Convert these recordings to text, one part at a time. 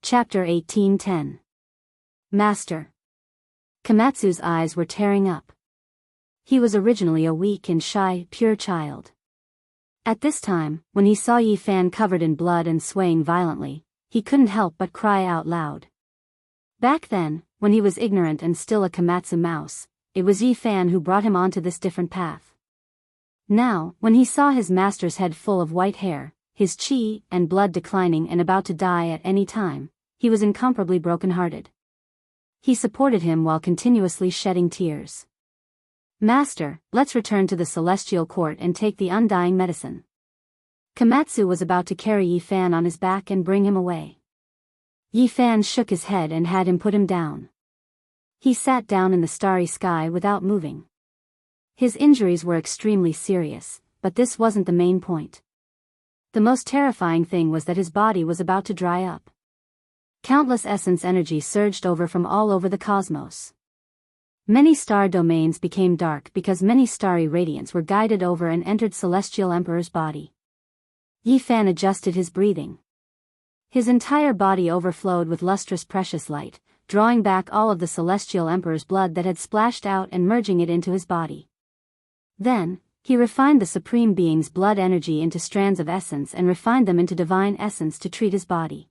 Chapter 1810. Master. Komatsu's eyes were tearing up. He was originally a weak and shy, pure child. At this time, when he saw Yi Fan covered in blood and swaying violently, he couldn't help but cry out loud. Back then, when he was ignorant and still a Komatsu mouse, it was Yi Fan who brought him onto this different path. Now, when he saw his master's head full of white hair, his chi and blood declining and about to die at any time, he was incomparably broken-hearted. He supported him while continuously shedding tears. Master, let's return to the celestial court and take the undying medicine. Komatsu was about to carry Yi Fan on his back and bring him away. Yi Fan shook his head and had him put him down. He sat down in the starry sky without moving. His injuries were extremely serious, but this wasn't the main point. The most terrifying thing was that his body was about to dry up. Countless essence energy surged over from all over the cosmos. Many star domains became dark because many starry radiants were guided over and entered Celestial Emperor's body. Yi Fan adjusted his breathing. His entire body overflowed with lustrous precious light, drawing back all of the Celestial Emperor's blood that had splashed out and merging it into his body. Then, he refined the Supreme Being's blood energy into strands of essence and refined them into divine essence to treat his body.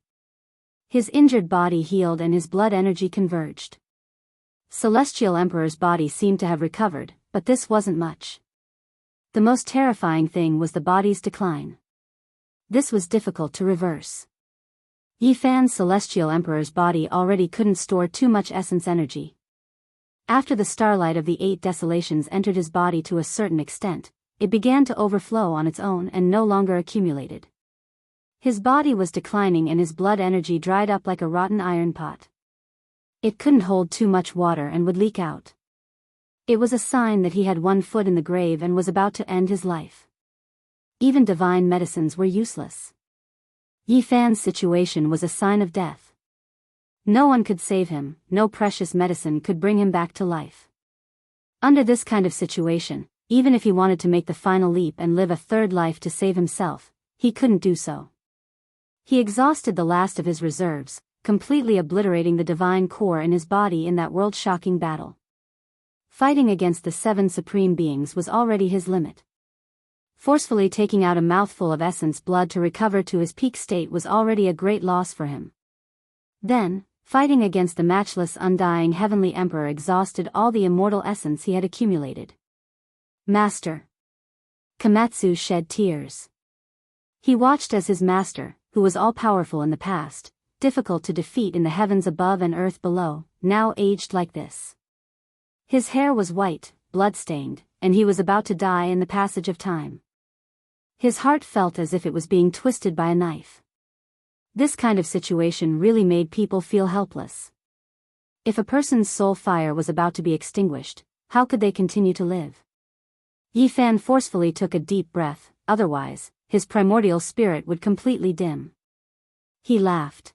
His injured body healed and his blood energy converged. Celestial Emperor's body seemed to have recovered, but this wasn't much. The most terrifying thing was the body's decline. This was difficult to reverse. Yi Fan's Celestial Emperor's body already couldn't store too much essence energy. After the starlight of the 8 desolations entered his body to a certain extent, it began to overflow on its own and no longer accumulated. His body was declining and his blood energy dried up like a rotten iron pot. It couldn't hold too much water and would leak out. It was a sign that he had one foot in the grave and was about to end his life. Even divine medicines were useless. Yi Fan's situation was a sign of death. No one could save him, no precious medicine could bring him back to life. Under this kind of situation, even if he wanted to make the final leap and live a third life to save himself, he couldn't do so. He exhausted the last of his reserves, completely obliterating the divine core in his body in that world-shocking battle. Fighting against the 7 supreme beings was already his limit. Forcefully taking out a mouthful of essence blood to recover to his peak state was already a great loss for him. Then, fighting against the matchless undying heavenly emperor exhausted all the immortal essence he had accumulated. Master. Komatsu shed tears. He watched as his master, who was all-powerful in the past, difficult to defeat in the heavens above and earth below, now aged like this. His hair was white, blood-stained, and he was about to die in the passage of time. His heart felt as if it was being twisted by a knife. This kind of situation really made people feel helpless. If a person's soul fire was about to be extinguished, how could they continue to live? Yi Fan forcefully took a deep breath, otherwise, his primordial spirit would completely dim. He laughed.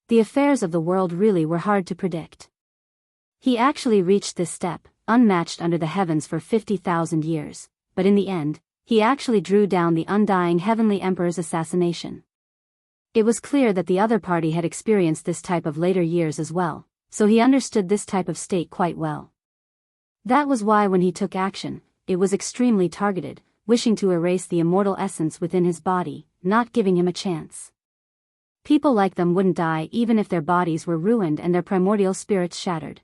The affairs of the world really were hard to predict. He actually reached this step, unmatched under the heavens for 50,000 years, but in the end, he actually drew down the undying heavenly emperor's assassination. It was clear that the other party had experienced this type of later years as well, so he understood this type of state quite well. That was why when he took action, it was extremely targeted, wishing to erase the immortal essence within his body, not giving him a chance. People like them wouldn't die even if their bodies were ruined and their primordial spirits shattered.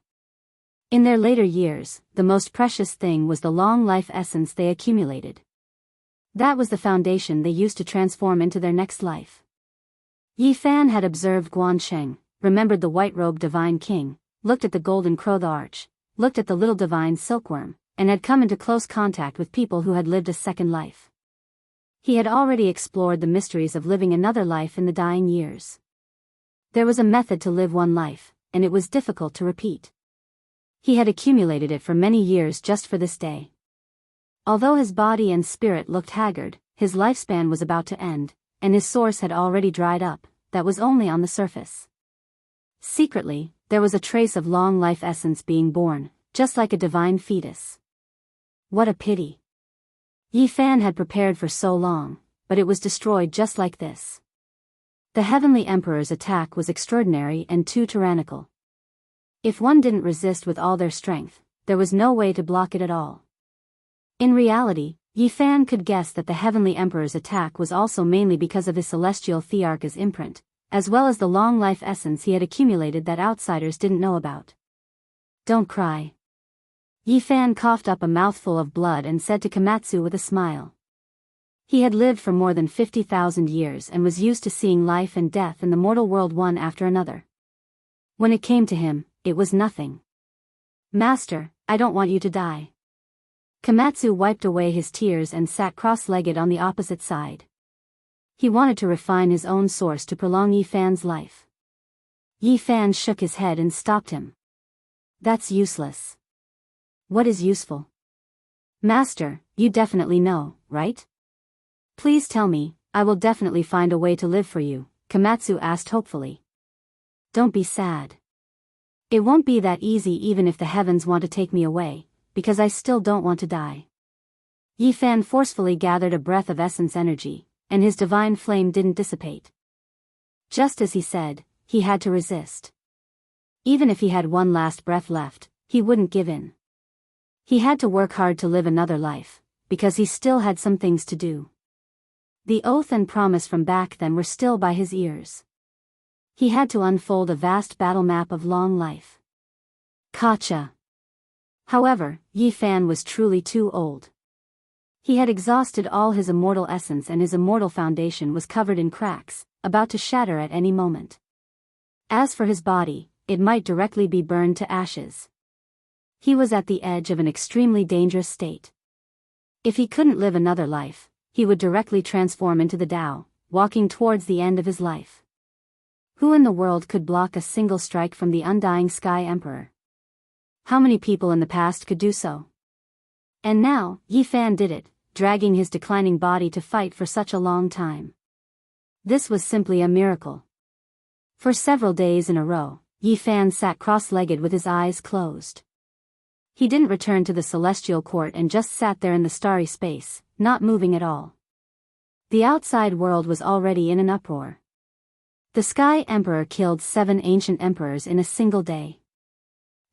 In their later years, the most precious thing was the long life essence they accumulated. That was the foundation they used to transform into their next life. Yi Fan had observed Guansheng, remembered the white-robed divine king, looked at the golden crow's arch, looked at the little divine silkworm, and had come into close contact with people who had lived a second life. He had already explored the mysteries of living another life in the dying years. There was a method to live one life, and it was difficult to repeat. He had accumulated it for many years just for this day. Although his body and spirit looked haggard, his lifespan was about to end, and his source had already dried up, that was only on the surface. Secretly, there was a trace of long life essence being born, just like a divine fetus. What a pity. Yi Fan had prepared for so long, but it was destroyed just like this. The Heavenly Emperor's attack was extraordinary and too tyrannical. If one didn't resist with all their strength, there was no way to block it at all. In reality, Yi Fan could guess that the Heavenly Emperor's attack was also mainly because of his celestial Thearcha's imprint, as well as the long life essence he had accumulated that outsiders didn't know about. Don't cry. Yi Fan coughed up a mouthful of blood and said to Komatsu with a smile. He had lived for more than 50,000 years and was used to seeing life and death in the mortal world one after another. When it came to him, it was nothing. Master, I don't want you to die. Komatsu wiped away his tears and sat cross-legged on the opposite side. He wanted to refine his own source to prolong Yi Fan's life. Yi Fan shook his head and stopped him. That's useless. What is useful? Master, you definitely know, right? Please tell me, I will definitely find a way to live for you, Komatsu asked hopefully. Don't be sad. It won't be that easy even if the heavens want to take me away, because I still don't want to die. Yi Fan forcefully gathered a breath of essence energy, and his divine flame didn't dissipate. Just as he said, he had to resist. Even if he had one last breath left, he wouldn't give in. He had to work hard to live another life, because he still had some things to do. The oath and promise from back then were still by his ears. He had to unfold a vast battle map of long life. Gotcha. However, Yi Fan was truly too old. He had exhausted all his immortal essence and his immortal foundation was covered in cracks, about to shatter at any moment. As for his body, it might directly be burned to ashes. He was at the edge of an extremely dangerous state. If he couldn't live another life, he would directly transform into the Tao, walking towards the end of his life. Who in the world could block a single strike from the undying Sky Emperor? How many people in the past could do so? And now, Yi Fan did it, dragging his declining body to fight for such a long time. This was simply a miracle. For several days in a row, Yi Fan sat cross-legged with his eyes closed. He didn't return to the celestial court and just sat there in the starry space, not moving at all. The outside world was already in an uproar. The Sky Emperor killed 7 ancient emperors in a single day.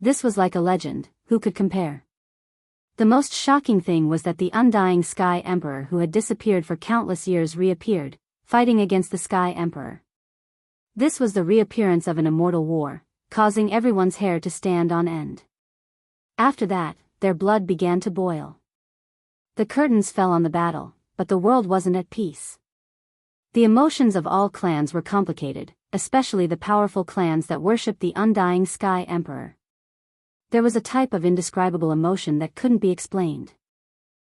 This was like a legend, who could compare? The most shocking thing was that the undying Sky Emperor who had disappeared for countless years reappeared, fighting against the Sky Emperor. This was the reappearance of an immortal war, causing everyone's hair to stand on end. After that, their blood began to boil. The curtains fell on the battle, but the world wasn't at peace. The emotions of all clans were complicated, especially the powerful clans that worshipped the undying Sky Emperor. There was a type of indescribable emotion that couldn't be explained.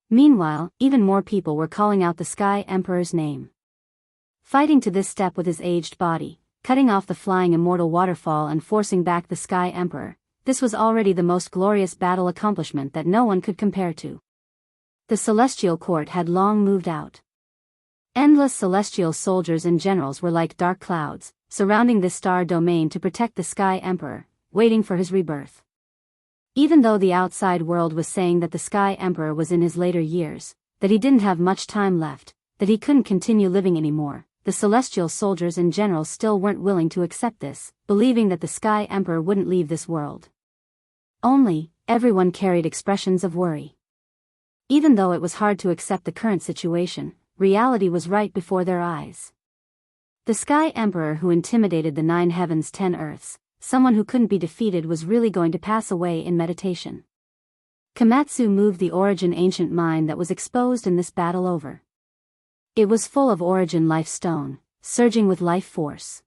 Meanwhile, even more people were calling out the Sky Emperor's name. Fighting to this step with his aged body, cutting off the flying immortal waterfall and forcing back the Sky Emperor, this was already the most glorious battle accomplishment that no one could compare to. The celestial court had long moved out. Endless celestial soldiers and generals were like dark clouds, surrounding this star domain to protect the Sky Emperor, waiting for his rebirth. Even though the outside world was saying that the Sky Emperor was in his later years, that he didn't have much time left, that he couldn't continue living anymore, the celestial soldiers and generals still weren't willing to accept this, believing that the Sky Emperor wouldn't leave this world. Only, everyone carried expressions of worry. Even though it was hard to accept the current situation, reality was right before their eyes. The Sky Emperor who intimidated the 9 heavens 10 earths, someone who couldn't be defeated, was really going to pass away in meditation. Komatsu moved the Origin ancient mind that was exposed in this battle over. It was full of Origin life stone, surging with life force.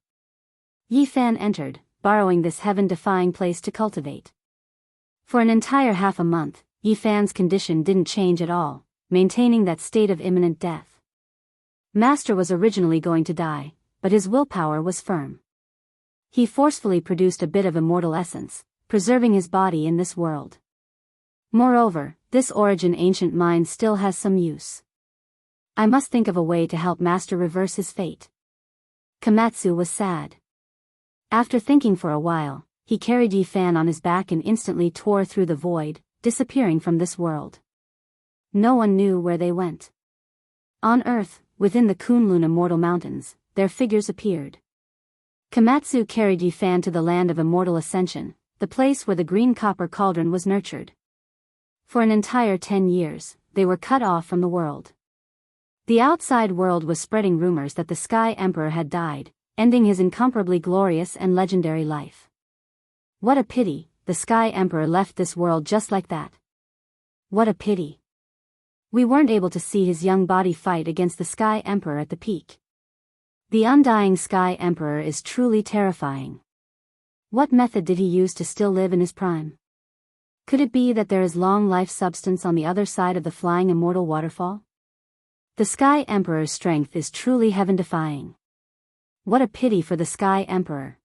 Yi Fan entered, borrowing this heaven-defying place to cultivate. For an entire half a month, Yi Fan's condition didn't change at all, maintaining that state of imminent death. Master was originally going to die, but his willpower was firm. He forcefully produced a bit of immortal essence, preserving his body in this world. Moreover, this Origin ancient mind still has some use. I must think of a way to help Master reverse his fate. Komatsu was sad. After thinking for a while, he carried Yi Fan on his back and instantly tore through the void, disappearing from this world. No one knew where they went. On Earth, within the Kunlun Immortal Mountains, their figures appeared. Komatsu carried Yifan to the land of immortal ascension, the place where the green copper cauldron was nurtured. For an entire 10 years, they were cut off from the world. The outside world was spreading rumors that the Sky Emperor had died, ending his incomparably glorious and legendary life. What a pity, the Sky Emperor left this world just like that. What a pity. We weren't able to see his young body fight against the Sky Emperor at the peak. The undying Sky Emperor is truly terrifying. What method did he use to still live in his prime? Could it be that there is long life substance on the other side of the flying immortal waterfall? The Sky Emperor's strength is truly heaven-defying. What a pity for the Sky Emperor.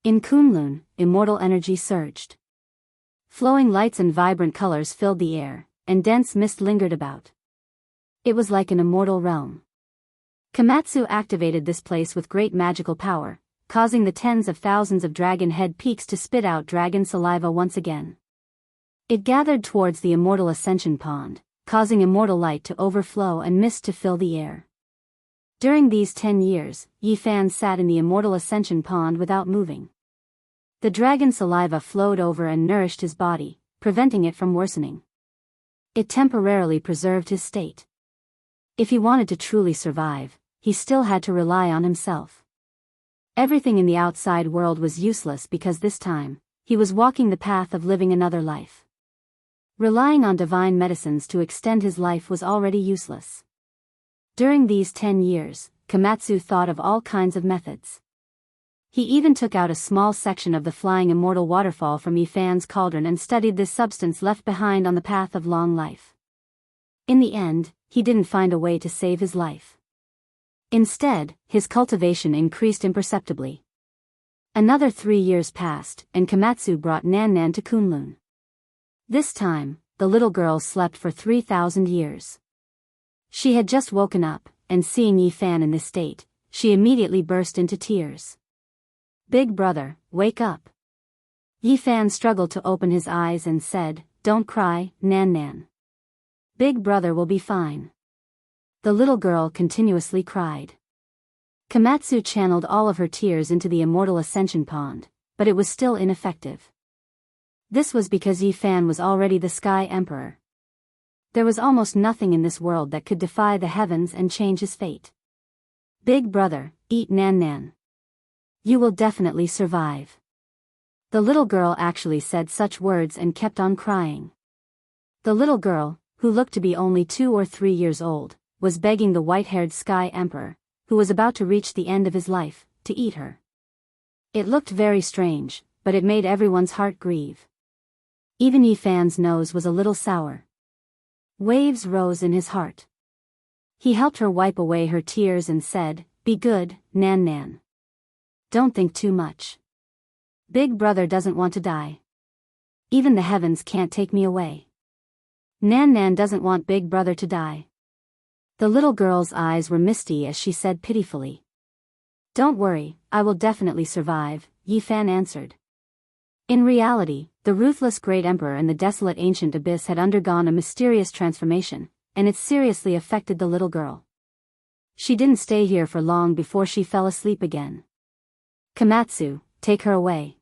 In Kunlun, immortal energy surged. Flowing lights and vibrant colors filled the air, and dense mist lingered about. It was like an immortal realm. Komatsu activated this place with great magical power, causing the tens of thousands of dragon head peaks to spit out dragon saliva once again. It gathered towards the immortal ascension pond, causing immortal light to overflow and mist to fill the air. During these 10 years, Yifan sat in the immortal ascension pond without moving. The dragon saliva flowed over and nourished his body, preventing it from worsening. It temporarily preserved his state. If he wanted to truly survive, he still had to rely on himself. Everything in the outside world was useless because this time, he was walking the path of living another life. Relying on divine medicines to extend his life was already useless. During these 10 years, Komatsu thought of all kinds of methods. He even took out a small section of the flying immortal waterfall from Yifan's cauldron and studied this substance left behind on the path of long life. In the end, he didn't find a way to save his life. Instead, his cultivation increased imperceptibly. Another 3 years passed, and Komatsu brought Nan to Kunlun. This time, the little girl slept for 3,000 years. She had just woken up, and seeing Yifan in this state, she immediately burst into tears. "Big brother, wake up." Yifan struggled to open his eyes and said, "Don't cry, Nan. Big brother will be fine." The little girl continuously cried. Komatsu channeled all of her tears into the immortal ascension pond, but it was still ineffective. This was because Yifan was already the Sky Emperor. There was almost nothing in this world that could defy the heavens and change his fate. "Big brother, eat Nan. You will definitely survive." The little girl actually said such words and kept on crying. The little girl, who looked to be only 2 or 3 years old, was begging the white-haired Sky Emperor, who was about to reach the end of his life, to eat her. It looked very strange, but it made everyone's heart grieve. Even Yifan's nose was a little sour. Waves rose in his heart. He helped her wipe away her tears and said, "Be good, Nan. Don't think too much. Big brother doesn't want to die. Even the heavens can't take me away. Nan doesn't want big brother to die." The little girl's eyes were misty as she said pitifully, "Don't worry, I will definitely survive," Yifan answered. In reality, the ruthless great emperor and the desolate ancient abyss had undergone a mysterious transformation, and it seriously affected the little girl. She didn't stay here for long before she fell asleep again. "Komatsu, take her away.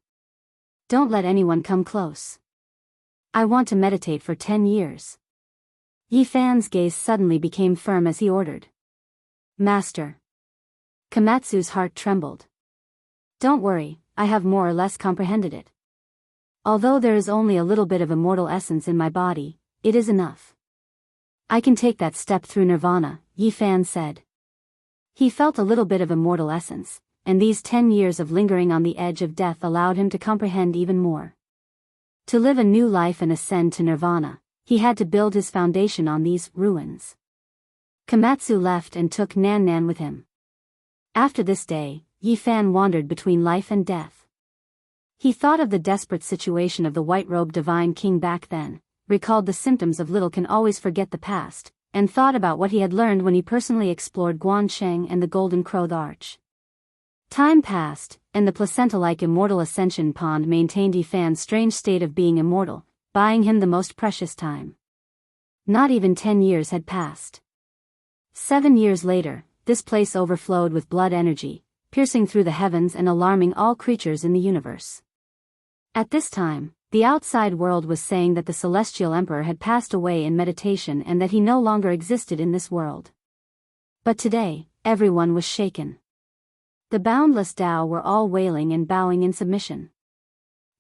Don't let anyone come close. I want to meditate for 10 years. Yifan's gaze suddenly became firm as he ordered. "Master." Komatsu's heart trembled. "Don't worry, I have more or less comprehended it. Although there is only a little bit of immortal essence in my body, it is enough. I can take that step through nirvana," Yifan said. He felt a little bit of immortal essence, and these 10 years of lingering on the edge of death allowed him to comprehend even more. To live a new life and ascend to nirvana, he had to build his foundation on these ruins. Komatsu left and took Nan with him. After this day, Yifan wandered between life and death. He thought of the desperate situation of the white-robed divine king back then, recalled the symptoms of little can always forget the past, and thought about what he had learned when he personally explored Guansheng and the Golden Crowed Arch. Time passed, and the placenta-like immortal ascension pond maintained Yifan's strange state of being immortal, buying him the most precious time. Not even 10 years had passed. 7 years later, this place overflowed with blood energy, piercing through the heavens and alarming all creatures in the universe. At this time, the outside world was saying that the Celestial Emperor had passed away in meditation and that he no longer existed in this world. But today, everyone was shaken. The boundless Tao were all wailing and bowing in submission.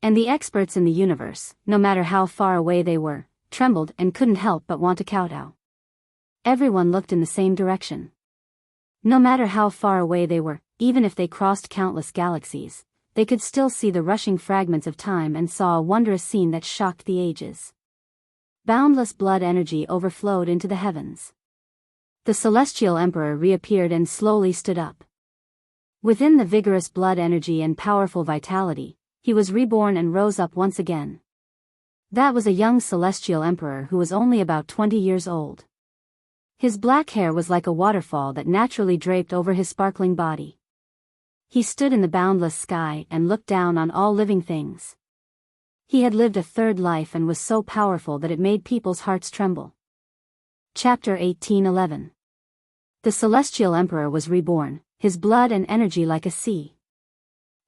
And the experts in the universe, no matter how far away they were, trembled and couldn't help but want to kowtow. Everyone looked in the same direction. No matter how far away they were, even if they crossed countless galaxies, they could still see the rushing fragments of time and saw a wondrous scene that shocked the ages. Boundless blood energy overflowed into the heavens. The Celestial Emperor reappeared and slowly stood up. Within the vigorous blood energy and powerful vitality, he was reborn and rose up once again. That was a young Celestial Emperor who was only about 20 years old. His black hair was like a waterfall that naturally draped over his sparkling body. He stood in the boundless sky and looked down on all living things. He had lived a third life and was so powerful that it made people's hearts tremble. Chapter 1811. The Celestial Emperor was reborn, his blood and energy like a sea.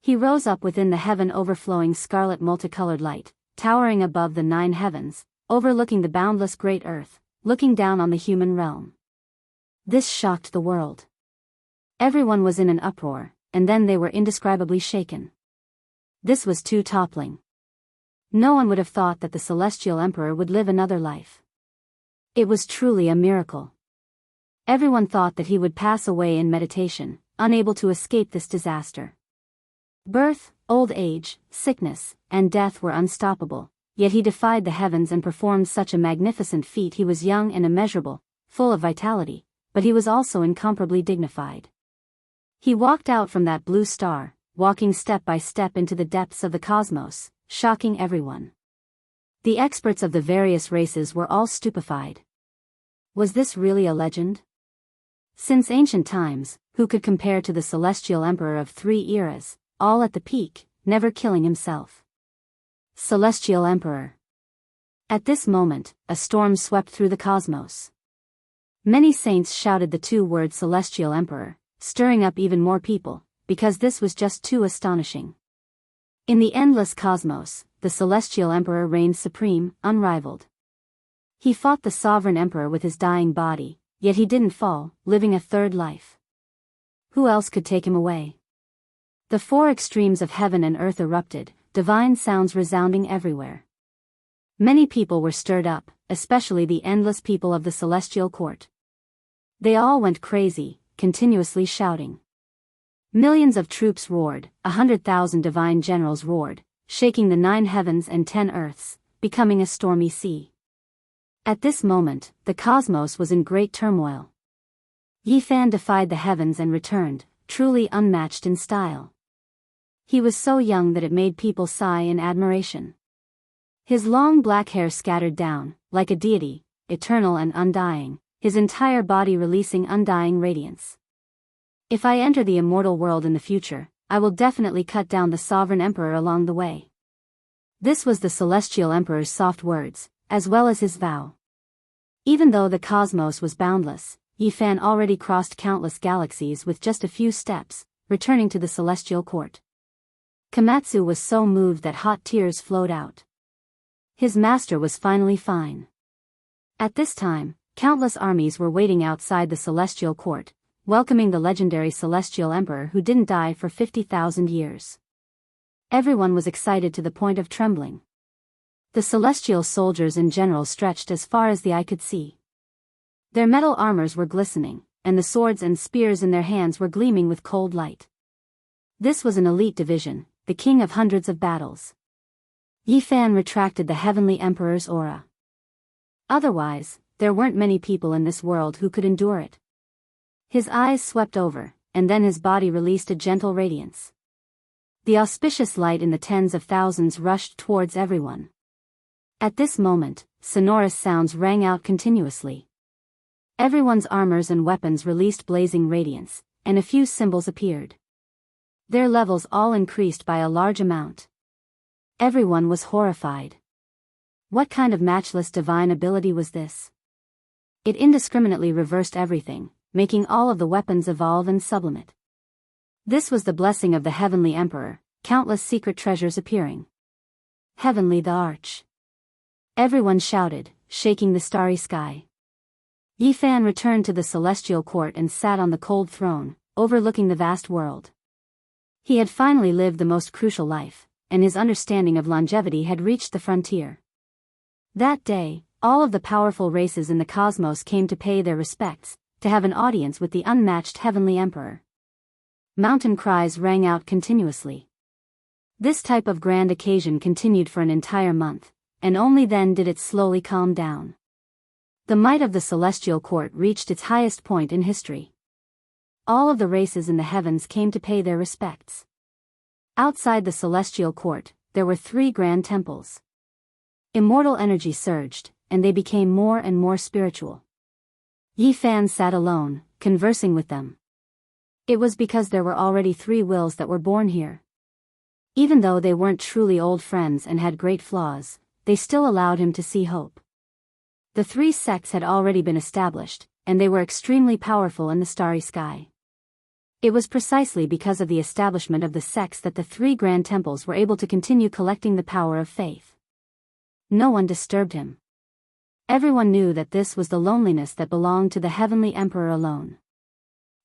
He rose up within the heaven overflowing scarlet multicolored light, towering above the 9 heavens, overlooking the boundless great earth, looking down on the human realm. This shocked the world. Everyone was in an uproar, and then they were indescribably shaken. This was too toppling. No one would have thought that the Celestial Emperor would live another life. It was truly a miracle. Everyone thought that he would pass away in meditation, unable to escape this disaster. Birth, old age, sickness, and death were unstoppable, yet he defied the heavens and performed such a magnificent feat. He was young and immeasurable, full of vitality, but he was also incomparably dignified. He walked out from that blue star, walking step by step into the depths of the cosmos, shocking everyone. The experts of the various races were all stupefied. Was this really a legend? Since ancient times, who could compare to the Celestial Emperor of 3 eras, all at the peak, never killing himself? Celestial Emperor. At this moment, a storm swept through the cosmos. Many saints shouted the 2 words Celestial Emperor, stirring up even more people, because this was just too astonishing. In the endless cosmos, the Celestial Emperor reigned supreme, unrivaled. He fought the sovereign emperor with his dying body, yet he didn't fall, living a third life. Who else could take him away? The 4 extremes of heaven and earth erupted, divine sounds resounding everywhere. Many people were stirred up, especially the endless people of the celestial court. They all went crazy, continuously shouting. Millions of troops roared, 100,000 divine generals roared, shaking the 9 heavens and 10 earths, becoming a stormy sea. At this moment, the cosmos was in great turmoil. Yi Fan defied the heavens and returned, truly unmatched in style. He was so young that it made people sigh in admiration. His long black hair scattered down, like a deity, eternal and undying, his entire body releasing undying radiance. If I enter the immortal world in the future, I will definitely cut down the sovereign emperor along the way. This was the Celestial Emperor's soft words, as well as his vow. Even though the cosmos was boundless, Yi Fan already crossed countless galaxies with just a few steps, returning to the celestial court. Komatsu was so moved that hot tears flowed out. His master was finally fine. At this time, countless armies were waiting outside the celestial court, welcoming the legendary Celestial Emperor who didn't die for 50,000 years. Everyone was excited to the point of trembling. The celestial soldiers in general stretched as far as the eye could see. Their metal armors were glistening, and the swords and spears in their hands were gleaming with cold light. This was an elite division, the king of hundreds of battles. Yi Fan retracted the heavenly emperor's aura. Otherwise, there weren't many people in this world who could endure it. His eyes swept over, and then his body released a gentle radiance. The auspicious light in the tens of thousands rushed towards everyone. At this moment, sonorous sounds rang out continuously. Everyone's armors and weapons released blazing radiance, and a few symbols appeared. Their levels all increased by a large amount. Everyone was horrified. What kind of matchless divine ability was this? It indiscriminately reversed everything, making all of the weapons evolve and sublimate. This was the blessing of the Heavenly Emperor, countless secret treasures appearing. Heavenly the Arch. Everyone shouted, shaking the starry sky. Yi Fan returned to the celestial court and sat on the cold throne, overlooking the vast world. He had finally lived the most crucial life, and his understanding of longevity had reached the frontier. That day, all of the powerful races in the cosmos came to pay their respects, to have an audience with the unmatched Heavenly Emperor. Mountain cries rang out continuously. This type of grand occasion continued for an entire month, and only then did it slowly calm down. The might of the celestial court reached its highest point in history. All of the races in the heavens came to pay their respects. Outside the celestial court, there were 3 grand temples. Immortal energy surged, and they became more and more spiritual. Yi Fan sat alone, conversing with them. It was because there were already 3 wills that were born here. Even though they weren't truly old friends and had great flaws, they still allowed him to see hope. The 3 sects had already been established, and they were extremely powerful in the starry sky. It was precisely because of the establishment of the sects that the 3 grand temples were able to continue collecting the power of faith. No one disturbed him. Everyone knew that this was the loneliness that belonged to the Heavenly Emperor alone.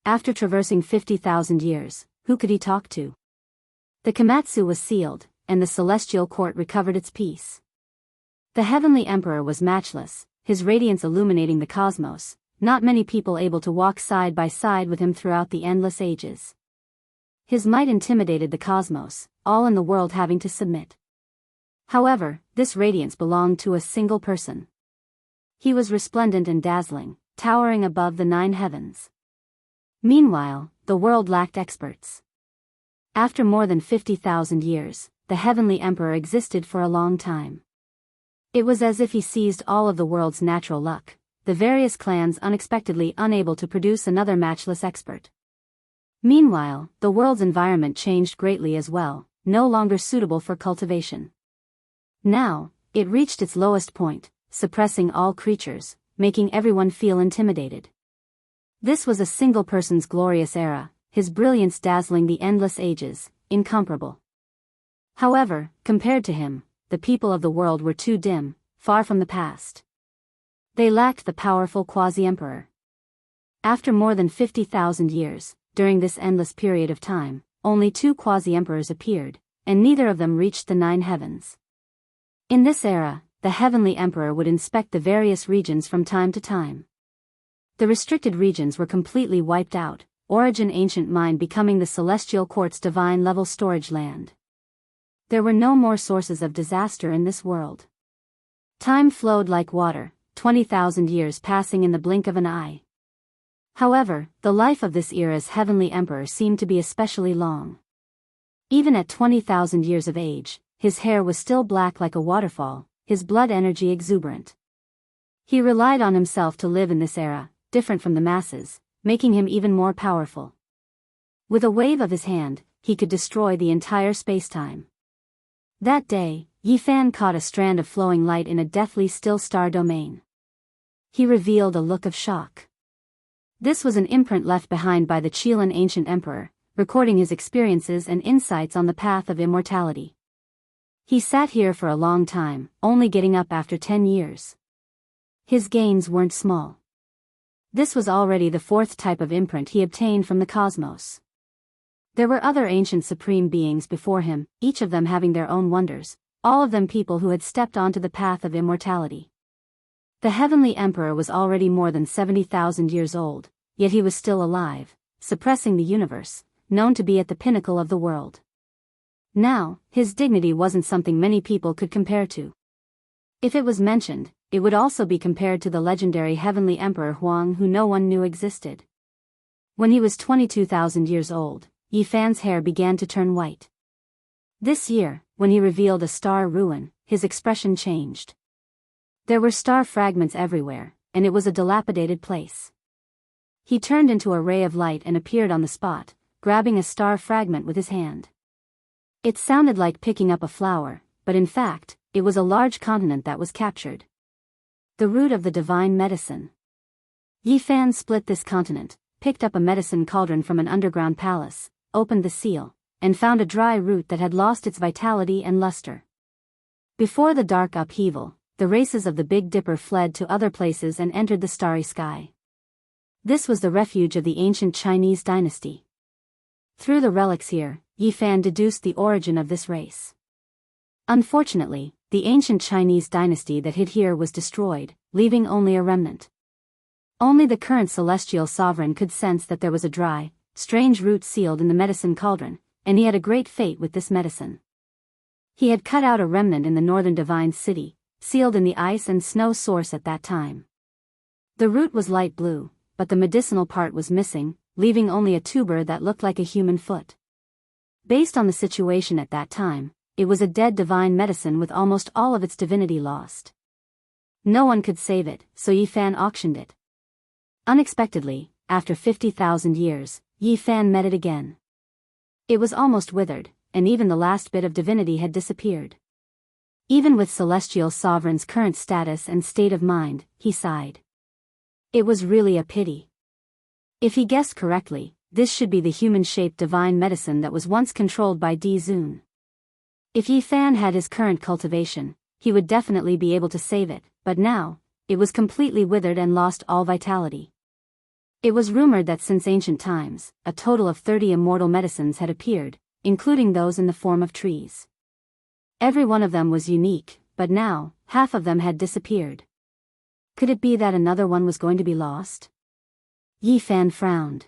After traversing 50,000 years, who could he talk to? The Komatsu was sealed, and the celestial court recovered its peace. The Heavenly Emperor was matchless, his radiance illuminating the cosmos, not many people able to walk side by side with him throughout the endless ages. His might intimidated the cosmos, all in the world having to submit. However, this radiance belonged to a single person. He was resplendent and dazzling, towering above the 9 heavens. Meanwhile, the world lacked experts. After more than 50,000 years, the Heavenly Emperor existed for a long time. It was as if he seized all of the world's natural luck, the various clans unexpectedly unable to produce another matchless expert. Meanwhile, the world's environment changed greatly as well, no longer suitable for cultivation. Now, it reached its lowest point, suppressing all creatures, making everyone feel intimidated. This was a single person's glorious era, his brilliance dazzling the endless ages, incomparable. However, compared to him, the people of the world were too dim, far from the past. They lacked the powerful quasi-emperor. After more than 50,000 years, during this endless period of time, only 2 quasi-emperors appeared, and neither of them reached the 9 heavens. In this era, the Heavenly Emperor would inspect the various regions from time to time. The restricted regions were completely wiped out, Origin Ancient Mine becoming the Celestial Court's divine-level storage land. There were no more sources of disaster in this world. Time flowed like water, 20,000 years passing in the blink of an eye. However, the life of this era's Heavenly Emperor seemed to be especially long. Even at 20,000 years of age, his hair was still black like a waterfall, his blood energy exuberant. He relied on himself to live in this era, different from the masses, making him even more powerful. With a wave of his hand, he could destroy the entire spacetime. That day, Yi Fan caught a strand of flowing light in a deathly still star domain. He revealed a look of shock. This was an imprint left behind by the Qilin Ancient Emperor, recording his experiences and insights on the path of immortality. He sat here for a long time, only getting up after 10 years. His gains weren't small. This was already the 4th type of imprint he obtained from the cosmos. There were other ancient supreme beings before him, each of them having their own wonders, all of them people who had stepped onto the path of immortality. The Heavenly Emperor was already more than 70,000 years old, yet he was still alive, suppressing the universe, known to be at the pinnacle of the world. Now, his dignity wasn't something many people could compare to. If it was mentioned, it would also be compared to the legendary Heavenly Emperor Huang, who no one knew existed. When he was 22,000 years old, Yi Fan's hair began to turn white. This year, when he revealed a star ruin, his expression changed. There were star fragments everywhere, and it was a dilapidated place. He turned into a ray of light and appeared on the spot, grabbing a star fragment with his hand. It sounded like picking up a flower, but in fact, it was a large continent that was captured. The root of the divine medicine. Yi Fan split this continent, picked up a medicine cauldron from an underground palace, opened the seal, and found a dry root that had lost its vitality and luster. Before the dark upheaval, the races of the Big Dipper fled to other places and entered the starry sky. This was the refuge of the ancient Chinese dynasty. Through the relics here, Yi Fan deduced the origin of this race. Unfortunately, the ancient Chinese dynasty that hid here was destroyed, leaving only a remnant. Only the current celestial sovereign could sense that there was a dry, strange root sealed in the medicine cauldron, and he had a great fate with this medicine. He had cut out a remnant in the northern divine city, sealed in the ice and snow source at that time. The root was light blue, but the medicinal part was missing, leaving only a tuber that looked like a human foot. Based on the situation at that time, it was a dead divine medicine with almost all of its divinity lost. No one could save it, so Yi Fan auctioned it. Unexpectedly, after 50,000 years, Yi Fan met it again. It was almost withered, and even the last bit of divinity had disappeared. Even with Celestial Sovereign's current status and state of mind, he sighed. It was really a pity. If he guessed correctly, this should be the human-shaped divine medicine that was once controlled by Di Zun. If Yi Fan had his current cultivation, he would definitely be able to save it, but now, it was completely withered and lost all vitality. It was rumored that since ancient times, a total of 30 immortal medicines had appeared, including those in the form of trees. Every one of them was unique, but now, half of them had disappeared. Could it be that another one was going to be lost? Yi Fan frowned.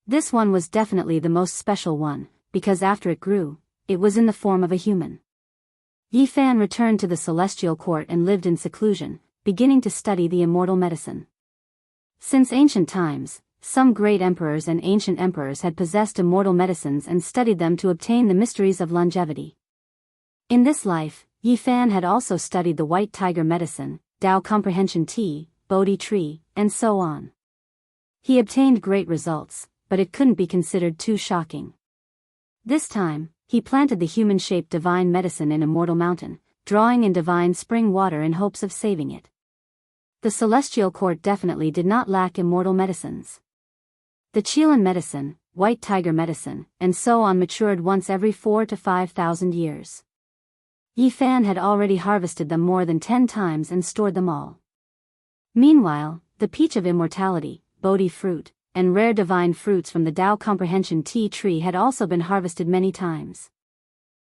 This one was definitely the most special one, because after it grew, it was in the form of a human. Yi Fan returned to the celestial court and lived in seclusion, beginning to study the immortal medicine. Since ancient times, some great emperors and ancient emperors had possessed immortal medicines and studied them to obtain the mysteries of longevity. In this life, Yi Fan had also studied the white tiger medicine, Tao comprehension tea, Bodhi tree, and so on. He obtained great results, but it couldn't be considered too shocking. This time, he planted the human-shaped divine medicine in Immortal Mountain, drawing in divine spring water in hopes of saving it. The celestial court definitely did not lack immortal medicines. The Qilan medicine, white tiger medicine, and so on matured once every 4,000 to 5,000 years. Yi Fan had already harvested them more than 10 times and stored them all. Meanwhile, the peach of immortality, Bodhi fruit, and rare divine fruits from the Tao comprehension tea tree had also been harvested many times.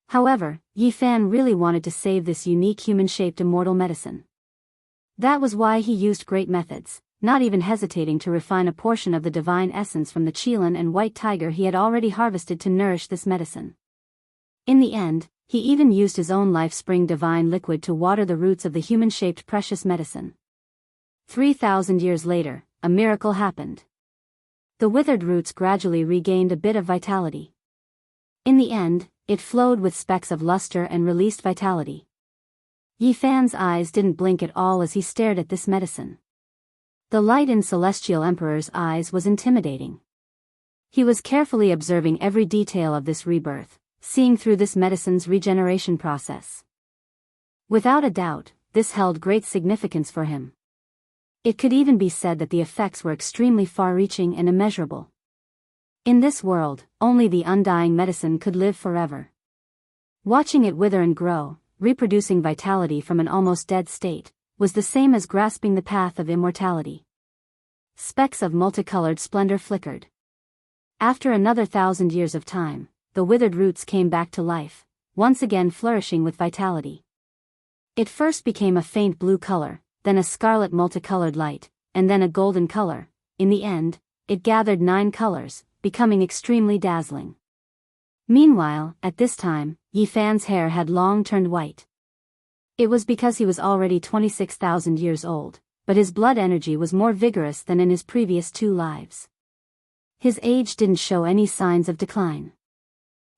However, Yi Fan really wanted to save this unique human-shaped immortal medicine. That was why he used great methods, not even hesitating to refine a portion of the divine essence from the Qilan and white tiger he had already harvested to nourish this medicine. In the end, he even used his own life spring divine liquid to water the roots of the human-shaped precious medicine. 3,000 years later, a miracle happened. The withered roots gradually regained a bit of vitality. In the end, it flowed with specks of luster and released vitality. Yi Fan's eyes didn't blink at all as he stared at this medicine. The light in Celestial Emperor's eyes was intimidating. He was carefully observing every detail of this rebirth, seeing through this medicine's regeneration process. Without a doubt, this held great significance for him. It could even be said that the effects were extremely far-reaching and immeasurable. In this world, only the undying medicine could live forever. Watching it wither and grow, reproducing vitality from an almost dead state, was the same as grasping the path of immortality. Specks of multicolored splendor flickered. After another 1,000 years of time, the withered roots came back to life, once again flourishing with vitality. It first became a faint blue color, then a scarlet multicolored light, and then a golden color. In the end, it gathered 9 colors, becoming extremely dazzling. Meanwhile, at this time, Yi Fan's hair had long turned white. It was because he was already 26,000 years old, but his blood energy was more vigorous than in his previous 2 lives. His age didn't show any signs of decline.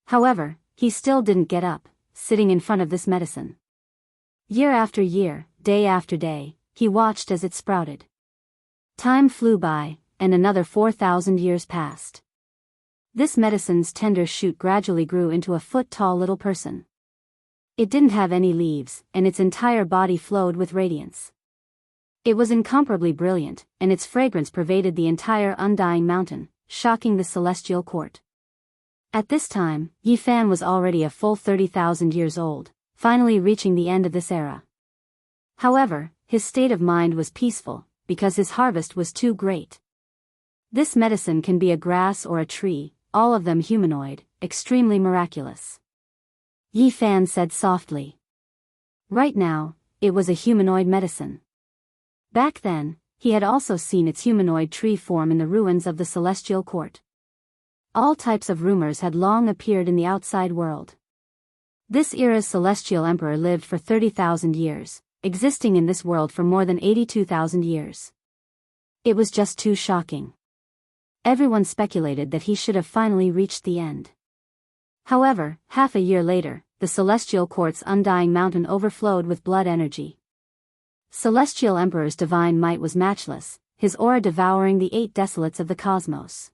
However, he still didn't get up, sitting in front of this medicine. Year after year, day after day, he watched as it sprouted. Time flew by, and another 4,000 years passed. This medicine's tender shoot gradually grew into a foot-tall little person. It didn't have any leaves, and its entire body flowed with radiance. It was incomparably brilliant, and its fragrance pervaded the entire undying mountain, shocking the celestial court. At this time, Yi Fan was already a full 30,000 years old, finally reaching the end of this era. However, his state of mind was peaceful, because his harvest was too great. This medicine can be a grass or a tree, all of them humanoid, extremely miraculous. Yi Fan said softly. Right now, it was a humanoid medicine. Back then, he had also seen its humanoid tree form in the ruins of the celestial court. All types of rumors had long appeared in the outside world. This era's celestial emperor lived for 30,000 years, existing in this world for more than 82,000 years. It was just too shocking. Everyone speculated that he should have finally reached the end. However, half a year later, the celestial court's undying mountain overflowed with blood energy. Celestial Emperor's divine might was matchless, his aura devouring the 8 desolates of the cosmos.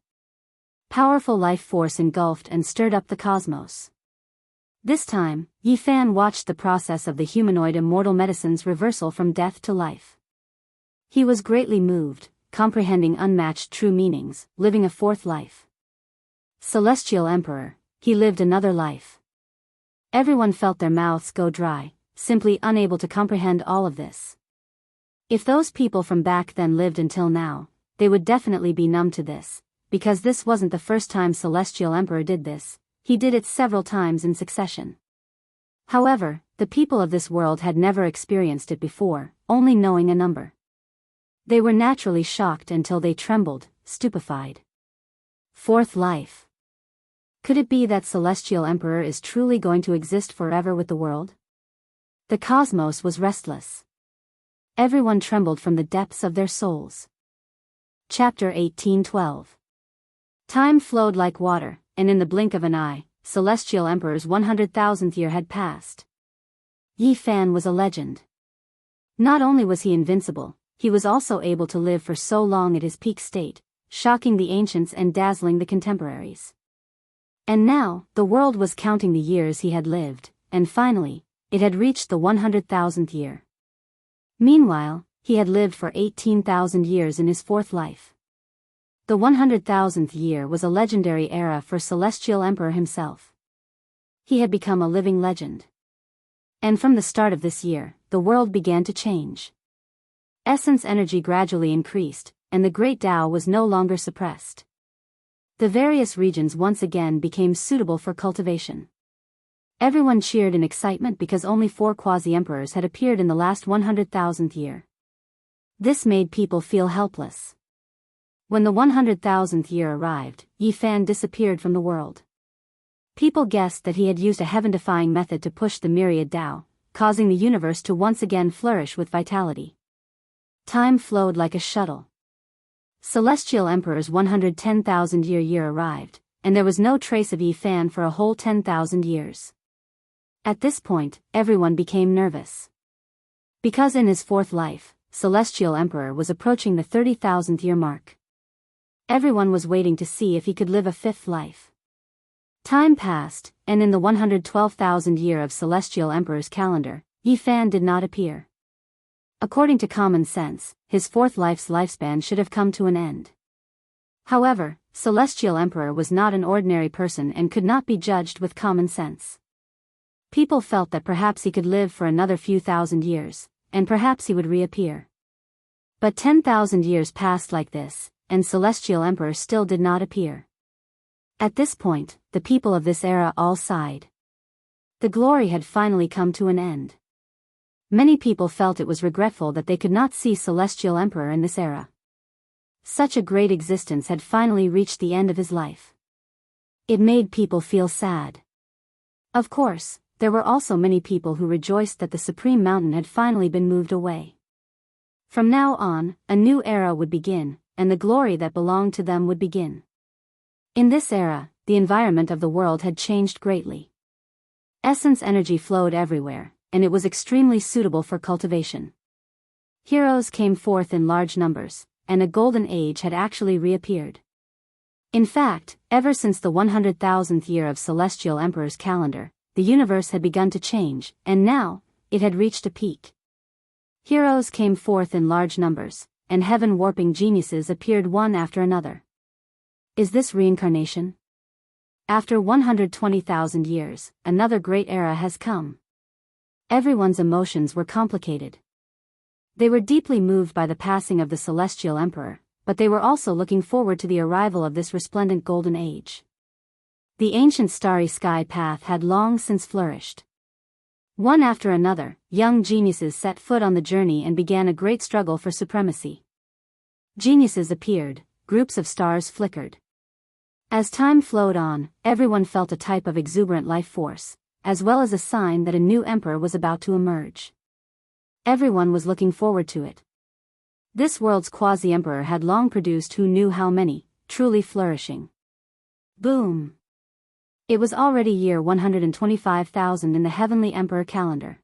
Powerful life force engulfed and stirred up the cosmos. This time, Yi Fan watched the process of the humanoid immortal medicine's reversal from death to life. He was greatly moved, comprehending unmatched true meanings, living a 4th life. Celestial Emperor, he lived another life. Everyone felt their mouths go dry, simply unable to comprehend all of this. If those people from back then lived until now, they would definitely be numb to this, because this wasn't the first time Celestial Emperor did this, he did it several times in succession. However, the people of this world had never experienced it before, only knowing a number. They were naturally shocked until they trembled, stupefied. 4th life. Could it be that Celestial Emperor is truly going to exist forever with the world? The cosmos was restless. Everyone trembled from the depths of their souls. Chapter 1812. Time flowed like water, and in the blink of an eye, Celestial Emperor's 100,000th year had passed. Yi Fan was a legend. Not only was he invincible, he was also able to live for so long at his peak state, shocking the ancients and dazzling the contemporaries. And now, the world was counting the years he had lived, and finally, it had reached the 100,000th year. Meanwhile, he had lived for 18,000 years in his 4th life. The 100,000th year was a legendary era for Celestial Emperor himself. He had become a living legend. And from the start of this year, the world began to change. Essence energy gradually increased, and the Great Tao was no longer suppressed. The various regions once again became suitable for cultivation. Everyone cheered in excitement because only 4 quasi-emperors had appeared in the last 100,000th year. This made people feel helpless. When the 100,000th year arrived, Yi Fan disappeared from the world. People guessed that he had used a heaven-defying method to push the myriad Tao, causing the universe to once again flourish with vitality. Time flowed like a shuttle. Celestial Emperor's 110,000 year arrived, and there was no trace of Yi Fan for a whole 10,000 years. At this point, everyone became nervous. Because in his 4th life, Celestial Emperor was approaching the 30,000th year mark. Everyone was waiting to see if he could live a 5th life. Time passed, and in the 112,000 year of Celestial Emperor's calendar, Yi Fan did not appear. According to common sense, his 4th life's lifespan should have come to an end. However, Celestial Emperor was not an ordinary person and could not be judged with common sense. People felt that perhaps he could live for another few thousand years, and perhaps he would reappear. But 10,000 years passed like this, and Celestial Emperor still did not appear. At this point, the people of this era all sighed. The glory had finally come to an end. Many people felt it was regretful that they could not see Celestial Emperor in this era. Such a great existence had finally reached the end of his life. It made people feel sad. Of course, there were also many people who rejoiced that the Supreme Mountain had finally been moved away. From now on, a new era would begin, and the glory that belonged to them would begin. In this era, the environment of the world had changed greatly. Essence energy flowed everywhere, and it was extremely suitable for cultivation. Heroes came forth in large numbers, and a golden age had actually reappeared. In fact, ever since the 100,000th year of Celestial Emperor's calendar, the universe had begun to change, and now, it had reached a peak. Heroes came forth in large numbers, and heaven-warping geniuses appeared one after another. Is this reincarnation? After 120,000 years, another great era has come. Everyone's emotions were complicated. They were deeply moved by the passing of the celestial emperor, but they were also looking forward to the arrival of this resplendent golden age. The ancient starry sky path had long since flourished. One after another, young geniuses set foot on the journey and began a great struggle for supremacy. Geniuses appeared, groups of stars flickered. As time flowed on, everyone felt a type of exuberant life force, as well as a sign that a new emperor was about to emerge. Everyone was looking forward to it. This world's quasi-emperor had long produced who knew how many, truly flourishing. Boom! It was already year 125,000 in the heavenly emperor calendar.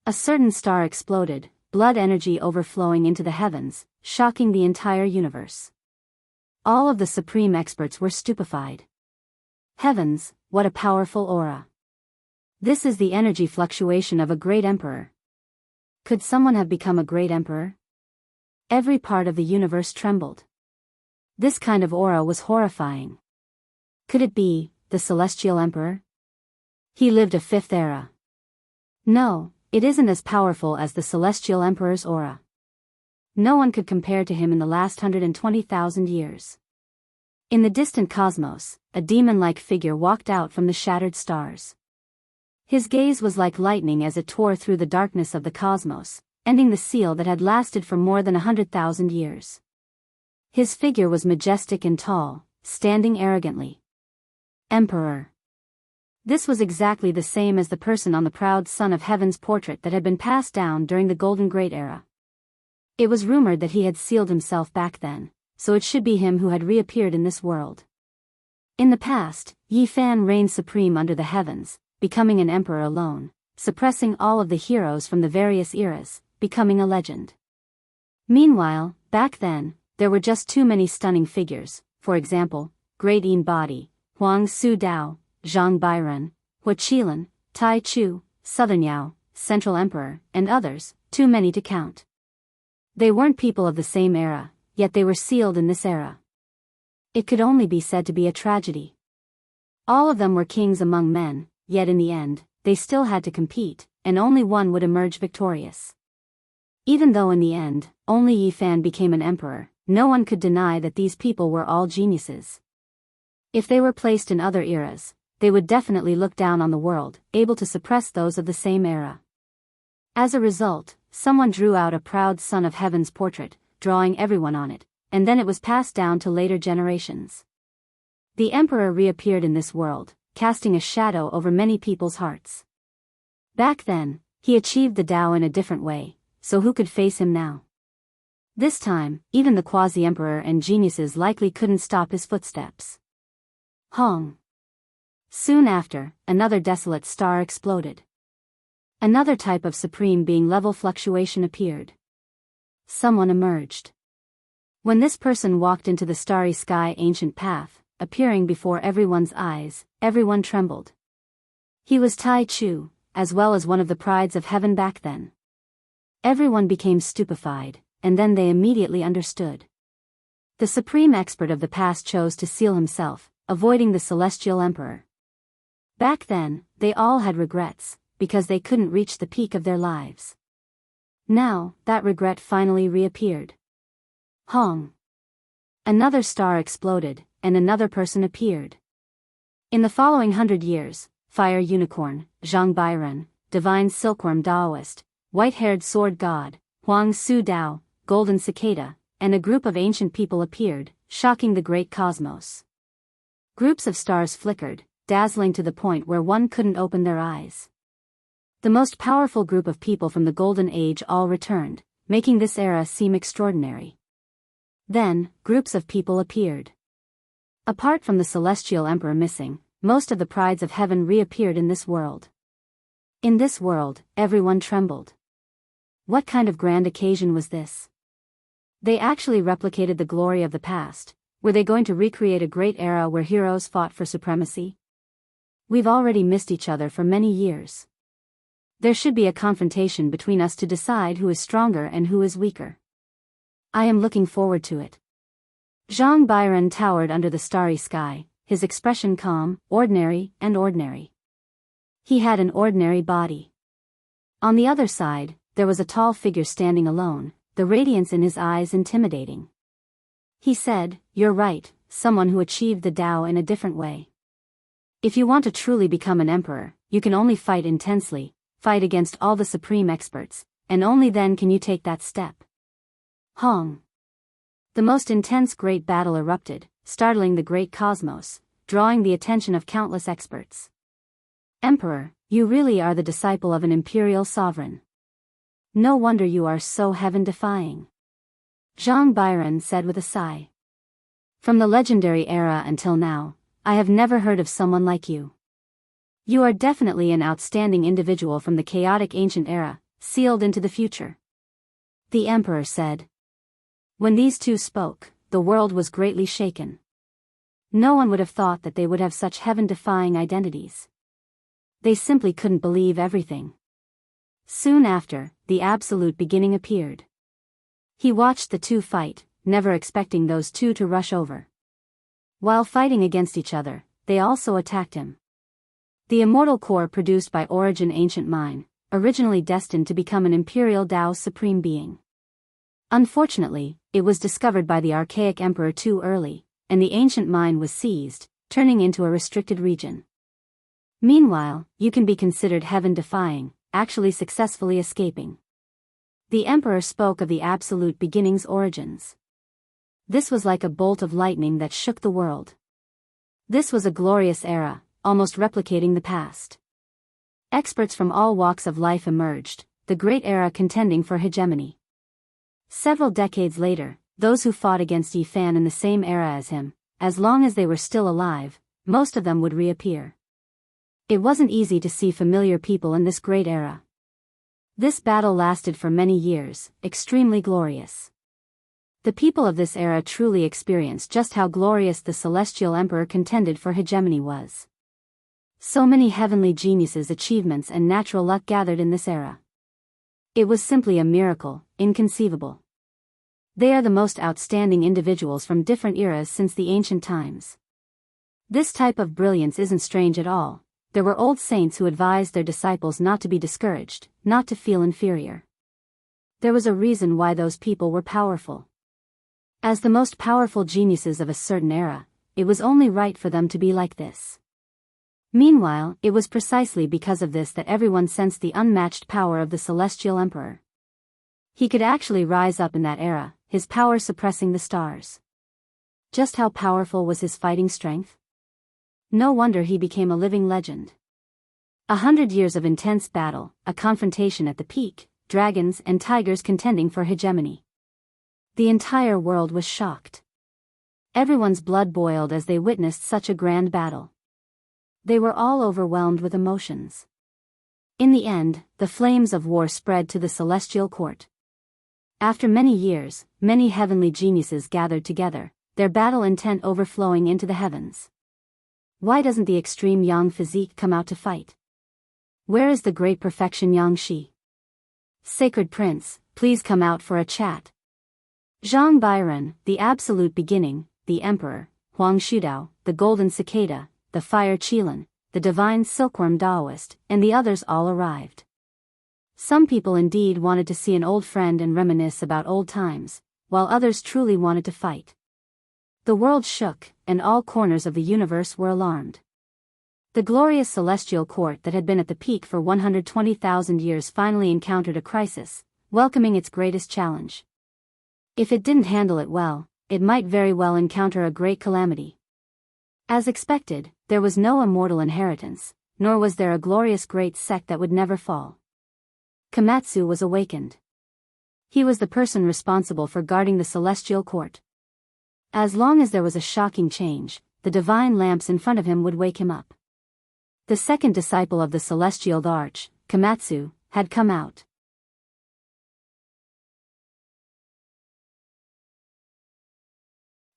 A certain star exploded, blood energy overflowing into the heavens, shocking the entire universe. All of the supreme experts were stupefied. Heavens, what a powerful aura! This is the energy fluctuation of a great emperor. Could someone have become a great emperor? Every part of the universe trembled. This kind of aura was horrifying. Could it be the celestial emperor? He lived a fifth era. No, it isn't as powerful as the celestial emperor's aura. No one could compare to him in the last 120,000 years. In the distant cosmos, a demon-like figure walked out from the shattered stars. His gaze was like lightning as it tore through the darkness of the cosmos, ending the seal that had lasted for more than 100,000 years. His figure was majestic and tall, standing arrogantly. Emperor. This was exactly the same as the person on the proud son of heaven's portrait that had been passed down during the Golden Great Era. It was rumored that he had sealed himself back then, so it should be him who had reappeared in this world. In the past, Yi Fan reigned supreme under the heavens, becoming an emperor alone, suppressing all of the heroes from the various eras, becoming a legend. Meanwhile, back then, there were just too many stunning figures, for example, Great Yin Body, Huang Su Dao, Zhang Bairen, Hua Qilin, Tai Chu, Southern Yao, Central Emperor, and others, too many to count. They weren't people of the same era, yet they were sealed in this era. It could only be said to be a tragedy. All of them were kings among men, yet in the end, they still had to compete, and only one would emerge victorious. Even though in the end, only Yi Fan became an emperor, no one could deny that these people were all geniuses. If they were placed in other eras, they would definitely look down on the world, able to suppress those of the same era. As a result, someone drew out a proud son of heaven's portrait, drawing everyone on it, and then it was passed down to later generations. The emperor reappeared in this world, casting a shadow over many people's hearts. Back then, he achieved the Tao in a different way, so who could face him now? This time, even the quasi-emperor and geniuses likely couldn't stop his footsteps. Hong. Soon after, another desolate star exploded. Another type of supreme being level fluctuation appeared. Someone emerged. When this person walked into the starry sky ancient path, appearing before everyone's eyes, everyone trembled. He was Tai Chu, as well as one of the prides of heaven back then. Everyone became stupefied, and then they immediately understood. The supreme expert of the past chose to seal himself, avoiding the celestial emperor. Back then, they all had regrets, because they couldn't reach the peak of their lives. Now, that regret finally reappeared. Hong. Another star exploded, and another person appeared. In the following 100 years, Fire Unicorn, Zhang Bairen, Divine Silkworm Daoist, White-Haired Sword God, Huang Su Dao, Golden Cicada, and a group of ancient people appeared, shocking the great cosmos. Groups of stars flickered, dazzling to the point where one couldn't open their eyes. The most powerful group of people from the Golden Age all returned, making this era seem extraordinary. Then, groups of people appeared. Apart from the celestial emperor missing, most of the prides of heaven reappeared in this world. In this world, everyone trembled. What kind of grand occasion was this? They actually replicated the glory of the past. Were they going to recreate a great era where heroes fought for supremacy? We've already missed each other for many years. There should be a confrontation between us to decide who is stronger and who is weaker. I am looking forward to it. Zhang Bairen towered under the starry sky, his expression calm, ordinary. He had an ordinary body. On the other side, there was a tall figure standing alone, the radiance in his eyes intimidating. He said, "You're right, someone who achieved the Tao in a different way. If you want to truly become an emperor, you can only fight intensely, fight against all the supreme experts, and only then can you take that step." Hong. The most intense great battle erupted, startling the great cosmos, drawing the attention of countless experts. "Emperor, you really are the disciple of an imperial sovereign. No wonder you are so heaven-defying," Zhang Bairen said with a sigh. "From the legendary era until now, I have never heard of someone like you. You are definitely an outstanding individual from the chaotic ancient era, sealed into the future," the emperor said. When these two spoke, the world was greatly shaken. No one would have thought that they would have such heaven-defying identities. They simply couldn't believe everything. Soon after, the absolute beginning appeared. He watched the two fight, never expecting those two to rush over. While fighting against each other, they also attacked him. The immortal core produced by Origin Ancient Mine, originally destined to become an imperial Tao supreme being. Unfortunately, it was discovered by the archaic emperor too early, and the ancient mine was seized, turning into a restricted region. Meanwhile, you can be considered heaven-defying, actually successfully escaping. The emperor spoke of the absolute beginning's origins. This was like a bolt of lightning that shook the world. This was a glorious era, almost replicating the past. Experts from all walks of life emerged, the great era contending for hegemony. Several decades later, those who fought against Yi Fan in the same era as him, as long as they were still alive, most of them would reappear. It wasn't easy to see familiar people in this great era. This battle lasted for many years, extremely glorious. The people of this era truly experienced just how glorious the celestial emperor contended for hegemony was. So many heavenly geniuses, achievements and natural luck gathered in this era. It was simply a miracle, inconceivable. They are the most outstanding individuals from different eras since the ancient times. This type of brilliance isn't strange at all. There were old saints who advised their disciples not to be discouraged, not to feel inferior. There was a reason why those people were powerful. As the most powerful geniuses of a certain era, it was only right for them to be like this. Meanwhile, it was precisely because of this that everyone sensed the unmatched power of the celestial emperor. He could actually rise up in that era, his power suppressing the stars. Just how powerful was his fighting strength? No wonder he became a living legend. 100 years of intense battle, a confrontation at the peak, dragons and tigers contending for hegemony. The entire world was shocked. Everyone's blood boiled as they witnessed such a grand battle. They were all overwhelmed with emotions. In the end, the flames of war spread to the celestial court. After many years, many heavenly geniuses gathered together, their battle intent overflowing into the heavens. Why doesn't the extreme Yang physique come out to fight? Where is the great perfection Yang Shi? Sacred Prince, please come out for a chat. Zhang Bairen, the absolute beginning, the emperor, Huang Shudao, the golden cicada, the fire Qilin, the divine silkworm Taoist, and the others all arrived. Some people indeed wanted to see an old friend and reminisce about old times, while others truly wanted to fight. The world shook, and all corners of the universe were alarmed. The glorious celestial court that had been at the peak for 120,000 years finally encountered a crisis, welcoming its greatest challenge. If it didn't handle it well, it might very well encounter a great calamity. As expected, there was no immortal inheritance, nor was there a glorious great sect that would never fall. Komatsu was awakened. He was the person responsible for guarding the celestial court. As long as there was a shocking change, the divine lamps in front of him would wake him up. The second disciple of the celestial arch, Komatsu, had come out.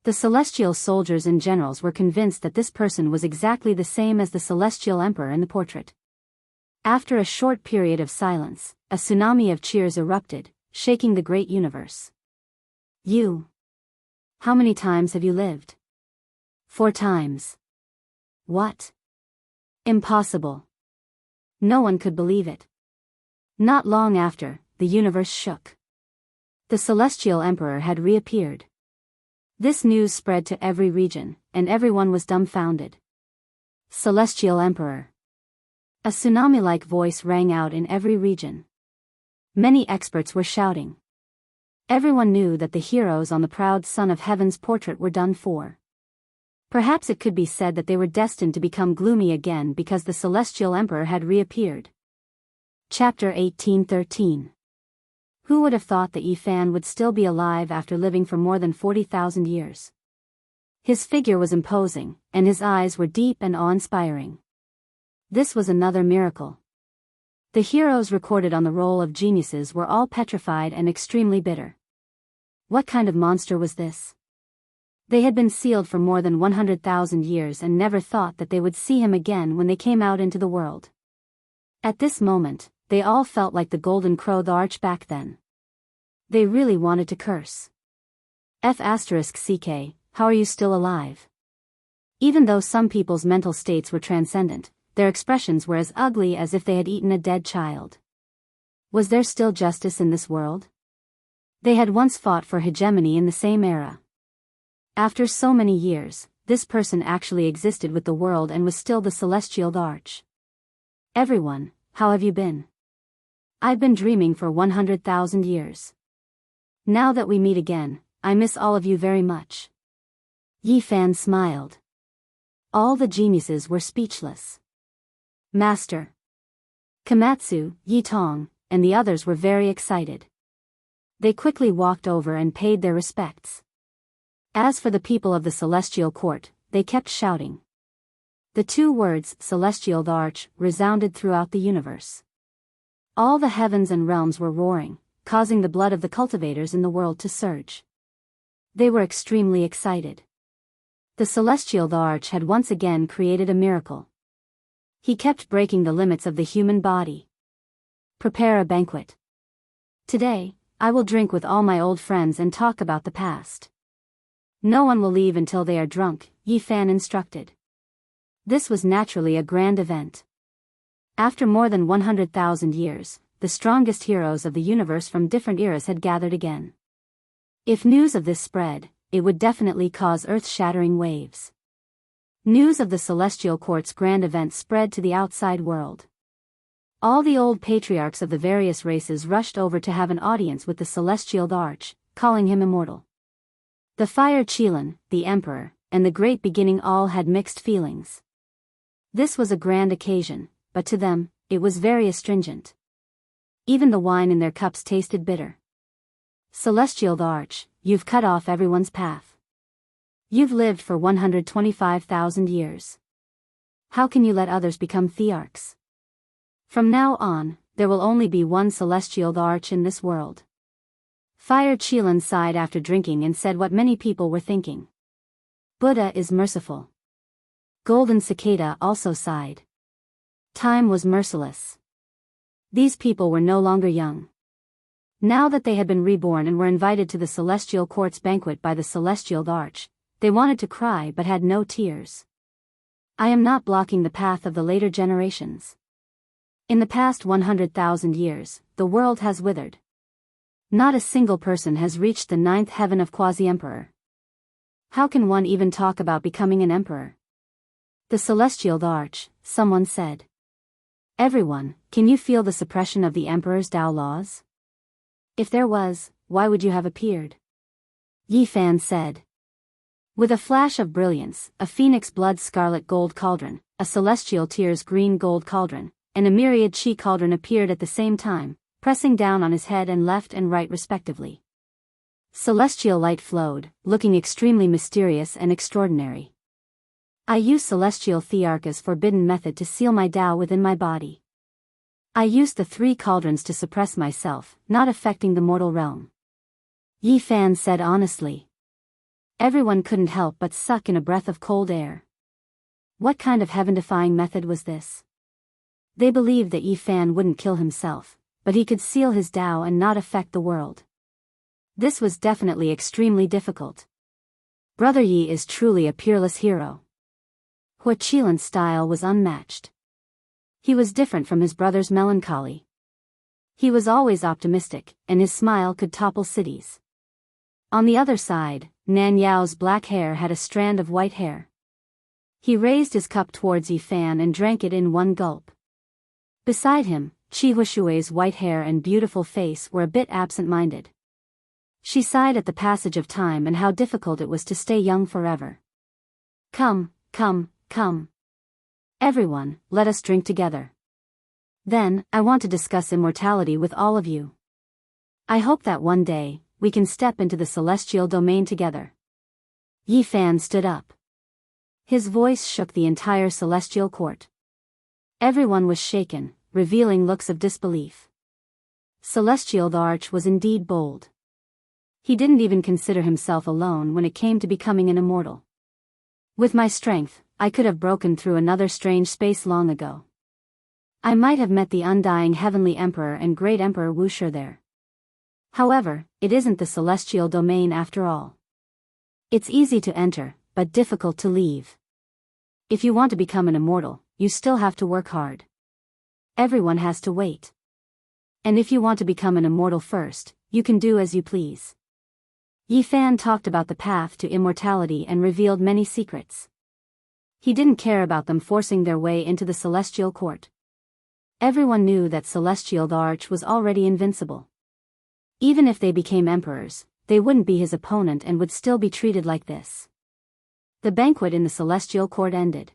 The celestial soldiers and generals were convinced that this person was exactly the same as the celestial emperor in the portrait. After a short period of silence, a tsunami of cheers erupted, shaking the great universe. You. How many times have you lived? 4 times. What? Impossible. No one could believe it. Not long after, the universe shook. The Celestial Emperor had reappeared. This news spread to every region, and everyone was dumbfounded. Celestial Emperor. A tsunami-like voice rang out in every region. Many experts were shouting. Everyone knew that the heroes on the proud son of heaven's portrait were done for. Perhaps it could be said that they were destined to become gloomy again because the Celestial Emperor had reappeared. Chapter 1813. Who would have thought that Yi Fan would still be alive after living for more than 40,000 years? His figure was imposing, and his eyes were deep and awe-inspiring. This was another miracle. The heroes recorded on the roll of geniuses were all petrified and extremely bitter. What kind of monster was this? They had been sealed for more than 100,000 years and never thought that they would see him again when they came out into the world. At this moment, they all felt like the Golden Crow the Arch back then. They really wanted to curse. F***ck, how are you still alive? Even though some people's mental states were transcendent, their expressions were as ugly as if they had eaten a dead child. Was there still justice in this world? They had once fought for hegemony in the same era. After so many years, this person actually existed with the world and was still the Celestial Arch. Everyone, how have you been? I've been dreaming for 100,000 years. Now that we meet again, I miss all of you very much. Yi Fan smiled. All the geniuses were speechless. Master Komatsu, Yi Tong, and the others were very excited. They quickly walked over and paid their respects. As for the people of the Celestial Court, they kept shouting. The 2 words, Celestial Arch, resounded throughout the universe. All the heavens and realms were roaring, causing the blood of the cultivators in the world to surge. They were extremely excited. The Celestial Arch had once again created a miracle. He kept breaking the limits of the human body. Prepare a banquet. Today, I will drink with all my old friends and talk about the past. No one will leave until they are drunk, Yi Fan instructed. This was naturally a grand event. After more than 100,000 years, the strongest heroes of the universe from different eras had gathered again. If news of this spread, it would definitely cause earth-shattering waves. News of the Celestial Court's grand event spread to the outside world. All the old patriarchs of the various races rushed over to have an audience with the Celestial Arch, calling him immortal. The Fire Qilin, the Emperor, and the Great Beginning all had mixed feelings. This was a grand occasion, but to them, it was very astringent. Even the wine in their cups tasted bitter. Celestial Arch, you've cut off everyone's path. You've lived for 125,000 years. How can you let others become thearchs? From now on, there will only be one Celestial Arch in this world. Fire Qilin sighed after drinking and said what many people were thinking. Buddha is merciful. Golden Cicada also sighed. Time was merciless. These people were no longer young. Now that they had been reborn and were invited to the Celestial Court's banquet by the Celestial Arch, they wanted to cry but had no tears. I am not blocking the path of the later generations. In the past 100,000 years, the world has withered. Not a single person has reached the 9th heaven of Quasi-Emperor. How can one even talk about becoming an emperor? The Celestial Arch, someone said. Everyone, can you feel the suppression of the Emperor's Tao laws? If there was, why would you have appeared? Yi Fan said. With a flash of brilliance, a phoenix blood scarlet gold cauldron, a celestial tears green gold cauldron, and a myriad chi cauldron appeared at the same time, pressing down on his head and left and right respectively. Celestial light flowed, looking extremely mysterious and extraordinary. I use Celestial Thearch's forbidden method to seal my Tao within my body. I used the 3 cauldrons to suppress myself, not affecting the mortal realm. Yi Fan said honestly. Everyone couldn't help but suck in a breath of cold air. What kind of heaven-defying method was this? They believed that Yi Fan wouldn't kill himself, but he could seal his Tao and not affect the world. This was definitely extremely difficult. Brother Yi is truly a peerless hero. Hua Qilan's style was unmatched. He was different from his brother's melancholy. He was always optimistic, and his smile could topple cities. On the other side, Nan Yao's black hair had a strand of white hair. He raised his cup towards Yi Fan and drank it in one gulp. Beside him, Qi Huashui's white hair and beautiful face were a bit absent-minded. She sighed at the passage of time and how difficult it was to stay young forever. Come, come, come. Everyone, let us drink together. Then, I want to discuss immortality with all of you. I hope that one day, we can step into the celestial domain together. Yi Fan stood up. His voice shook the entire celestial court. Everyone was shaken, revealing looks of disbelief. Celestial the Arch was indeed bold. He didn't even consider himself alone when it came to becoming an immortal. With my strength, I could have broken through another strange space long ago. I might have met the undying Heavenly Emperor and Great Emperor Wuxia there. However, it isn't the celestial domain after all. It's easy to enter, but difficult to leave. If you want to become an immortal, you still have to work hard. Everyone has to wait. And if you want to become an immortal first, you can do as you please. Yi Fan talked about the path to immortality and revealed many secrets. He didn't care about them forcing their way into the celestial court. Everyone knew that Celestial the Arch was already invincible. Even if they became emperors, they wouldn't be his opponent and would still be treated like this. The banquet in the celestial court ended.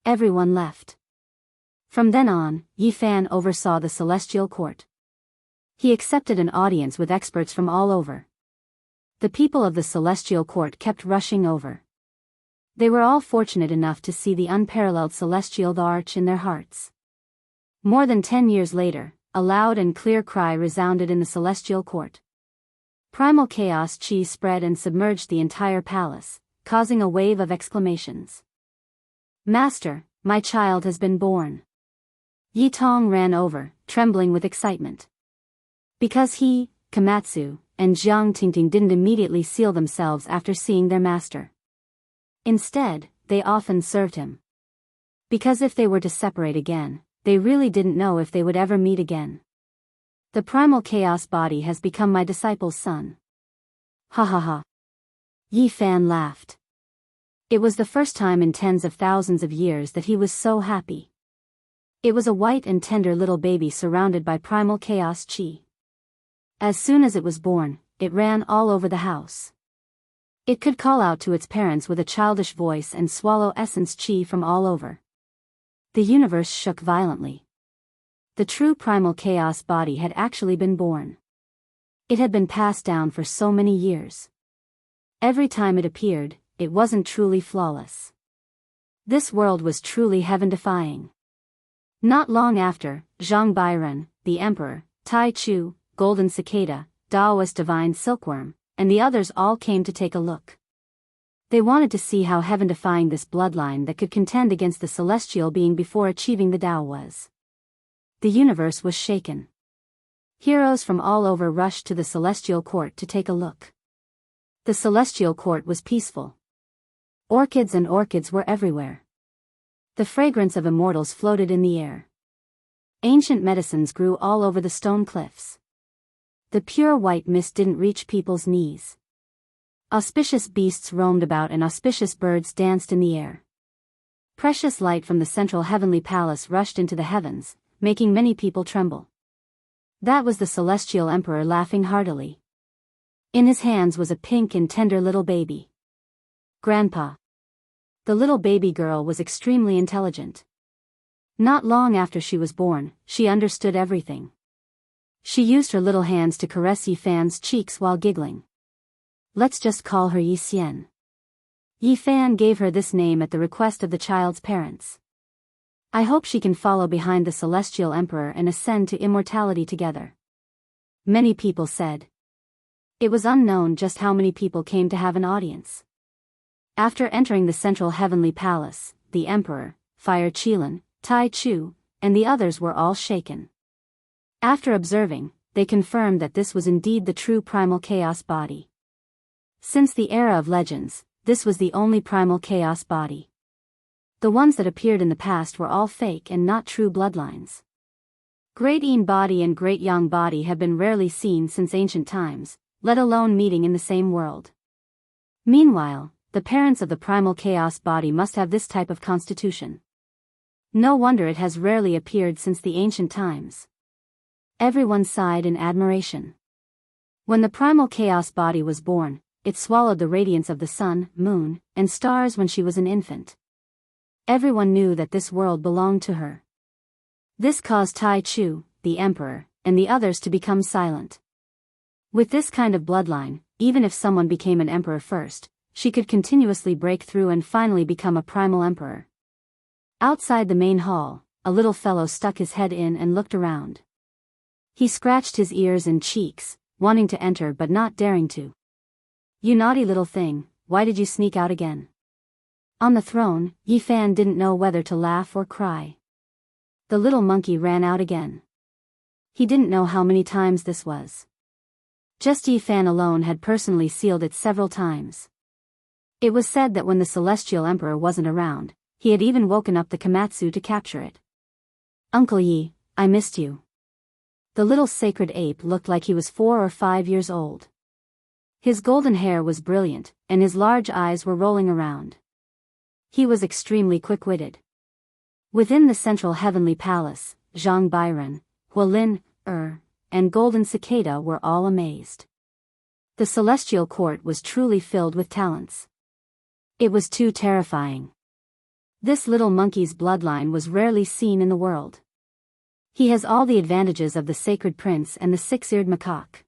Everyone left. From then on, Yi Fan oversaw the celestial court. He accepted an audience with experts from all over. The people of the celestial court kept rushing over. They were all fortunate enough to see the unparalleled Celestial the Arch in their hearts. More than 10 years later, a loud and clear cry resounded in the celestial court. Primal chaos chi spread and submerged the entire palace, causing a wave of exclamations. Master, my child has been born. Yi Tong ran over, trembling with excitement. Because he, Komatsu, and Jiang Tingting didn't immediately seal themselves after seeing their master. Instead, they often served him. Because if they were to separate again, they really didn't know if they would ever meet again. The primal chaos body has become my disciple's son. Ha ha ha. Yi Fan laughed. It was the first time in tens of thousands of years that he was so happy. It was a white and tender little baby surrounded by primal chaos chi. As soon as it was born, it ran all over the house. It could call out to its parents with a childish voice and swallow essence chi from all over. The universe shook violently. The true primal chaos body had actually been born. It had been passed down for so many years. Every time it appeared, it wasn't truly flawless. This world was truly heaven-defying. Not long after, Zhang Bairen, the emperor, Tai Chu, Golden Cicada, Daoist Divine Silkworm, and the others all came to take a look. They wanted to see how heaven-defying this bloodline that could contend against the celestial being before achieving the Tao was. The universe was shaken. Heroes from all over rushed to the celestial court to take a look. The celestial court was peaceful. Orchids and orchids were everywhere. The fragrance of immortals floated in the air. Ancient medicines grew all over the stone cliffs. The pure white mist didn't reach people's knees. Auspicious beasts roamed about and auspicious birds danced in the air. Precious light from the central heavenly palace rushed into the heavens, making many people tremble. That was the celestial emperor laughing heartily. In his hands was a pink and tender little baby. Grandpa. The little baby girl was extremely intelligent. Not long after she was born, she understood everything. She used her little hands to caress Yi Fan's cheeks while giggling. Let's just call her Yi Xian. Yi Fan gave her this name at the request of the child's parents. I hope she can follow behind the celestial emperor and ascend to immortality together. Many people said. It was unknown just how many people came to have an audience. After entering the central heavenly palace, the emperor, Fire Qilan, Tai Chu, and the others were all shaken. After observing, they confirmed that this was indeed the true primal chaos body. Since the era of legends, this was the only primal chaos body. The ones that appeared in the past were all fake and not true bloodlines. Great Een body and Great Yang body have been rarely seen since ancient times, let alone meeting in the same world. Meanwhile, the parents of the primal chaos body must have this type of constitution. No wonder it has rarely appeared since the ancient times. Everyone sighed in admiration. When the primal chaos body was born, it swallowed the radiance of the sun, moon, and stars when she was an infant. Everyone knew that this world belonged to her. This caused Tai Chu, the emperor, and the others to become silent. With this kind of bloodline, even if someone became an emperor first, she could continuously break through and finally become a primal emperor. Outside the main hall, a little fellow stuck his head in and looked around. He scratched his ears and cheeks, wanting to enter but not daring to. "You naughty little thing, why did you sneak out again?" On the throne, Yi Fan didn't know whether to laugh or cry. The little monkey ran out again. He didn't know how many times this was. Just Yi Fan alone had personally sealed it several times. It was said that when the Celestial Emperor wasn't around, he had even woken up the Komatsu to capture it. "Uncle Yi, I missed you." The little sacred ape looked like he was 4 or 5 years old. His golden hair was brilliant, and his large eyes were rolling around. He was extremely quick-witted. Within the central heavenly palace, Zhang Bairen, Hualin, and Golden Cicada were all amazed. The celestial court was truly filled with talents. It was too terrifying. This little monkey's bloodline was rarely seen in the world. He has all the advantages of the sacred prince and the six-eared macaque.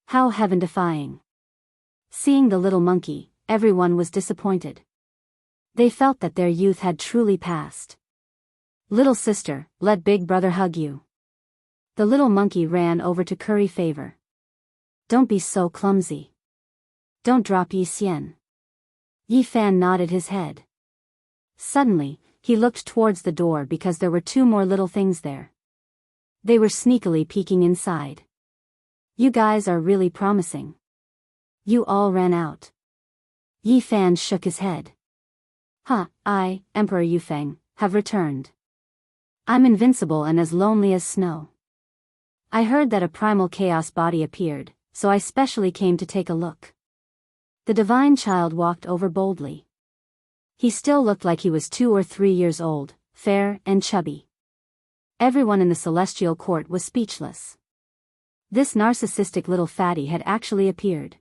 How heaven-defying. Seeing the little monkey, everyone was disappointed. They felt that their youth had truly passed. "Little sister, let big brother hug you." The little monkey ran over to curry favor. "Don't be so clumsy. Don't drop Yi Xian." Yi Fan nodded his head. Suddenly, he looked towards the door because there were 2 more little things there. They were sneakily peeking inside. "You guys are really promising. You all ran out." Yi Fan shook his head. I, Emperor Yufeng, have returned. I'm invincible and as lonely as snow. I heard that a primal chaos body appeared, so I specially came to take a look." The divine child walked over boldly. He still looked like he was 2 or 3 years old, fair and chubby. Everyone in the celestial court was speechless. This narcissistic little fatty had actually appeared.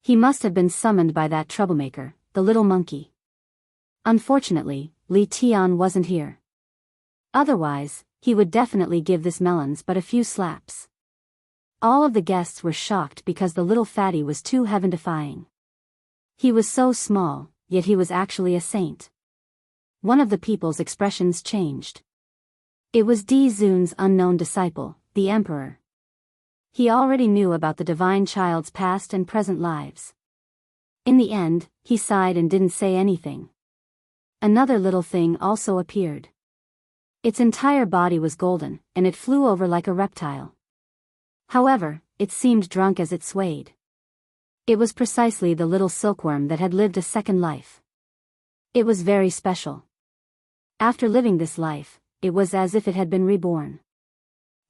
He must have been summoned by that troublemaker, the little monkey. Unfortunately, Li Tian wasn't here. Otherwise, he would definitely give this melons but a few slaps. All of the guests were shocked because the little fatty was too heaven-defying. He was so small, yet he was actually a saint. One of the people's expressions changed. It was Di Zun's unknown disciple, the emperor. He already knew about the divine child's past and present lives. In the end, he sighed and didn't say anything. Another little thing also appeared. Its entire body was golden, and it flew over like a reptile. However, it seemed drunk as it swayed. It was precisely the little silkworm that had lived a second life. It was very special. After living this life, it was as if it had been reborn.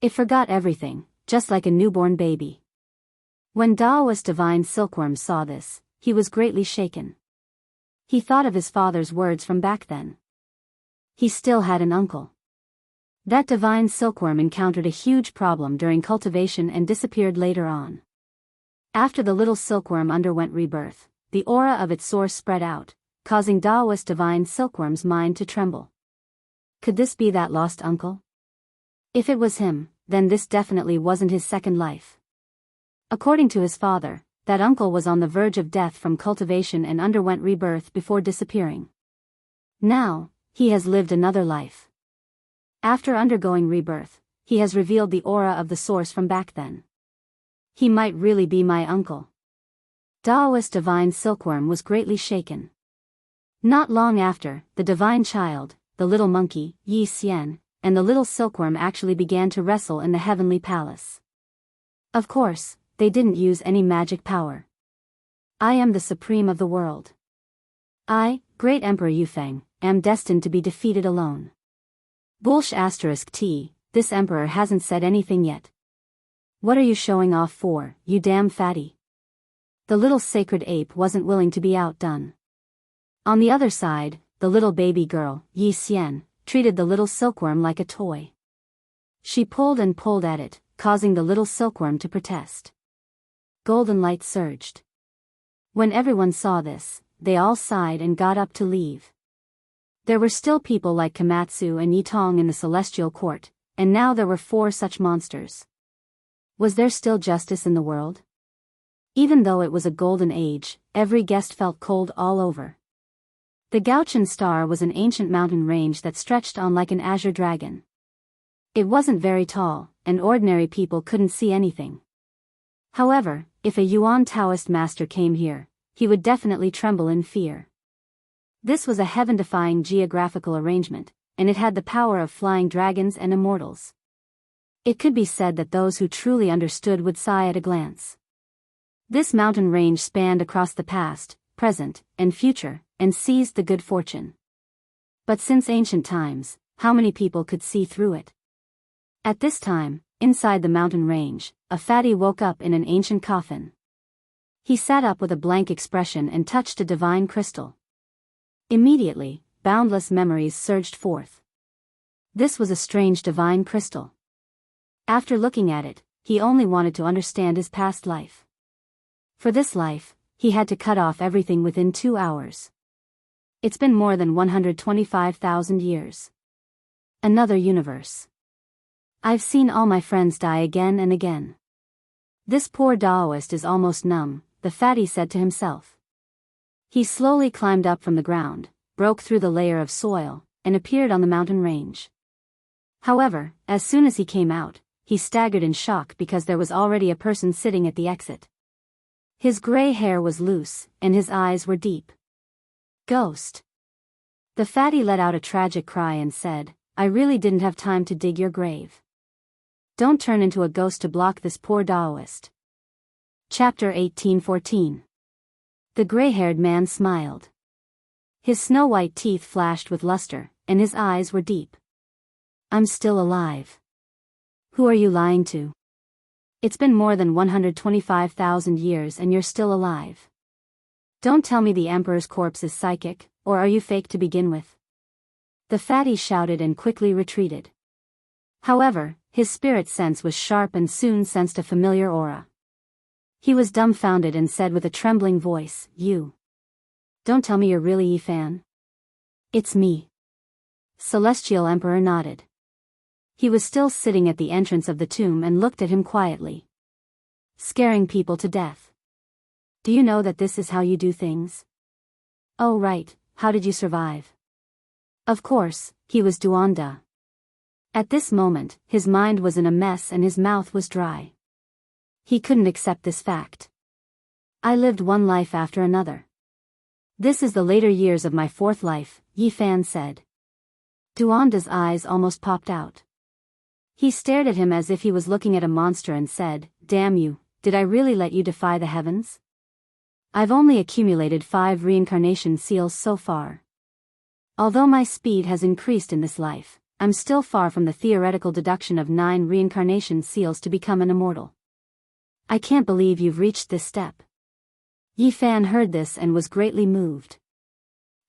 It forgot everything, just like a newborn baby. When Daoist divine silkworm saw this, he was greatly shaken. He thought of his father's words from back then. He still had an uncle. That divine silkworm encountered a huge problem during cultivation and disappeared later on. After the little silkworm underwent rebirth, the aura of its source spread out, causing Daoist divine silkworm's mind to tremble. Could this be that lost uncle? If it was him, then this definitely wasn't his second life. According to his father, that uncle was on the verge of death from cultivation and underwent rebirth before disappearing. Now, he has lived another life. After undergoing rebirth, he has revealed the aura of the source from back then. He might really be my uncle. Daoist divine silkworm was greatly shaken. Not long after, the divine child, the little monkey, Yi Xian, and the little silkworm actually began to wrestle in the heavenly palace. Of course, they didn't use any magic power. I am the supreme of the world. I, Great Emperor Yufeng, am destined to be defeated alone. Bullsh *T, this emperor hasn't said anything yet. What are you showing off for, you damn fatty? The little sacred ape wasn't willing to be outdone. On the other side, the little baby girl, Yi Xian, treated the little silkworm like a toy. She pulled and pulled at it, causing the little silkworm to protest. Golden light surged. When everyone saw this, they all sighed and got up to leave. There were still people like Komatsu and Yitong in the celestial court, and now there were 4 such monsters. Was there still justice in the world? Even though it was a golden age, every guest felt cold all over. The Gaochen Star was an ancient mountain range that stretched on like an azure dragon. It wasn't very tall, and ordinary people couldn't see anything. However, if a Yuan Taoist master came here, he would definitely tremble in fear. This was a heaven-defying geographical arrangement, and it had the power of flying dragons and immortals. It could be said that those who truly understood would sigh at a glance. This mountain range spanned across the past, present, and future, and seized the good fortune. But since ancient times, how many people could see through it? At this time, inside the mountain range, a fatty woke up in an ancient coffin. He sat up with a blank expression and touched a divine crystal. Immediately, boundless memories surged forth. This was a strange divine crystal. After looking at it, he only wanted to understand his past life. For this life, he had to cut off everything within 2 hours. It's been more than 125,000 years. Another universe. I've seen all my friends die again and again. This poor Taoist is almost numb, the fatty said to himself. He slowly climbed up from the ground, broke through the layer of soil, and appeared on the mountain range. However, as soon as he came out, he staggered in shock because there was already a person sitting at the exit. His gray hair was loose, and his eyes were deep. Ghost. The fatty let out a tragic cry and said, I really didn't have time to dig your grave. Don't turn into a ghost to block this poor Taoist. Chapter 1814. The gray-haired man smiled. His snow-white teeth flashed with luster, and his eyes were deep. I'm still alive. Who are you lying to? It's been more than 125,000 years and you're still alive. Don't tell me the Emperor's corpse is psychic, or are you fake to begin with? The fatty shouted and quickly retreated. However, his spirit sense was sharp and soon sensed a familiar aura. He was dumbfounded and said with a trembling voice, You. Don't tell me you're really Yifan. It's me. Celestial Emperor nodded. He was still sitting at the entrance of the tomb and looked at him quietly. Scaring people to death. Do you know that this is how you do things? Oh right, how did you survive? Of course, he was Duanda. At this moment, his mind was in a mess and his mouth was dry. He couldn't accept this fact. I lived one life after another. This is the later years of my 4th life, Yifan said. Duanda's eyes almost popped out. He stared at him as if he was looking at a monster and said, Damn you, did I really let you defy the heavens? I've only accumulated 5 reincarnation seals so far. Although my speed has increased in this life, I'm still far from the theoretical deduction of 9 reincarnation seals to become an immortal. I can't believe you've reached this step. Yifan heard this and was greatly moved.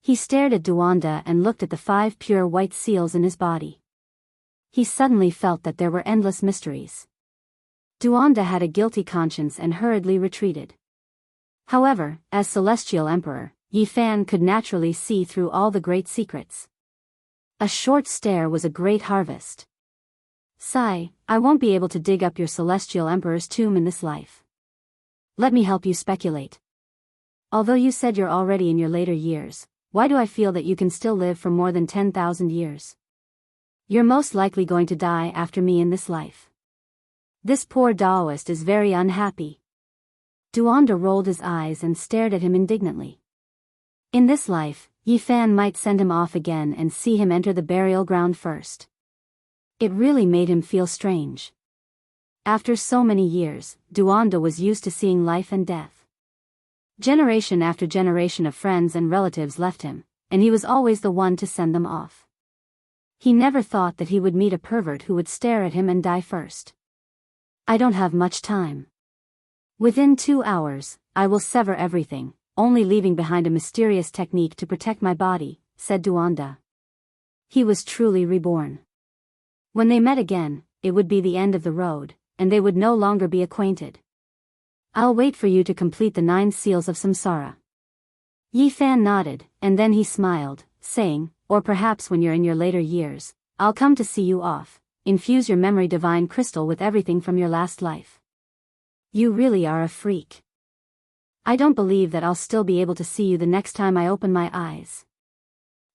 He stared at Duanda and looked at the 5 pure white seals in his body. He suddenly felt that there were endless mysteries. Duanda had a guilty conscience and hurriedly retreated. However, as Celestial Emperor, Yifan could naturally see through all the great secrets. A short stare was a great harvest. Sigh, I won't be able to dig up your Celestial Emperor's tomb in this life. Let me help you speculate. Although you said you're already in your later years, why do I feel that you can still live for more than 10,000 years? You're most likely going to die after me in this life. This poor Taoist is very unhappy. Duanda rolled his eyes and stared at him indignantly. In this life, Yifan might send him off again and see him enter the burial ground first. It really made him feel strange. After so many years, Duanda was used to seeing life and death. Generation after generation of friends and relatives left him, and he was always the one to send them off. He never thought that he would meet a pervert who would stare at him and die first. I don't have much time. Within 2 hours, I will sever everything, only leaving behind a mysterious technique to protect my body, said Duanda. He was truly reborn. When they met again, it would be the end of the road, and they would no longer be acquainted. I'll wait for you to complete the 9 seals of samsara. Yi Fan nodded, and then he smiled, saying, or perhaps when you're in your later years, I'll come to see you off, infuse your memory divine crystal with everything from your last life. You really are a freak. I don't believe that I'll still be able to see you the next time I open my eyes.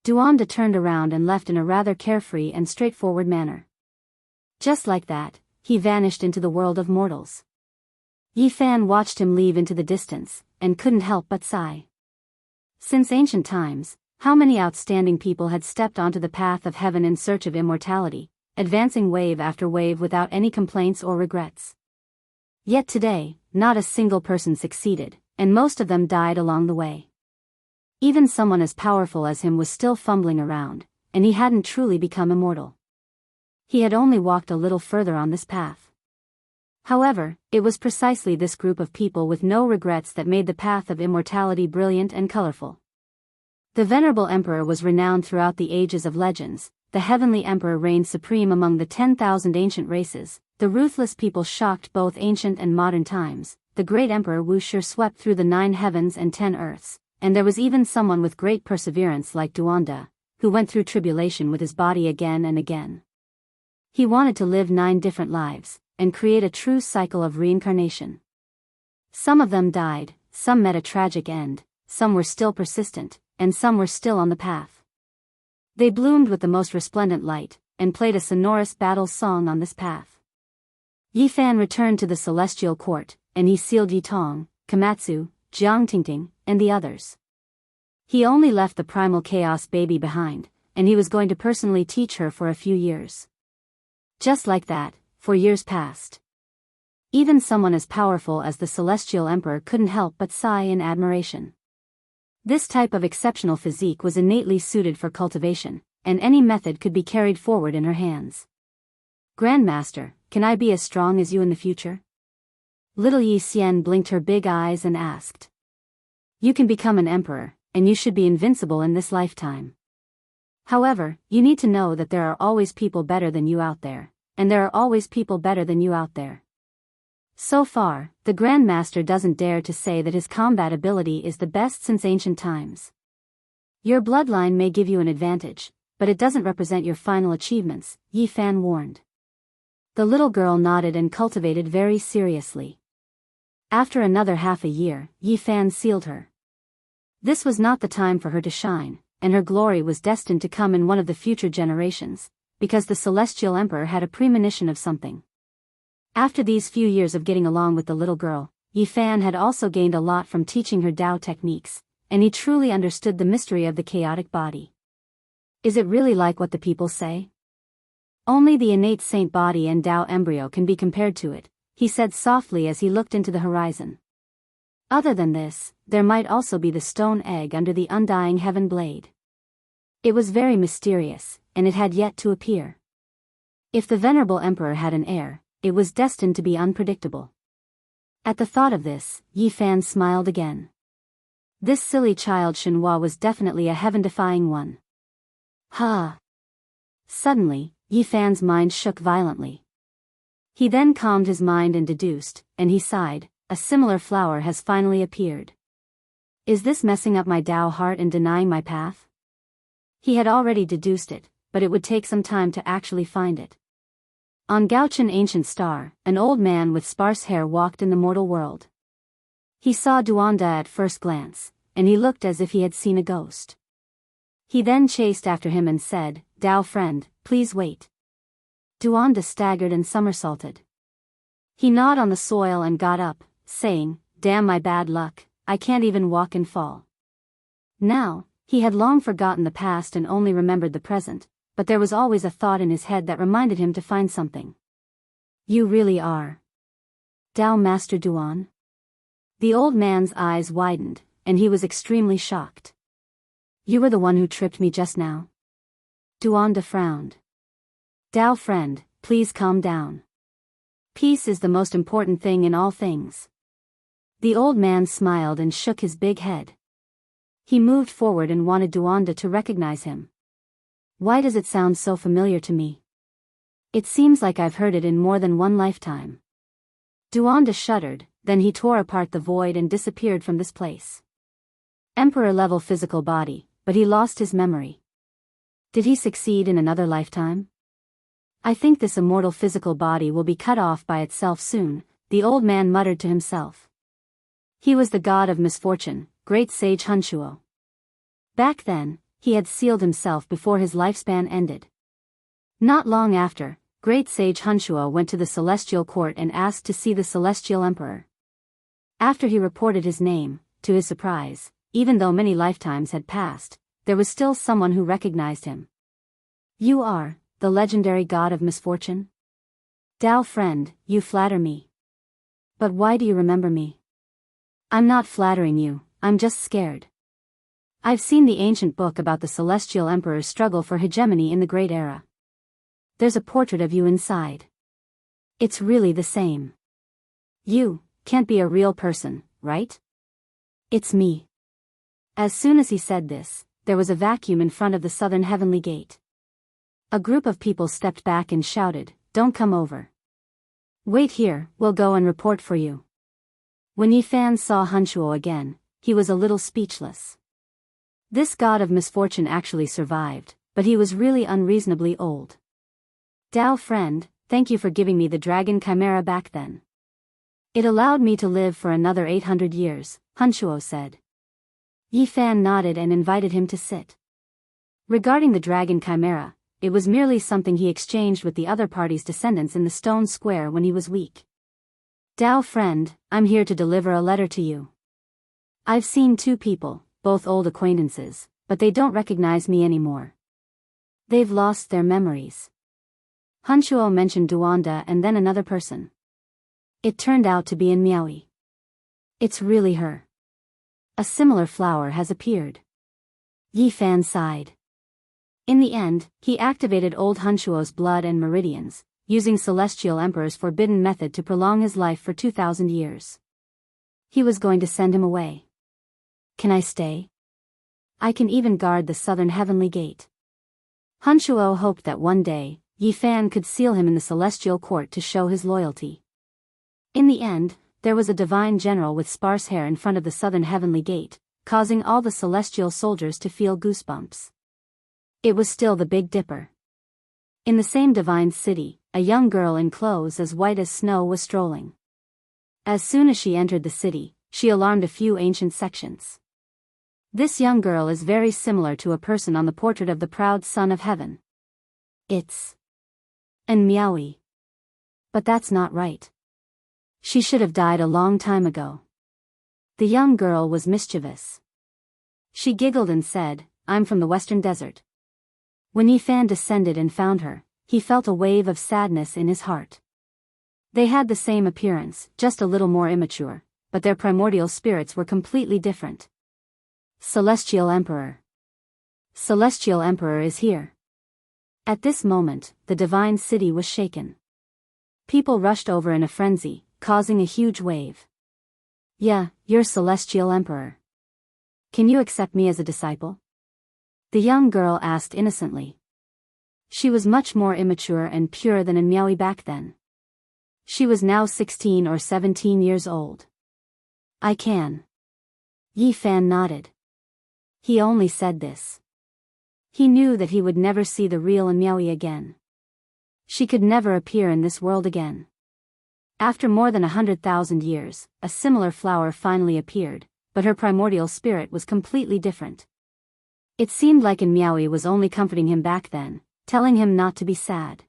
Duanda turned around and left in a rather carefree and straightforward manner. Just like that, he vanished into the world of mortals. Yi Fan watched him leave into the distance, and couldn't help but sigh. Since ancient times, how many outstanding people had stepped onto the path of heaven in search of immortality, advancing wave after wave without any complaints or regrets. Yet today, not a single person succeeded, and most of them died along the way. Even someone as powerful as him was still fumbling around, and he hadn't truly become immortal. He had only walked a little further on this path. However, it was precisely this group of people with no regrets that made the path of immortality brilliant and colorful. The venerable emperor was renowned throughout the ages of legends. The heavenly emperor reigned supreme among the 10,000 ancient races. The ruthless people shocked both ancient and modern times. The great emperor Wuxia swept through the 9 heavens and 10 earths, and there was even someone with great perseverance like Duanda, who went through tribulation with his body again and again. He wanted to live 9 different lives, and create a true cycle of reincarnation. Some of them died, some met a tragic end, some were still persistent, and some were still on the path. They bloomed with the most resplendent light, and played a sonorous battle song on this path. Yi Fan returned to the celestial court, and he sealed Yi Tong, Komatsu, Jiang Tingting, and the others. He only left the primal chaos baby behind, and he was going to personally teach her for a few years. Just like that, 4 years passed. Even someone as powerful as the celestial emperor couldn't help but sigh in admiration. This type of exceptional physique was innately suited for cultivation, and any method could be carried forward in her hands. Grandmaster, can I be as strong as you in the future? Little Yi Xian blinked her big eyes and asked. You can become an emperor, and you should be invincible in this lifetime. However, you need to know that there are always people better than you out there, and there are always people better than you out there. So far, the Grandmaster doesn't dare to say that his combat ability is the best since ancient times. Your bloodline may give you an advantage, but it doesn't represent your final achievements, Yi Fan warned. The little girl nodded and cultivated very seriously. After another half a year, Yi Fan sealed her. This was not the time for her to shine, and her glory was destined to come in one of the future generations, because the celestial emperor had a premonition of something. After these few years of getting along with the little girl, Yi Fan had also gained a lot from teaching her Tao techniques, and he truly understood the mystery of the chaotic body. Is it really like what the people say? Only the innate saint body and Tao embryo can be compared to it, he said softly as he looked into the horizon. Other than this, there might also be the stone egg under the undying heaven blade. It was very mysterious, and it had yet to appear. If the venerable emperor had an heir, it was destined to be unpredictable. At the thought of this, Yi Fan smiled again. This silly child Shenhua was definitely a heaven-defying one. Ha! Suddenly, Yi Fan's mind shook violently. He then calmed his mind and deduced, and he sighed, a similar flower has finally appeared. Is this messing up my Tao heart and denying my path? He had already deduced it, but it would take some time to actually find it. On Gaochen Ancient Star, an old man with sparse hair walked in the mortal world. He saw Duanda at first glance, and he looked as if he had seen a ghost. He then chased after him and said, Tao friend, please wait. Duanda staggered and somersaulted. He gnawed on the soil and got up, saying, damn my bad luck, I can't even walk and fall. Now, he had long forgotten the past and only remembered the present, but there was always a thought in his head that reminded him to find something. You really are Dao Master Duan? The old man's eyes widened, and he was extremely shocked. You were the one who tripped me just now? Duanda frowned. Dao friend, please calm down. Peace is the most important thing in all things. The old man smiled and shook his big head. He moved forward and wanted Duanda to recognize him. Why does it sound so familiar to me? It seems like I've heard it in more than one lifetime. Duanda shuddered, then he tore apart the void and disappeared from this place. Emperor-level physical body, but he lost his memory. Did he succeed in another lifetime? I think this immortal physical body will be cut off by itself soon, the old man muttered to himself. He was the god of misfortune, great sage Hunshuo. Back then, he had sealed himself before his lifespan ended. Not long after, great sage Hunshuo went to the celestial court and asked to see the celestial emperor. After he reported his name, to his surprise, even though many lifetimes had passed, there was still someone who recognized him. You are the legendary god of misfortune? Dao friend, you flatter me. But why do you remember me? I'm not flattering you, I'm just scared. I've seen the ancient book about the celestial emperor's struggle for hegemony in the Great Era. There's a portrait of you inside. It's really the same. You can't be a real person, right? It's me. As soon as he said this, there was a vacuum in front of the southern heavenly gate. A group of people stepped back and shouted, "Don't come over. Wait here, we'll go and report for you." When Yifan saw Hunshuo again, he was a little speechless. This god of misfortune actually survived, but he was really unreasonably old. Dao friend, thank you for giving me the dragon chimera back then. It allowed me to live for another 800 years, Hunshuo said. Yifan nodded and invited him to sit. Regarding the dragon chimera, it was merely something he exchanged with the other party's descendants in the stone square when he was weak. Dao friend, I'm here to deliver a letter to you. I've seen two people, both old acquaintances, but they don't recognize me anymore. They've lost their memories. Hunshuo mentioned Duanda and then another person. It turned out to be in Miaoi. It's really her. A similar flower has appeared. Yifan sighed. In the end, he activated old Hunshuo's blood and meridians, using Celestial Emperor's forbidden method to prolong his life for 2,000 years. He was going to send him away. Can I stay? I can even guard the southern heavenly gate. Hunshuo hoped that one day, Yifan could seal him in the celestial court to show his loyalty. In the end, there was a divine general with sparse hair in front of the southern heavenly gate, causing all the celestial soldiers to feel goosebumps. It was still the Big Dipper. In the same divine city, a young girl in clothes as white as snow was strolling. As soon as she entered the city, she alarmed a few ancient sections. This young girl is very similar to a person on the portrait of the proud son of heaven. It's an Miaoi. But that's not right. She should have died a long time ago. The young girl was mischievous. She giggled and said, I'm from the western desert. When Yifan descended and found her, he felt a wave of sadness in his heart. They had the same appearance, just a little more immature, but their primordial spirits were completely different. Celestial Emperor. Celestial Emperor is here. At this moment, the divine city was shaken. People rushed over in a frenzy, causing a huge wave. Yeah, you're Celestial Emperor. Can you accept me as a disciple? The young girl asked innocently. She was much more immature and pure than in Miaoi back then. She was now 16 or 17 years old. I can. Yifan nodded. He only said this. He knew that he would never see the real Miaoi again. She could never appear in this world again. After more than 100,000 years, a similar flower finally appeared, but her primordial spirit was completely different. It seemed like Miaoi was only comforting him back then, telling him not to be sad.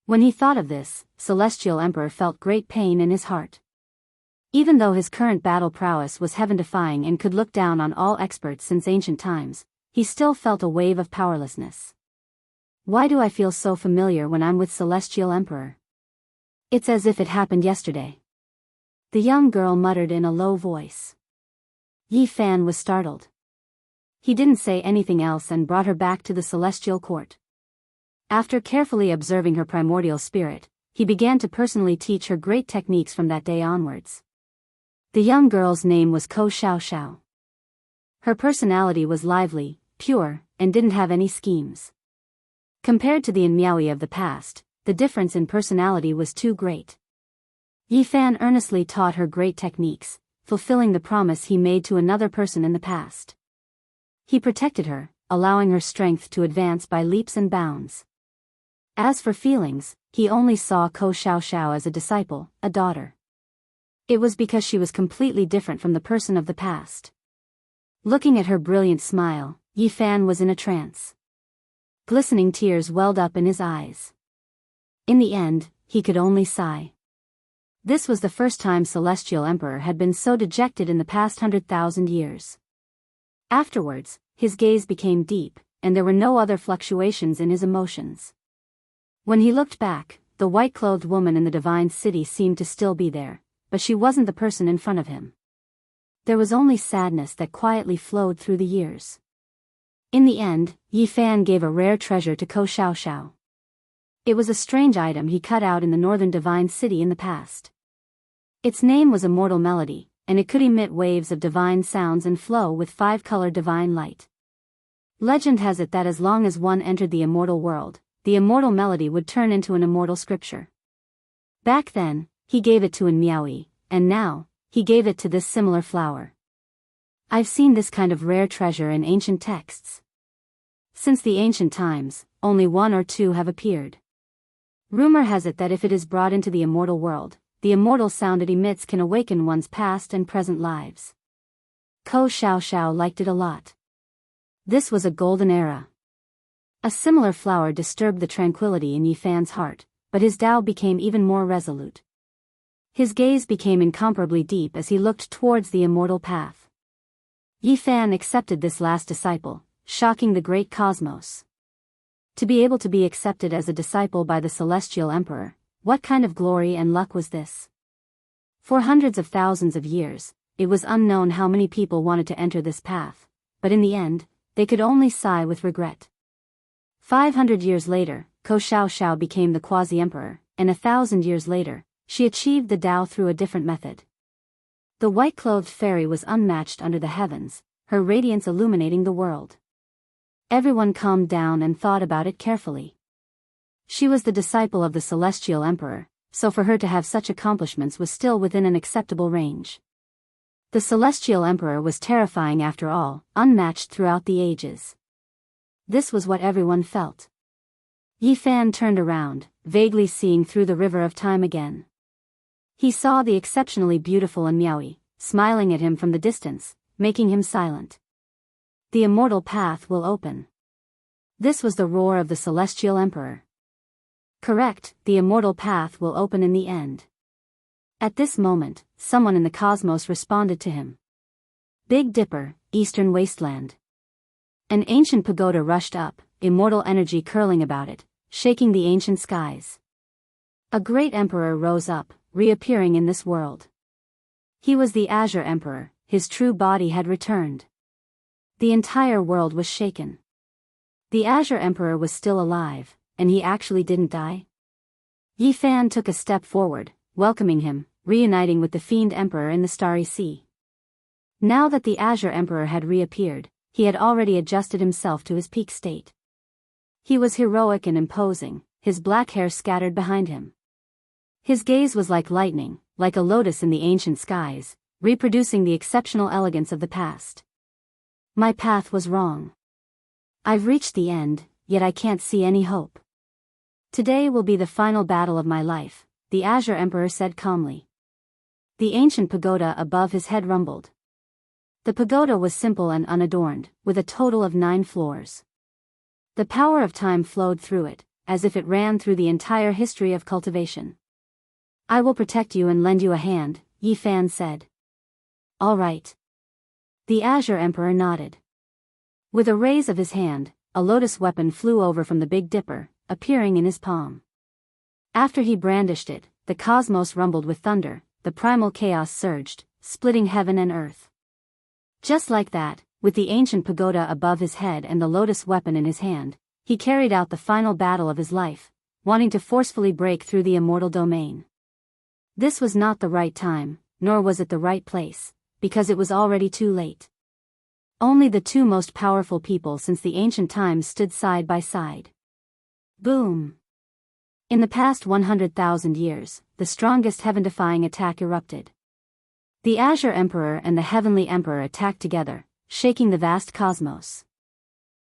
When he thought of this, Celestial Emperor felt great pain in his heart. Even though his current battle prowess was heaven-defying and could look down on all experts since ancient times, he still felt a wave of powerlessness. Why do I feel so familiar when I'm with Celestial Emperor? It's as if it happened yesterday. The young girl muttered in a low voice. Yi Fan was startled. He didn't say anything else and brought her back to the celestial court. After carefully observing her primordial spirit, he began to personally teach her great techniques from that day onwards. The young girl's name was Ko Xiao Xiao. Her personality was lively, pure, and didn't have any schemes. Compared to the Miaoi of the past, the difference in personality was too great. Yi Fan earnestly taught her great techniques, fulfilling the promise he made to another person in the past. He protected her, allowing her strength to advance by leaps and bounds. As for feelings, he only saw Ko Xiao Xiao as a disciple, a daughter. It was because she was completely different from the person of the past. Looking at her brilliant smile, Yi Fan was in a trance. Glistening tears welled up in his eyes. In the end, he could only sigh. This was the first time Celestial Emperor had been so dejected in the past 100,000 years. Afterwards, his gaze became deep, and there were no other fluctuations in his emotions. When he looked back, the white-clothed woman in the divine city seemed to still be there, but she wasn't the person in front of him. There was only sadness that quietly flowed through the years. In the end, Yi Fan gave a rare treasure to Ko Xiao Xiao. It was a strange item he cut out in the northern divine city in the past. Its name was Immortal Melody, and it could emit waves of divine sounds and flow with 5-color divine light. Legend has it that as long as one entered the immortal world, the immortal melody would turn into an immortal scripture. Back then, he gave it to Miaoi, and now, he gave it to this similar flower. I've seen this kind of rare treasure in ancient texts. Since the ancient times, only 1 or 2 have appeared. Rumor has it that if it is brought into the immortal world, the immortal sound it emits can awaken one's past and present lives. Ko Xiao Xiao liked it a lot. This was a golden era. A similar flower disturbed the tranquility in Yi Fan's heart, but his Tao became even more resolute. His gaze became incomparably deep as he looked towards the immortal path. Yi Fan accepted this last disciple, shocking the great cosmos. To be able to be accepted as a disciple by the Celestial Emperor, what kind of glory and luck was this? For hundreds of thousands of years, it was unknown how many people wanted to enter this path, but in the end, they could only sigh with regret. 500 years later, Ko Xiao Xiao became the quasi-emperor, and 1,000 years later, she achieved the Tao through a different method. The white-clothed fairy was unmatched under the heavens, her radiance illuminating the world. Everyone calmed down and thought about it carefully. She was the disciple of the Celestial Emperor, so for her to have such accomplishments was still within an acceptable range. The Celestial Emperor was terrifying after all, unmatched throughout the ages. This was what everyone felt. Yi Fan turned around, vaguely seeing through the river of time again. He saw the exceptionally beautiful Miaoi, smiling at him from the distance, making him silent. The immortal path will open. This was the roar of the Celestial Emperor. Correct, the immortal path will open in the end. At this moment, someone in the cosmos responded to him. Big Dipper, Eastern Wasteland. An ancient pagoda rushed up, immortal energy curling about it, shaking the ancient skies. A great emperor rose up, reappearing in this world. He was the Azure Emperor, his true body had returned. The entire world was shaken. The Azure Emperor was still alive, and he actually didn't die? Yi Fan took a step forward, welcoming him, reuniting with the Fiend Emperor in the Starry Sea. Now that the Azure Emperor had reappeared, he had already adjusted himself to his peak state. He was heroic and imposing, his black hair scattered behind him. His gaze was like lightning, like a lotus in the ancient skies, reproducing the exceptional elegance of the past. My path was wrong. I've reached the end, yet I can't see any hope. Today will be the final battle of my life, the Azure Emperor said calmly. The ancient pagoda above his head rumbled. The pagoda was simple and unadorned, with a total of 9 floors. The power of time flowed through it, as if it ran through the entire history of cultivation. I will protect you and lend you a hand, Yi Fan said. All right. The Azure Emperor nodded. With a raise of his hand, a lotus weapon flew over from the Big Dipper, appearing in his palm. After he brandished it, the cosmos rumbled with thunder, the primal chaos surged, splitting heaven and earth. Just like that, with the ancient pagoda above his head and the lotus weapon in his hand, he carried out the final battle of his life, wanting to forcefully break through the immortal domain. This was not the right time, nor was it the right place, because it was already too late. Only the two most powerful people since the ancient times stood side by side. Boom! In the past 100,000 years, the strongest heaven-defying attack erupted. The Azure Emperor and the Heavenly Emperor attacked together, shaking the vast cosmos.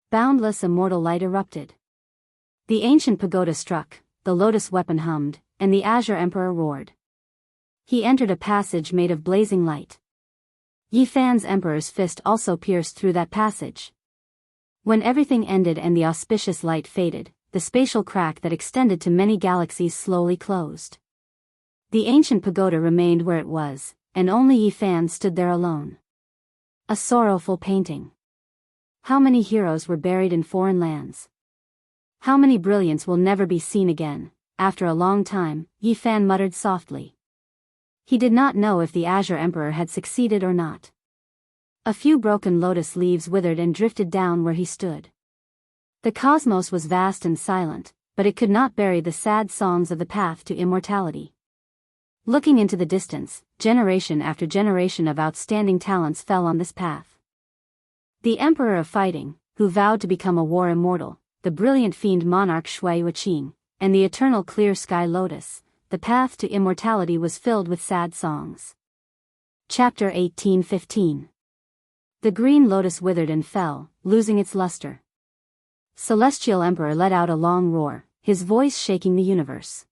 Boundless immortal light erupted. The ancient pagoda struck, the lotus weapon hummed, and the Azure Emperor roared. He entered a passage made of blazing light. Yifan's Emperor's fist also pierced through that passage. When everything ended and the auspicious light faded, the spatial crack that extended to many galaxies slowly closed. The ancient pagoda remained where it was, and only Yifan stood there alone. A sorrowful painting. How many heroes were buried in foreign lands? How many brilliants will never be seen again? After a long time, Yifan muttered softly. He did not know if the Azure Emperor had succeeded or not. A few broken lotus leaves withered and drifted down where he stood. The cosmos was vast and silent, but it could not bury the sad songs of the path to immortality. Looking into the distance, generation after generation of outstanding talents fell on this path. The Emperor of Fighting, who vowed to become a war immortal, the brilliant fiend monarch Shui Wuqing, and the eternal clear sky lotus, the path to immortality was filled with sad songs. Chapter 1815. The green lotus withered and fell, losing its luster. Celestial Emperor let out a long roar, his voice shaking the universe.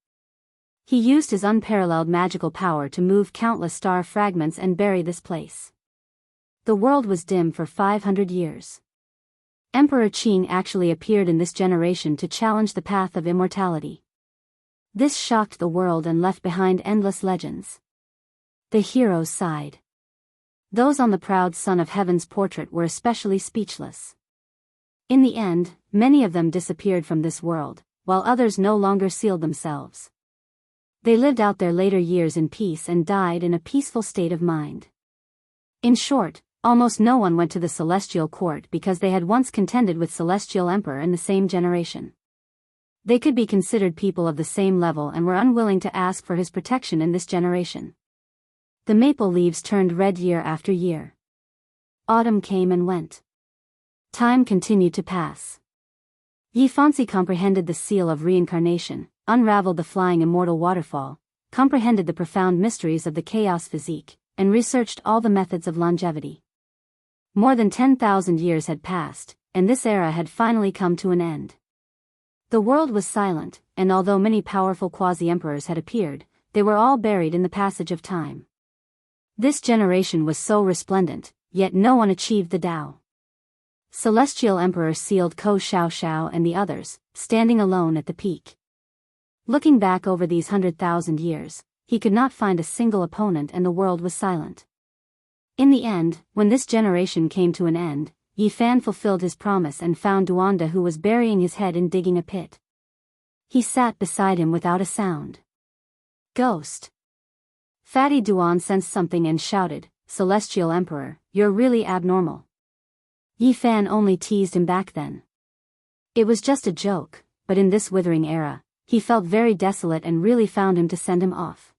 He used his unparalleled magical power to move countless star fragments and bury this place. The world was dim for 500 years. Emperor Qing actually appeared in this generation to challenge the path of immortality. This shocked the world and left behind endless legends. The heroes sighed. Those on the proud son of heaven's portrait were especially speechless. In the end, many of them disappeared from this world, while others no longer sealed themselves. They lived out their later years in peace and died in a peaceful state of mind. In short, almost no one went to the celestial court because they had once contended with Celestial Emperor in the same generation. They could be considered people of the same level and were unwilling to ask for his protection in this generation. The maple leaves turned red year after year. Autumn came and went. Time continued to pass. Yifanzi comprehended the seal of reincarnation, unraveled the flying immortal waterfall, comprehended the profound mysteries of the chaos physique, and researched all the methods of longevity. More than 10,000 years had passed, and this era had finally come to an end. The world was silent, and although many powerful quasi-emperors had appeared, they were all buried in the passage of time. This generation was so resplendent, yet no one achieved the Tao. Celestial Emperor sealed Ko Xiao and the others, standing alone at the peak. Looking back over these 100,000 years, he could not find a single opponent and the world was silent. In the end, when this generation came to an end, Yifan fulfilled his promise and found Duanda, who was burying his head in digging a pit. He sat beside him without a sound. Ghost. Fatty Duan sensed something and shouted, "Celestial Emperor, you're really abnormal." Yifan only teased him back then. It was just a joke, but in this withering era, he felt very desolate and really found him to send him off.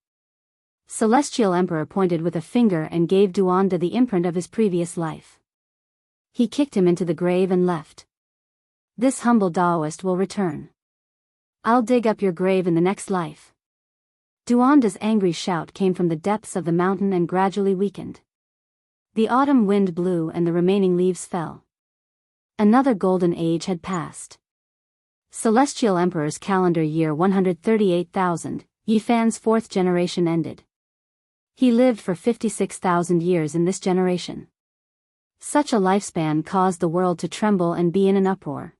Celestial Emperor pointed with a finger and gave Duanda the imprint of his previous life. He kicked him into the grave and left. This humble Taoist will return. I'll dig up your grave in the next life. Duanda's angry shout came from the depths of the mountain and gradually weakened. The autumn wind blew and the remaining leaves fell. Another golden age had passed. Celestial Emperor's calendar year 138,000, Yifan's fourth generation ended. He lived for 56,000 years in this generation. Such a lifespan caused the world to tremble and be in an uproar.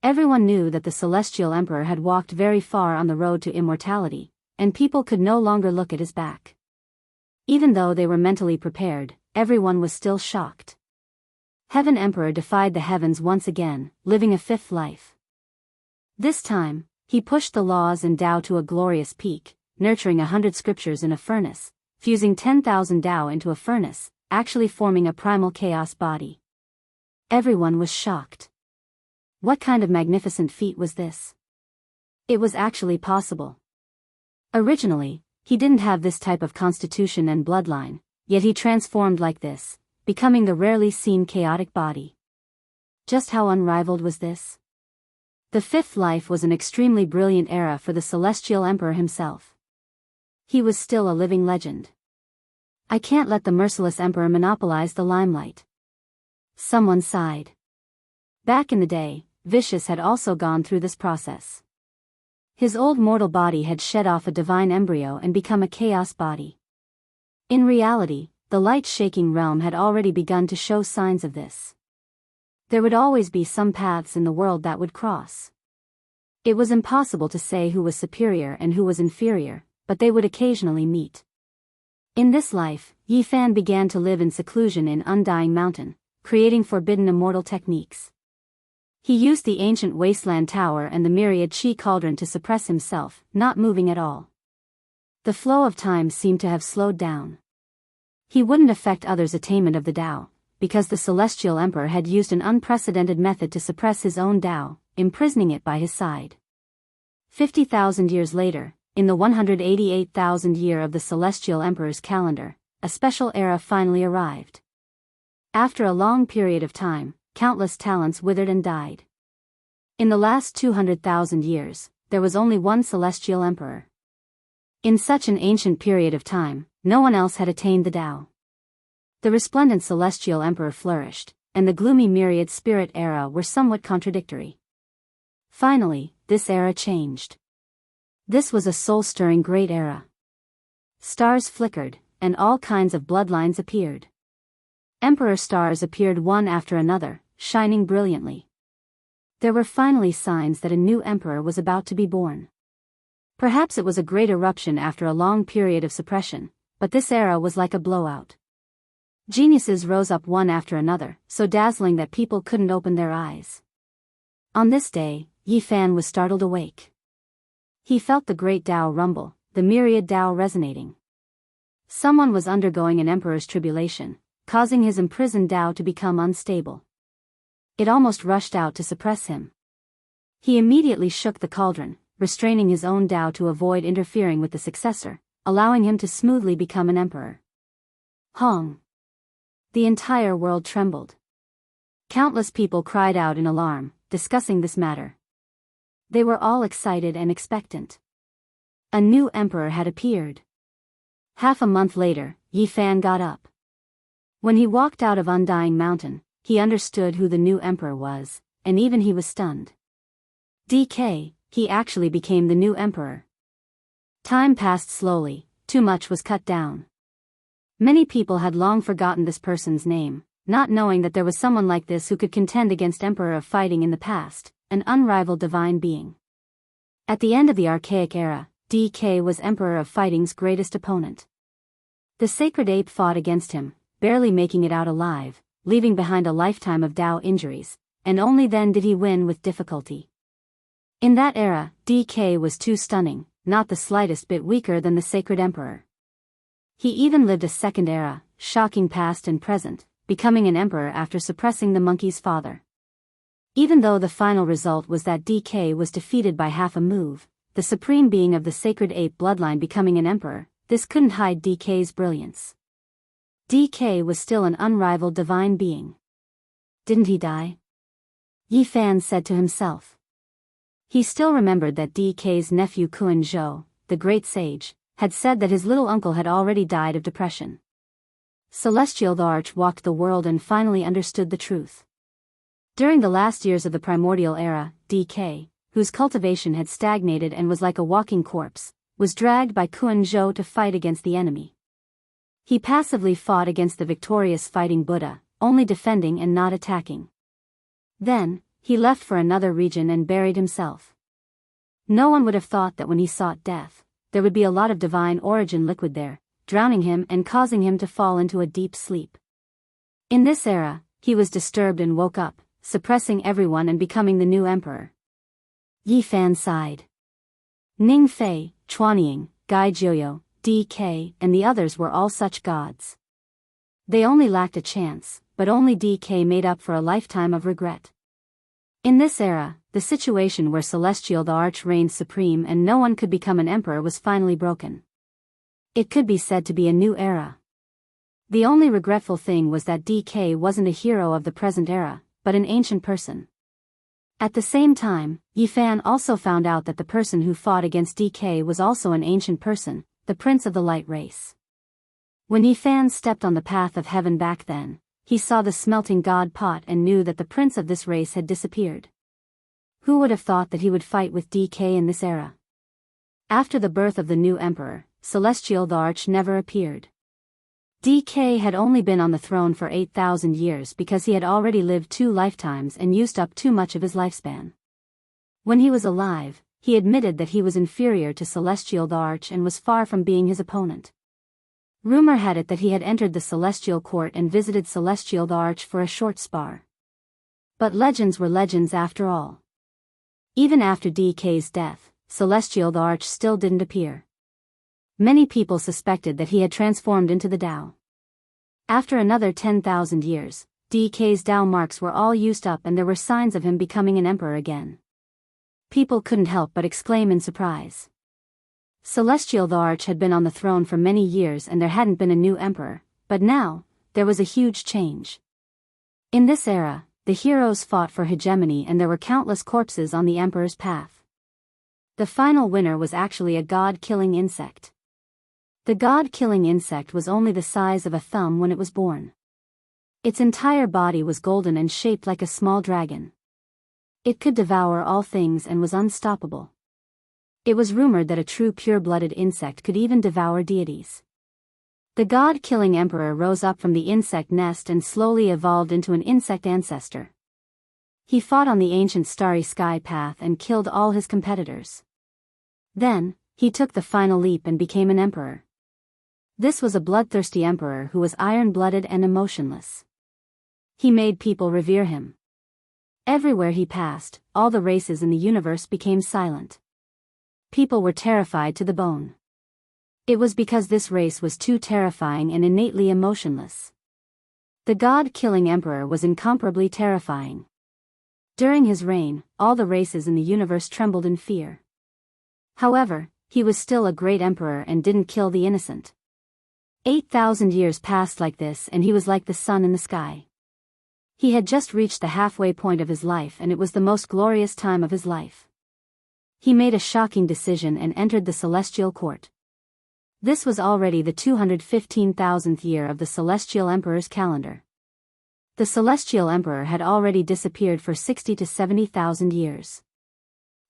Everyone knew that the Celestial Emperor had walked very far on the road to immortality, and people could no longer look at his back. Even though they were mentally prepared, everyone was still shocked. Heaven Emperor defied the heavens once again, living a fifth life. This time, he pushed the laws and Tao to a glorious peak, nurturing 100 scriptures in a furnace, fusing 10,000 Tao into a furnace, actually forming a primal chaos body. Everyone was shocked. What kind of magnificent feat was this? It was actually possible. Originally, he didn't have this type of constitution and bloodline, yet he transformed like this, becoming the rarely seen chaotic body. Just how unrivaled was this? The fifth life was an extremely brilliant era for the Celestial Emperor himself. He was still a living legend. I can't let the merciless Emperor monopolize the limelight. Someone sighed. Back in the day, Vicious had also gone through this process. His old mortal body had shed off a divine embryo and become a chaos body. In reality, the light-shaking realm had already begun to show signs of this. There would always be some paths in the world that would cross. It was impossible to say who was superior and who was inferior, but they would occasionally meet. In this life, Yi Fan began to live in seclusion in Undying Mountain, creating forbidden immortal techniques. He used the ancient wasteland tower and the myriad chi cauldron to suppress himself, not moving at all. The flow of time seemed to have slowed down. He wouldn't affect others' attainment of the Tao, because the Celestial Emperor had used an unprecedented method to suppress his own Tao, imprisoning it by his side. 50,000 years later, in the 188,000th year of the Celestial Emperor's calendar, a special era finally arrived. After a long period of time, countless talents withered and died. In the last 200,000 years, there was only one Celestial Emperor. In such an ancient period of time, no one else had attained the Tao. The resplendent Celestial Emperor flourished, and the gloomy myriad spirit era were somewhat contradictory. Finally, this era changed. This was a soul-stirring great era. Stars flickered, and all kinds of bloodlines appeared. Emperor stars appeared one after another, shining brilliantly. There were finally signs that a new emperor was about to be born. Perhaps it was a great eruption after a long period of suppression, but this era was like a blowout. Geniuses rose up one after another, so dazzling that people couldn't open their eyes. On this day, Yi Fan was startled awake. He felt the great Tao rumble, the myriad Tao resonating. Someone was undergoing an emperor's tribulation, causing his imprisoned Tao to become unstable. It almost rushed out to suppress him. He immediately shook the cauldron, restraining his own Tao to avoid interfering with the successor, allowing him to smoothly become an emperor. Hong! The entire world trembled. Countless people cried out in alarm, discussing this matter. They were all excited and expectant. A new emperor had appeared. Half a month later, Yi Fan got up. When he walked out of Undying Mountain, he understood who the new emperor was, and even he was stunned. DK, he actually became the new emperor. Time passed slowly, too much was cut down. Many people had long forgotten this person's name, not knowing that there was someone like this who could contend against Emperor of Fighting in the past, an unrivaled divine being. At the end of the Archaic Era, DK was Emperor of Fighting's greatest opponent. The Sacred Ape fought against him, barely making it out alive, leaving behind a lifetime of Tao injuries, and only then did he win with difficulty. In that era, DK was too stunning, not the slightest bit weaker than the Sacred Emperor. He even lived a second era, shocking past and present, becoming an emperor after suppressing the monkey's father. Even though the final result was that DK was defeated by half a move, the supreme being of the Sacred Ape bloodline becoming an emperor, this couldn't hide DK's brilliance. DK was still an unrivaled divine being. Didn't he die? Yi Fan said to himself. He still remembered that DK's nephew Kuan Zhou, the great sage, had said that his little uncle had already died of depression. Celestial the Arch walked the world and finally understood the truth. During the last years of the primordial era, DK, whose cultivation had stagnated and was like a walking corpse, was dragged by Kuan Zhou to fight against the enemy. He passively fought against the victorious fighting Buddha, only defending and not attacking. Then, he left for another region and buried himself. No one would have thought that when he sought death, there would be a lot of divine origin liquid there, drowning him and causing him to fall into a deep sleep. In this era, he was disturbed and woke up, suppressing everyone and becoming the new emperor. Yi Fan sighed. Ning Fei, Chuanying, Gai Jiuyo, DK, and the others were all such gods. They only lacked a chance, but only DK made up for a lifetime of regret. In this era, the situation where Celestial the Arch reigned supreme and no one could become an emperor was finally broken. It could be said to be a new era. The only regretful thing was that DK wasn't a hero of the present era, but an ancient person. At the same time, Yi Fan also found out that the person who fought against DK was also an ancient person, the Prince of the Light Race. When Yi Fan stepped on the path of heaven back then, he saw the smelting god pot and knew that the prince of this race had disappeared. Who would have thought that he would fight with DK in this era? After the birth of the new emperor, Celestial the Arch never appeared. DK had only been on the throne for 8,000 years because he had already lived 2 lifetimes and used up too much of his lifespan. When he was alive, he admitted that he was inferior to Celestial the Arch and was far from being his opponent. Rumor had it that he had entered the Celestial Court and visited Celestial the Arch for a short spar. But legends were legends after all. Even after DK's death, Celestial the Arch still didn't appear. Many people suspected that he had transformed into the Tao. After another 10,000 years, DK's Tao marks were all used up and there were signs of him becoming an emperor again. People couldn't help but exclaim in surprise. Celestial the Arch had been on the throne for many years and there hadn't been a new emperor, but now, there was a huge change. In this era, the heroes fought for hegemony and there were countless corpses on the emperor's path. The final winner was actually a god-killing insect. The god-killing insect was only the size of a thumb when it was born. Its entire body was golden and shaped like a small dragon. It could devour all things and was unstoppable. It was rumored that a true pure-blooded insect could even devour deities. The god-killing emperor rose up from the insect nest and slowly evolved into an insect ancestor. He fought on the ancient starry sky path and killed all his competitors. Then, he took the final leap and became an emperor. This was a bloodthirsty emperor who was iron-blooded and emotionless. He made people revere him. Everywhere he passed, all the races in the universe became silent. People were terrified to the bone. It was because this race was too terrifying and innately emotionless. The god-killing emperor was incomparably terrifying. During his reign, all the races in the universe trembled in fear. However, he was still a great emperor and didn't kill the innocent. 8,000 years passed like this and he was like the sun in the sky. He had just reached the halfway point of his life and it was the most glorious time of his life. He made a shocking decision and entered the Celestial Court. This was already the 215,000th year of the Celestial Emperor's calendar. The Celestial Emperor had already disappeared for 60 to 70,000 years.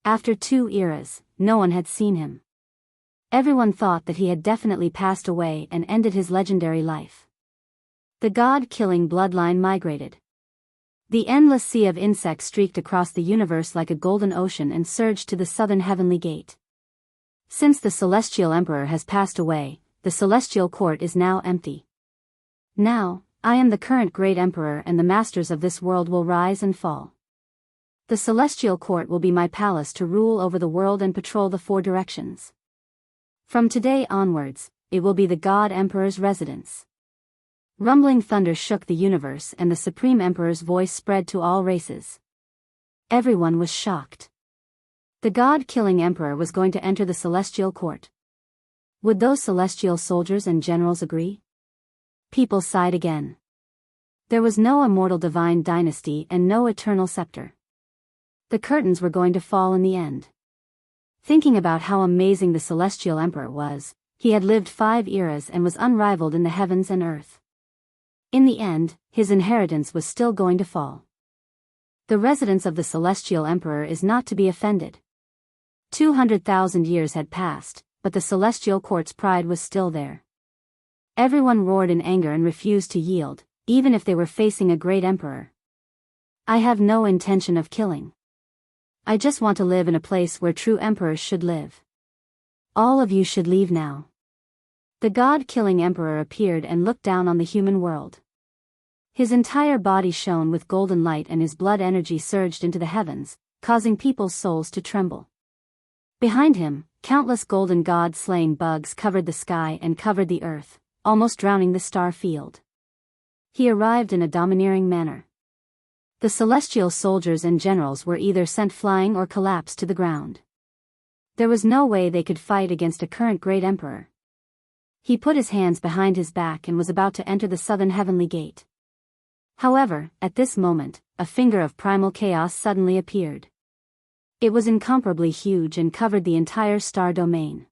After 2 eras, no one had seen him. Everyone thought that he had definitely passed away and ended his legendary life. The god-killing bloodline migrated. The endless sea of insects streaked across the universe like a golden ocean and surged to the southern heavenly gate. Since the Celestial Emperor has passed away, the Celestial Court is now empty. Now, I am the current great emperor and the masters of this world will rise and fall. The Celestial Court will be my palace to rule over the world and patrol the 4 directions. From today onwards, it will be the God Emperor's residence. Rumbling thunder shook the universe and the Supreme Emperor's voice spread to all races. Everyone was shocked. The god-killing emperor was going to enter the Celestial Court. Would those celestial soldiers and generals agree? People sighed again. There was no immortal divine dynasty and no eternal scepter. The curtains were going to fall in the end. Thinking about how amazing the Celestial Emperor was, he had lived 5 eras and was unrivaled in the heavens and earth. In the end, his inheritance was still going to fall. The residence of the Celestial Emperor is not to be offended. 200,000 years had passed, but the Celestial Court's pride was still there. Everyone roared in anger and refused to yield, even if they were facing a great emperor. I have no intention of killing. I just want to live in a place where true emperors should live. All of you should leave now. The god-killing emperor appeared and looked down on the human world. His entire body shone with golden light and his blood energy surged into the heavens, causing people's souls to tremble. Behind him, countless golden god-slaying bugs covered the sky and covered the earth, almost drowning the star field. He arrived in a domineering manner. The celestial soldiers and generals were either sent flying or collapsed to the ground. There was no way they could fight against a current great emperor. He put his hands behind his back and was about to enter the southern heavenly gate. However, at this moment, a finger of primal chaos suddenly appeared. It was incomparably huge and covered the entire star domain.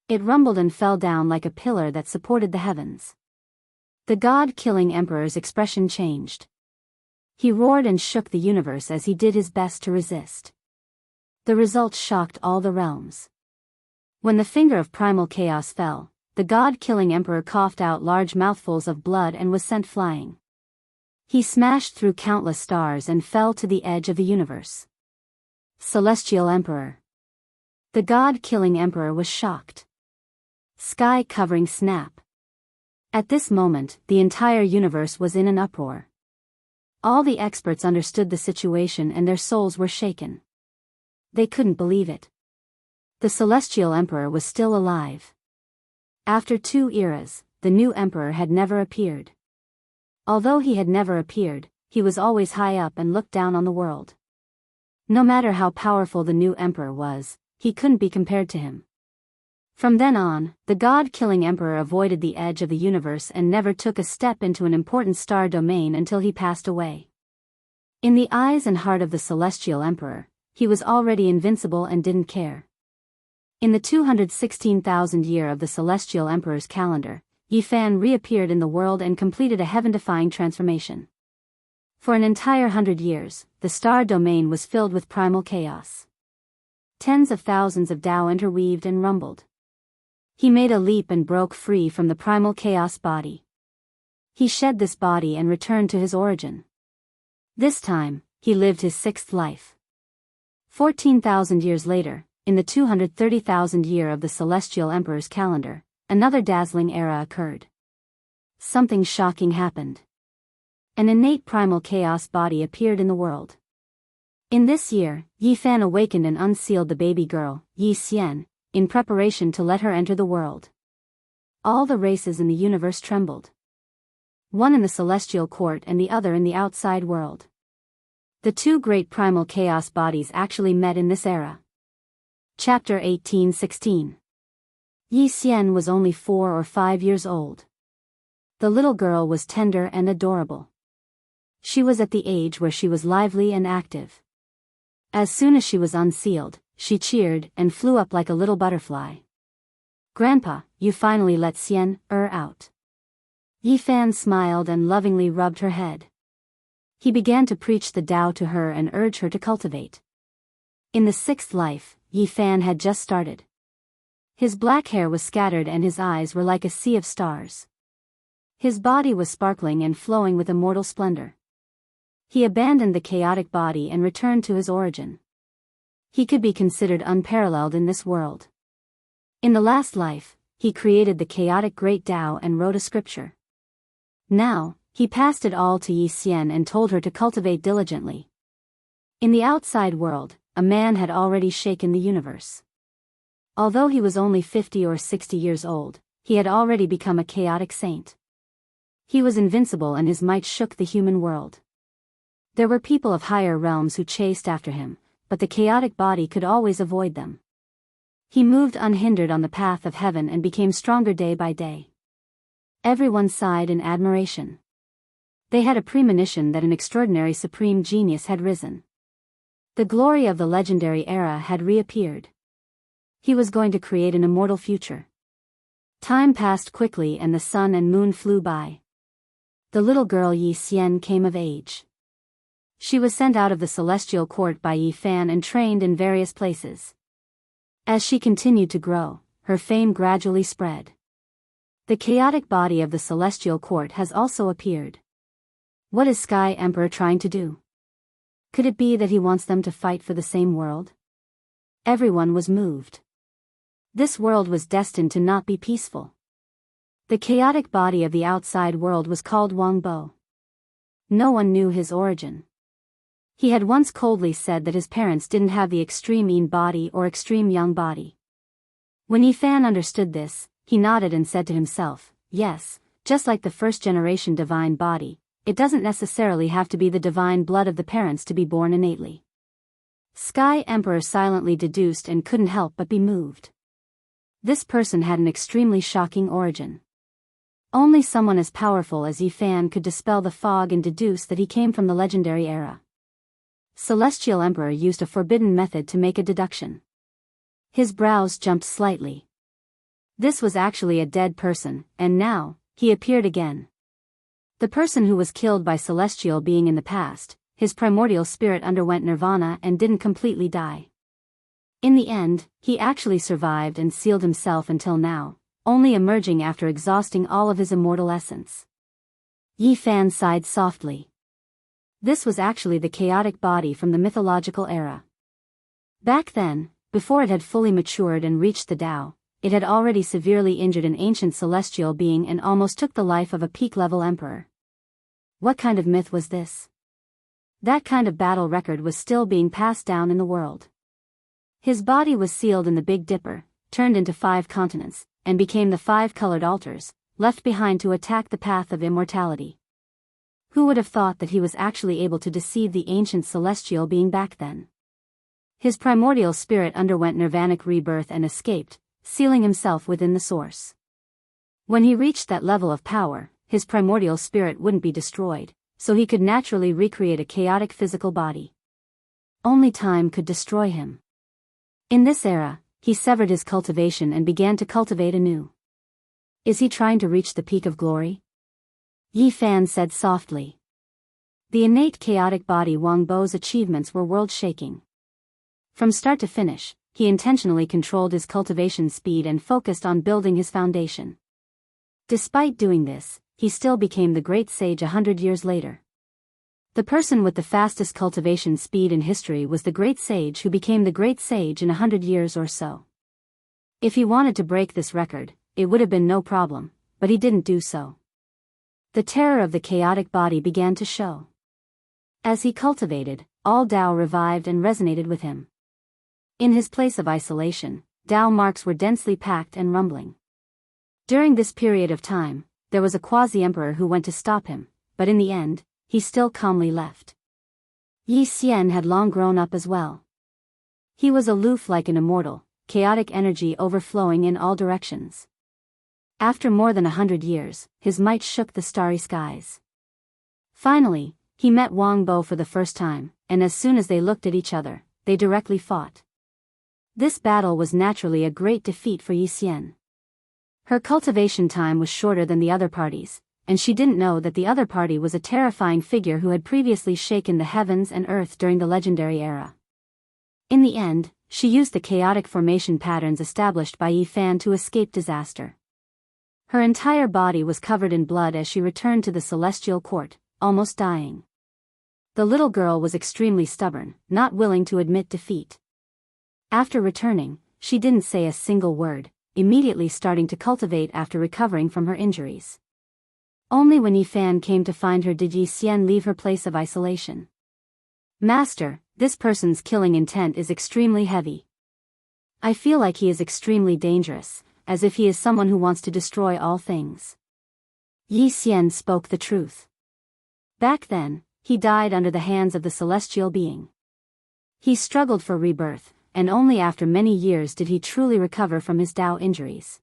It rumbled and fell down like a pillar that supported the heavens. The god-killing emperor's expression changed. He roared and shook the universe as he did his best to resist. The result shocked all the realms. When the finger of primal chaos fell, the god-killing emperor coughed out large mouthfuls of blood and was sent flying. He smashed through countless stars and fell to the edge of the universe. Celestial Emperor. The god-killing emperor was shocked. Sky covering snap. At this moment, the entire universe was in an uproar. All the experts understood the situation and their souls were shaken. They couldn't believe it. The Celestial Emperor was still alive. After 2 eras, the new emperor had never appeared. Although he had never appeared, he was always high up and looked down on the world. No matter how powerful the new emperor was, he couldn't be compared to him. From then on, the god-killing emperor avoided the edge of the universe and never took a step into an important star domain until he passed away. In the eyes and heart of the Celestial Emperor, he was already invincible and didn't care. In the 216,000th year of the Celestial Emperor's calendar, Yi Fan reappeared in the world and completed a heaven-defying transformation. For an entire 100 years, the star domain was filled with primal chaos. Tens of thousands of Tao interweaved and rumbled. He made a leap and broke free from the primal chaos body. He shed this body and returned to his origin. This time, he lived his 6th life. 14,000 years later, in the 230,000th year of the Celestial Emperor's calendar, another dazzling era occurred. Something shocking happened. An innate primal chaos body appeared in the world. In this year, Yi Fan awakened and unsealed the baby girl, Yi Xian, in preparation to let her enter the world. All the races in the universe trembled. One in the celestial court and the other in the outside world. The 2 great primal chaos bodies actually met in this era. Chapter 18:16. Yi Xian was only 4 or 5 years old. The little girl was tender and adorable. She was at the age where she was lively and active. As soon as she was unsealed, she cheered and flew up like a little butterfly. "Grandpa, you finally let Xian out." Yi Fan smiled and lovingly rubbed her head. He began to preach the Tao to her and urge her to cultivate. In the 6th life, Yi Fan had just started. His black hair was scattered and his eyes were like a sea of stars. His body was sparkling and flowing with immortal splendor. He abandoned the chaotic body and returned to his origin. He could be considered unparalleled in this world. In the last life, he created the chaotic great Tao and wrote a scripture. Now, he passed it all to Yi Xian and told her to cultivate diligently. In the outside world, a man had already shaken the universe. Although he was only 50 or 60 years old, he had already become a chaotic saint. He was invincible and his might shook the human world. There were people of higher realms who chased after him, but the chaotic body could always avoid them. He moved unhindered on the path of heaven and became stronger day by day. Everyone sighed in admiration. They had a premonition that an extraordinary supreme genius had risen. The glory of the legendary era had reappeared. He was going to create an immortal future. Time passed quickly and the sun and moon flew by. The little girl Yi Xian came of age. She was sent out of the celestial court by Yi Fan and trained in various places. As she continued to grow, her fame gradually spread. The chaotic body of the celestial court has also appeared. What is Sky Emperor trying to do? Could it be that he wants them to fight for the same world? Everyone was moved. This world was destined to not be peaceful. The chaotic body of the outside world was called Wangbo. no one knew his origin. He had once coldly said that his parents didn't have the extreme yin body or extreme yang body. When Yi Fan understood this, he nodded and said to himself, yes, just like the first-generation divine body, it doesn't necessarily have to be the divine blood of the parents to be born innately. Sky Emperor silently deduced and couldn't help but be moved. This person had an extremely shocking origin. Only someone as powerful as Yi Fan could dispel the fog and deduce that he came from the legendary era. Celestial Emperor used a forbidden method to make a deduction. His brows jumped slightly. This was actually a dead person, and now, he appeared again. The person who was killed by celestial being in the past, his primordial spirit underwent nirvana and didn't completely die. In the end, he actually survived and sealed himself until now, only emerging after exhausting all of his immortal essence. Yi Fan sighed softly. This was actually the chaotic body from the mythological era. Back then, before it had fully matured and reached the Tao, it had already severely injured an ancient celestial being and almost took the life of a peak-level emperor. What kind of myth was this? That kind of battle record was still being passed down in the world. His body was sealed in the Big Dipper, turned into 5 continents, and became the 5 colored altars, left behind to attack the path of immortality. Who would have thought that he was actually able to deceive the ancient celestial being back then? His primordial spirit underwent nirvanic rebirth and escaped, sealing himself within the source. When he reached that level of power, his primordial spirit wouldn't be destroyed, so he could naturally recreate a chaotic physical body. Only time could destroy him. In this era, he severed his cultivation and began to cultivate anew. Is he trying to reach the peak of glory? Yi Fan said softly. The innate chaotic body Wang Bo's achievements were world-shaking. From start to finish, he intentionally controlled his cultivation speed and focused on building his foundation. Despite doing this, he still became the great sage 100 years later. The person with the fastest cultivation speed in history was the great sage who became the great sage in 100 years or so. If he wanted to break this record, it would have been no problem, but he didn't do so. The terror of the chaotic body began to show. As he cultivated, all Tao revived and resonated with him. In his place of isolation, Tao marks were densely packed and rumbling. During this period of time, there was a quasi-emperor who went to stop him, but in the end, he still calmly left. Yi Xian had long grown up as well. He was aloof like an immortal, chaotic energy overflowing in all directions. After more than 100 years, his might shook the starry skies. Finally, he met Wang Bo for the first time, and as soon as they looked at each other, they directly fought. This battle was naturally a great defeat for Yi Xian. Her cultivation time was shorter than the other parties, and she didn't know that the other party was a terrifying figure who had previously shaken the heavens and earth during the legendary era. In the end, she used the chaotic formation patterns established by Yi Fan to escape disaster. Her entire body was covered in blood as she returned to the celestial court, almost dying. The little girl was extremely stubborn, not willing to admit defeat. After returning, she didn't say a single word, immediately starting to cultivate after recovering from her injuries. Only when Yi Fan came to find her did Yi Xian leave her place of isolation. Master, this person's killing intent is extremely heavy. I feel like he is extremely dangerous, as if he is someone who wants to destroy all things. Yi Xian spoke the truth. Back then, he died under the hands of the celestial being. He struggled for rebirth, and only after many years did he truly recover from his Tao injuries.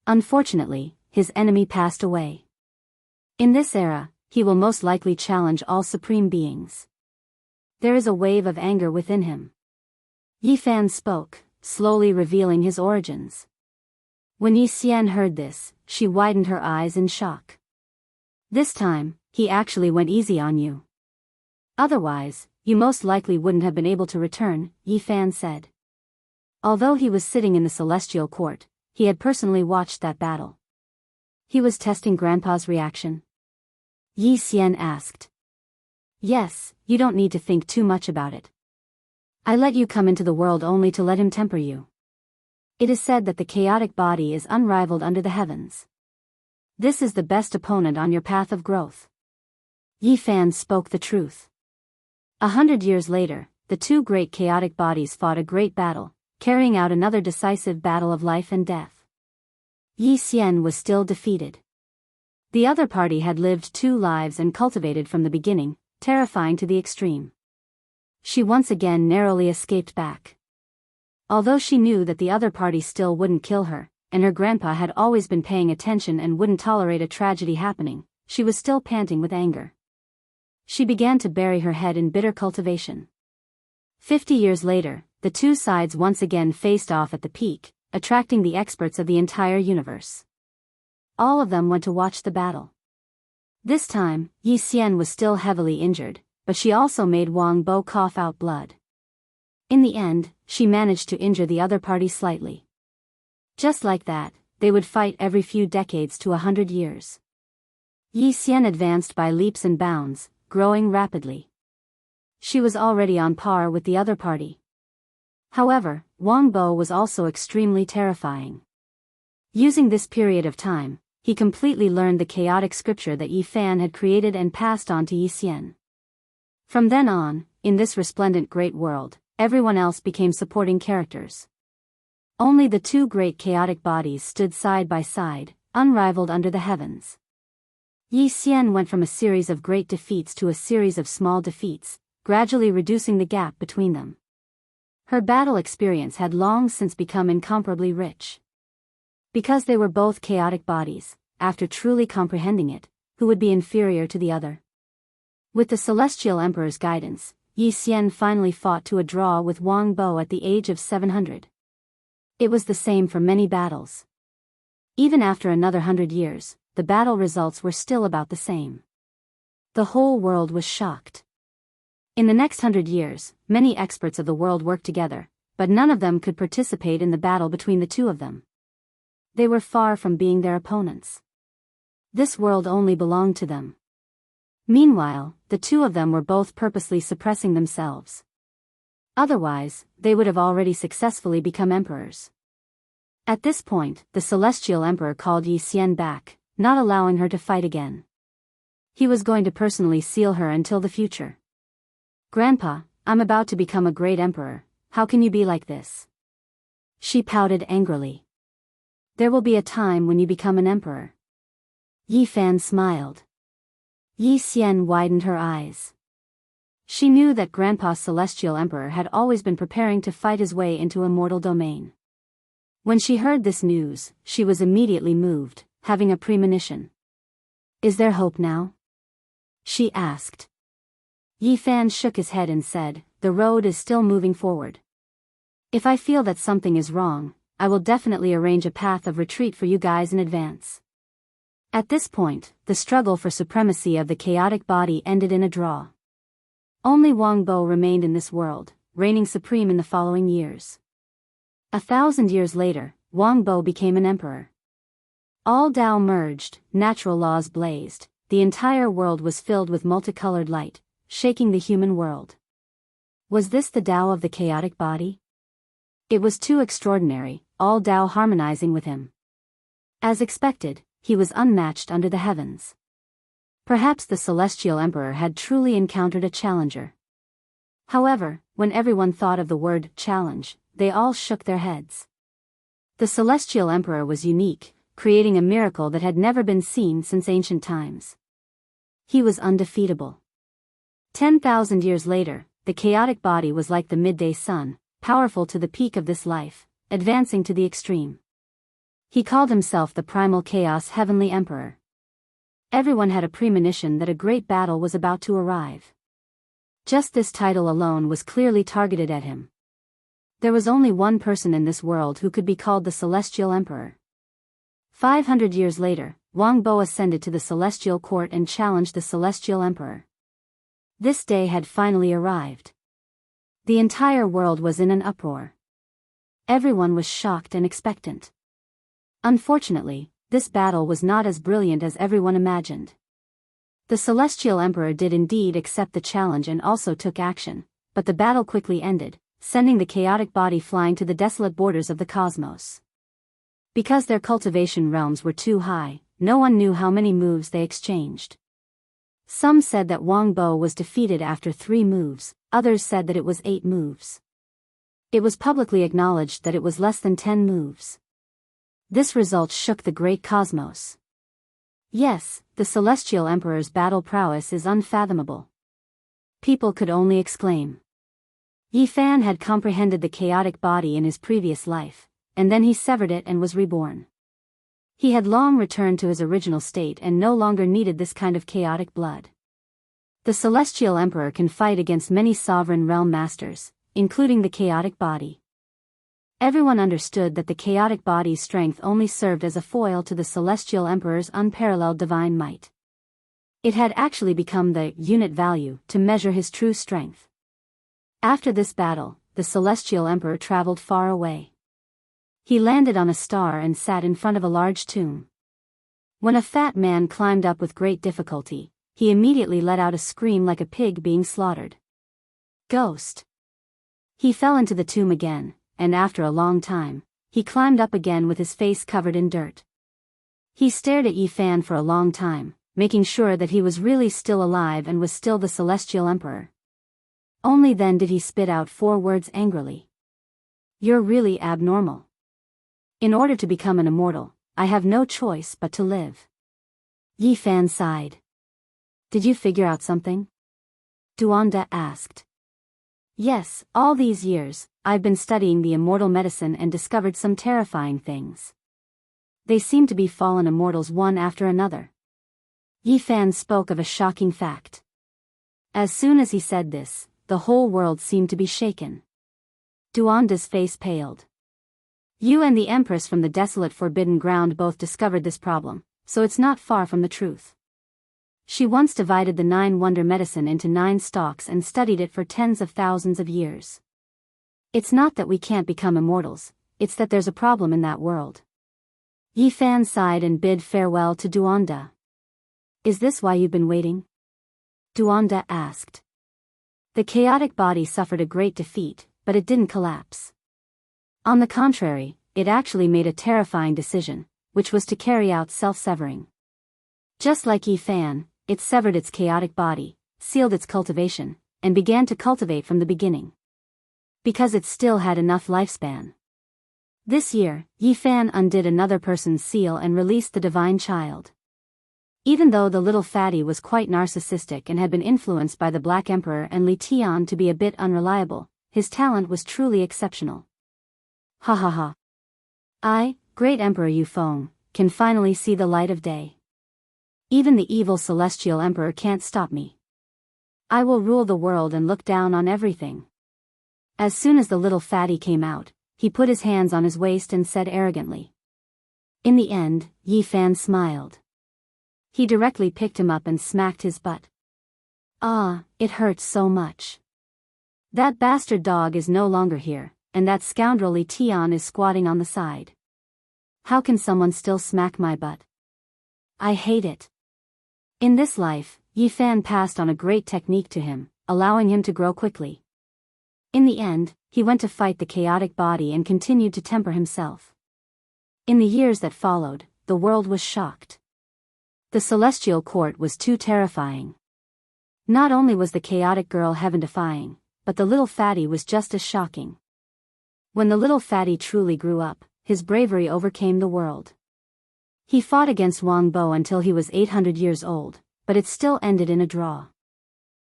Unfortunately, his enemy passed away. In this era, he will most likely challenge all supreme beings. There is a wave of anger within him. Yi Fan spoke, slowly revealing his origins. When Yi Xian heard this, she widened her eyes in shock. This time, he actually went easy on you. Otherwise, you most likely wouldn't have been able to return, Yi Fan said. Although he was sitting in the celestial court, he had personally watched that battle. He was testing Grandpa's reaction. Yi Xian asked. Yes, you don't need to think too much about it. I let you come into the world only to let him temper you. It is said that the chaotic body is unrivaled under the heavens. This is the best opponent on your path of growth. Yi Fan spoke the truth. 100 years later, the two great chaotic bodies fought a great battle, carrying out another decisive battle of life and death. Yi Xian was still defeated. The other party had lived two lives and cultivated from the beginning, terrifying to the extreme. She once again narrowly escaped back. Although she knew that the other party still wouldn't kill her, and her grandpa had always been paying attention and wouldn't tolerate a tragedy happening, she was still panting with anger. She began to bury her head in bitter cultivation. 50 years later, the two sides once again faced off at the peak, attracting the experts of the entire universe. All of them went to watch the battle. This time, Yi Xian was still heavily injured, but she also made Wang Bo cough out blood. In the end, she managed to injure the other party slightly. Just like that, they would fight every few decades to 100 years. Yi Xian advanced by leaps and bounds, growing rapidly. She was already on par with the other party. However, Wang Bo was also extremely terrifying. Using this period of time, he completely learned the chaotic scripture that Yi Fan had created and passed on to Yi Xian. From then on, in this resplendent great world, everyone else became supporting characters. Only the two great chaotic bodies stood side by side, unrivaled under the heavens. Yi Xian went from a series of great defeats to a series of small defeats, gradually reducing the gap between them. Her battle experience had long since become incomparably rich. Because they were both chaotic bodies, after truly comprehending it, who would be inferior to the other? With the Celestial Emperor's guidance, Yi Xian finally fought to a draw with Wang Bo at the age of 700. It was the same for many battles. Even after another 100 years, the battle results were still about the same. The whole world was shocked. In the next 100 years, many experts of the world worked together, but none of them could participate in the battle between the two of them. They were far from being their opponents. This world only belonged to them. Meanwhile, the two of them were both purposely suppressing themselves. Otherwise, they would have already successfully become emperors. At this point, the Celestial Emperor called Yi Xian back, not allowing her to fight again. He was going to personally seal her until the future. "Grandpa, I'm about to become a great emperor, how can you be like this?" She pouted angrily. "There will be a time when you become an emperor." Yi Fan smiled. Yi Xian widened her eyes. She knew that Grandpa's Celestial Emperor had always been preparing to fight his way into immortal domain. When she heard this news, she was immediately moved, having a premonition. "Is there hope now?" she asked. Yi Fan shook his head and said, "The road is still moving forward. If I feel that something is wrong, I will definitely arrange a path of retreat for you guys in advance." At this point, the struggle for supremacy of the chaotic body ended in a draw. Only Wang Bo remained in this world, reigning supreme in the following years. 1,000 years later, Wang Bo became an emperor. All Tao merged, natural laws blazed, the entire world was filled with multicolored light, shaking the human world. Was this the Tao of the chaotic body? It was too extraordinary, all Tao harmonizing with him. As expected, he was unmatched under the heavens. Perhaps the Celestial Emperor had truly encountered a challenger. However, when everyone thought of the word challenge, they all shook their heads. The Celestial Emperor was unique, creating a miracle that had never been seen since ancient times. He was undefeatable. 10,000 years later, the chaotic body was like the midday sun, powerful to the peak of this life, advancing to the extreme. He called himself the Primal Chaos Heavenly Emperor. Everyone had a premonition that a great battle was about to arrive. Just this title alone was clearly targeted at him. There was only one person in this world who could be called the Celestial Emperor. 500 years later, Wang Bo ascended to the Celestial Court and challenged the Celestial Emperor. This day had finally arrived. The entire world was in an uproar. Everyone was shocked and expectant. Unfortunately, this battle was not as brilliant as everyone imagined. The Celestial Emperor did indeed accept the challenge and also took action, but the battle quickly ended, sending the chaotic body flying to the desolate borders of the cosmos. Because their cultivation realms were too high, no one knew how many moves they exchanged. Some said that Wang Bo was defeated after 3 moves, others said that it was 8 moves. It was publicly acknowledged that it was less than 10 moves. This result shook the great cosmos. Yes, the Celestial Emperor's battle prowess is unfathomable. People could only exclaim. Yi Fan had comprehended the chaotic body in his previous life, and then he severed it and was reborn. He had long returned to his original state and no longer needed this kind of chaotic blood. The Celestial Emperor can fight against many sovereign realm masters, including the chaotic body. Everyone understood that the chaotic body's strength only served as a foil to the Celestial Emperor's unparalleled divine might. It had actually become the unit value to measure his true strength. After this battle, the Celestial Emperor traveled far away. He landed on a star and sat in front of a large tomb. When a fat man climbed up with great difficulty, he immediately let out a scream like a pig being slaughtered. Ghost. He fell into the tomb again, and after a long time, he climbed up again with his face covered in dirt. He stared at Yi Fan for a long time, making sure that he was really still alive and was still the Celestial Emperor. Only then did he spit out 4 words angrily. You're really abnormal. In order to become an immortal, I have no choice but to live. Yi Fan sighed. Did you figure out something? Duanda asked. Yes, all these years, I've been studying the immortal medicine and discovered some terrifying things. They seem to be fallen immortals one after another. Yi Fan spoke of a shocking fact. As soon as he said this, the whole world seemed to be shaken. Duanda's face paled. You and the Empress from the desolate Forbidden Ground both discovered this problem, so it's not far from the truth. She once divided the 9 wonder medicine into 9 stalks and studied it for tens of thousands of years. It's not that we can't become immortals, it's that there's a problem in that world. Yi Fan sighed and bid farewell to Duanda. Is this why you've been waiting? Duanda asked. The chaotic body suffered a great defeat, but it didn't collapse. On the contrary, it actually made a terrifying decision, which was to carry out self-severing. Just like Yi Fan, it severed its chaotic body, sealed its cultivation, and began to cultivate from the beginning. Because it still had enough lifespan. This year, Yi Fan undid another person's seal and released the divine child. Even though the little fatty was quite narcissistic and had been influenced by the Black Emperor and Li Tian to be a bit unreliable, his talent was truly exceptional. Ha ha ha. I, Great Emperor Yufeng, can finally see the light of day. Even the evil Celestial Emperor can't stop me. I will rule the world and look down on everything. As soon as the little fatty came out, he put his hands on his waist and said arrogantly. In the end, Yi Fan smiled. He directly picked him up and smacked his butt. Ah, it hurts so much. That bastard dog is no longer here, and that scoundrel Li Tian is squatting on the side. How can someone still smack my butt? I hate it. In this life, Yi Fan passed on a great technique to him, allowing him to grow quickly. In the end, he went to fight the chaotic body and continued to temper himself. In the years that followed, the world was shocked. The celestial court was too terrifying. Not only was the chaotic girl heaven-defying, but the little fatty was just as shocking. When the little fatty truly grew up, his bravery overcame the world. He fought against Wang Bo until he was 800 years old, but it still ended in a draw.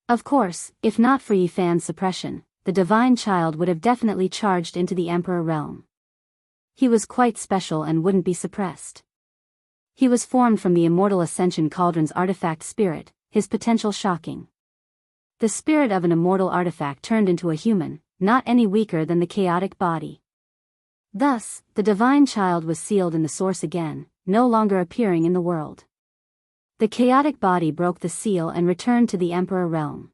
Of course, if not for Yi Fan's suppression, the divine child would have definitely charged into the emperor realm. He was quite special and wouldn't be suppressed. He was formed from the immortal Ascension Cauldron's artifact spirit, his potential shocking. The spirit of an immortal artifact turned into a human, not any weaker than the chaotic body. Thus, the divine child was sealed in the source again, no longer appearing in the world. The chaotic body broke the seal and returned to the emperor realm.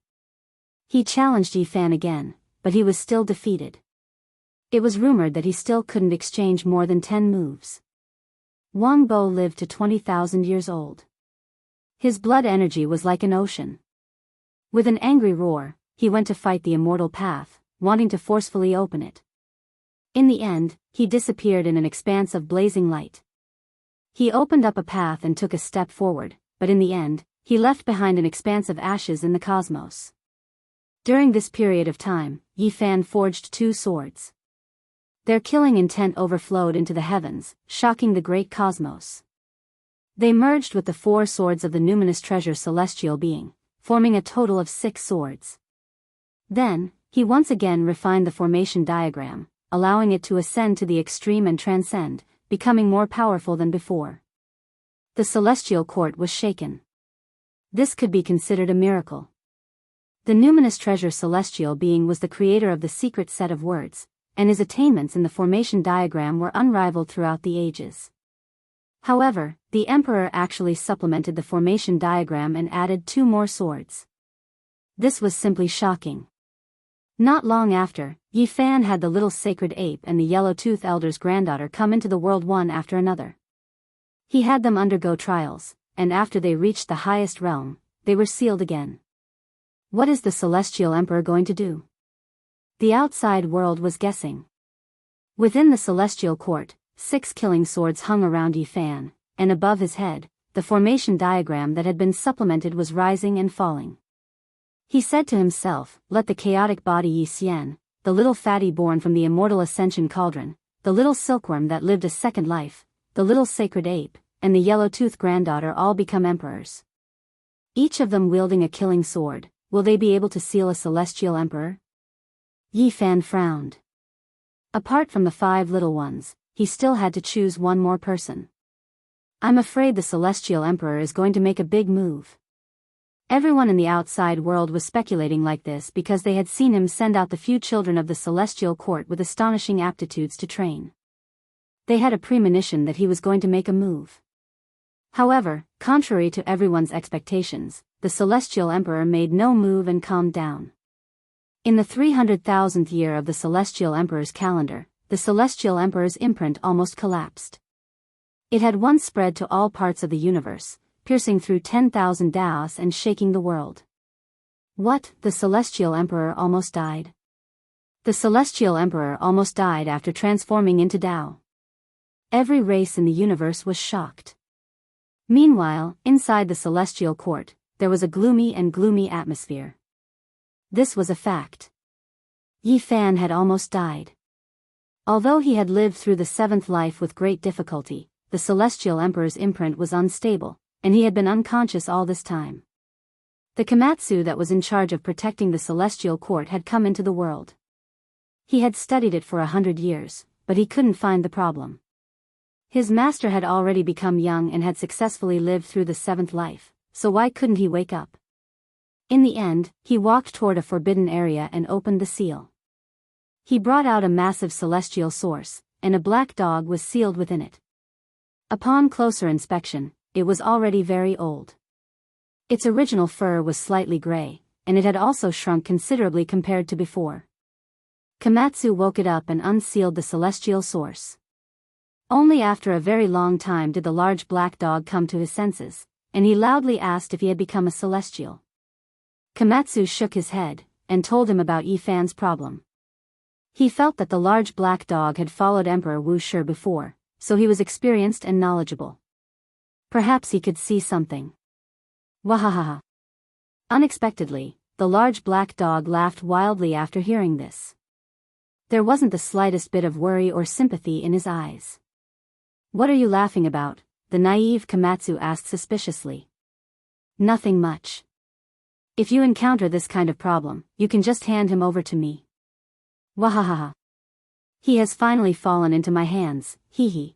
He challenged Yi Fan again, but he was still defeated. It was rumored that he still couldn't exchange more than 10 moves. Wang Bo lived to 20,000 years old. His blood energy was like an ocean. With an angry roar, he went to fight the immortal path, wanting to forcefully open it. In the end, he disappeared in an expanse of blazing light. He opened up a path and took a step forward, but in the end, he left behind an expanse of ashes in the cosmos. During this period of time, Yi Fan forged 2 swords. Their killing intent overflowed into the heavens, shocking the great cosmos. They merged with the 4 swords of the numinous treasure celestial being, forming a total of 6 swords. Then, he once again refined the formation diagram, allowing it to ascend to the extreme and transcend, becoming more powerful than before. The celestial court was shaken. This could be considered a miracle. The numinous treasure celestial being was the creator of the secret set of words, and his attainments in the formation diagram were unrivaled throughout the ages. However, the emperor actually supplemented the formation diagram and added 2 more swords. This was simply shocking. Not long after, Yi Fan had the little sacred ape and the yellow-toothed elder's granddaughter come into the world one after another. He had them undergo trials, and after they reached the highest realm, they were sealed again. What is the celestial emperor going to do? The outside world was guessing. Within the celestial court, 6 killing swords hung around Yi Fan, and above his head, the formation diagram that had been supplemented was rising and falling. He said to himself, "Let the chaotic body Yi Xian, the little fatty born from the immortal ascension cauldron, the little silkworm that lived a second life, the little sacred ape, and the yellow-toothed granddaughter all become emperors. Each of them wielding a killing sword, will they be able to seal a celestial emperor?" Yi Fan frowned. Apart from the 5 little ones, he still had to choose one more person. "I'm afraid the celestial emperor is going to make a big move." Everyone in the outside world was speculating like this because they had seen him send out the few children of the celestial court with astonishing aptitudes to train. They had a premonition that he was going to make a move. However, contrary to everyone's expectations, the celestial emperor made no move and calmed down. In the 300,000th year of the celestial emperor's calendar, the celestial emperor's imprint almost collapsed. It had once spread to all parts of the universe, piercing through 10,000 daos and shaking the world. What, the celestial emperor almost died? The celestial emperor almost died after transforming into Tao. Every race in the universe was shocked. Meanwhile, inside the celestial court, there was a gloomy atmosphere. This was a fact. Yi Fan had almost died. Although he had lived through the 7th life with great difficulty, the celestial emperor's imprint was unstable, and he had been unconscious all this time. The Komatsu that was in charge of protecting the celestial court had come into the world. He had studied it for 100 years, but he couldn't find the problem. His master had already become young and had successfully lived through the 7th life, so why couldn't he wake up? In the end, he walked toward a forbidden area and opened the seal. He brought out a massive celestial source, and a black dog was sealed within it. Upon closer inspection, it was already very old. Its original fur was slightly gray, and it had also shrunk considerably compared to before. Komatsu woke it up and unsealed the celestial source. Only after a very long time did the large black dog come to his senses, and he loudly asked if he had become a celestial. Komatsu shook his head, and told him about Yi Fan's problem. He felt that the large black dog had followed Emperor Wu Shi before, so he was experienced and knowledgeable. Perhaps he could see something. Wahahaha. Unexpectedly, the large black dog laughed wildly after hearing this. There wasn't the slightest bit of worry or sympathy in his eyes. "What are you laughing about?" the naive Komatsu asked suspiciously. "Nothing much. If you encounter this kind of problem, you can just hand him over to me." Wahahaha. "He has finally fallen into my hands, hee hee."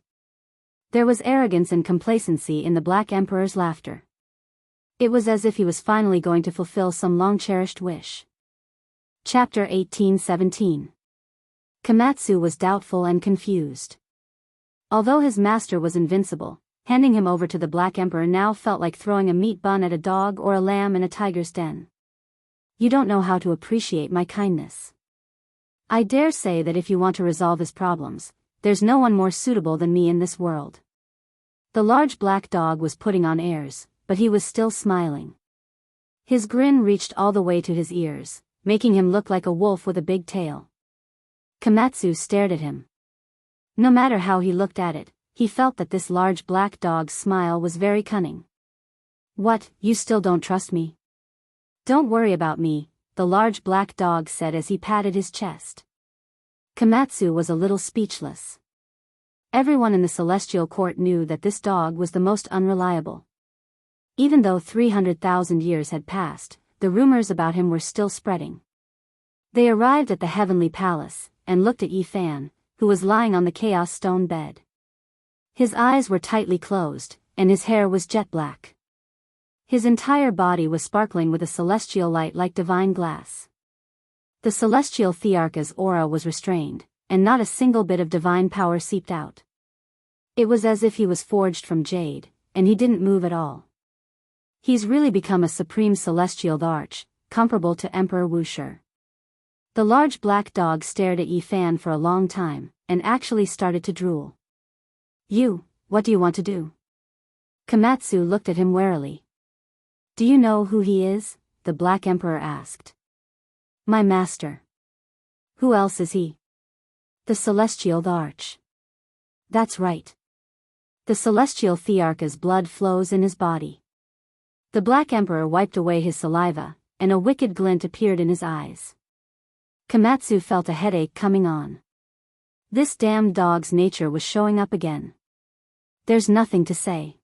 There was arrogance and complacency in the Black Emperor's laughter. It was as if he was finally going to fulfill some long-cherished wish. Chapter 18:17. Komatsu was doubtful and confused. Although his master was invincible, handing him over to the Black Emperor now felt like throwing a meat bun at a dog or a lamb in a tiger's den. "You don't know how to appreciate my kindness. I dare say that if you want to resolve his problems, there's no one more suitable than me in this world." The large black dog was putting on airs, but he was still smiling. His grin reached all the way to his ears, making him look like a wolf with a big tail. Komatsu stared at him. No matter how he looked at it, he felt that this large black dog's smile was very cunning. What, you still don't trust me? Don't worry about me, the large black dog said as he patted his chest. Komatsu was a little speechless. Everyone in the celestial court knew that this dog was the most unreliable. Even though 300,000 years had passed, the rumors about him were still spreading. They arrived at the heavenly palace, and looked at Yi Fan, who was lying on the chaos stone bed. His eyes were tightly closed, and his hair was jet black. His entire body was sparkling with a celestial light like divine glass. The celestial Thearcha's aura was restrained, and not a single bit of divine power seeped out. It was as if he was forged from jade, and he didn't move at all. He's really become a supreme celestial arch, comparable to Emperor Wu Shi. The large black dog stared at Yi Fan for a long time, and actually started to drool. What do you want to do? Komatsu looked at him warily. Do you know who he is? The Black Emperor asked. My master. Who else is he? The Celestial Arch. That's right. The Celestial Thearcha's blood flows in his body. The Black Emperor wiped away his saliva, and a wicked glint appeared in his eyes. Komatsu felt a headache coming on. This damned dog's nature was showing up again. There's nothing to say.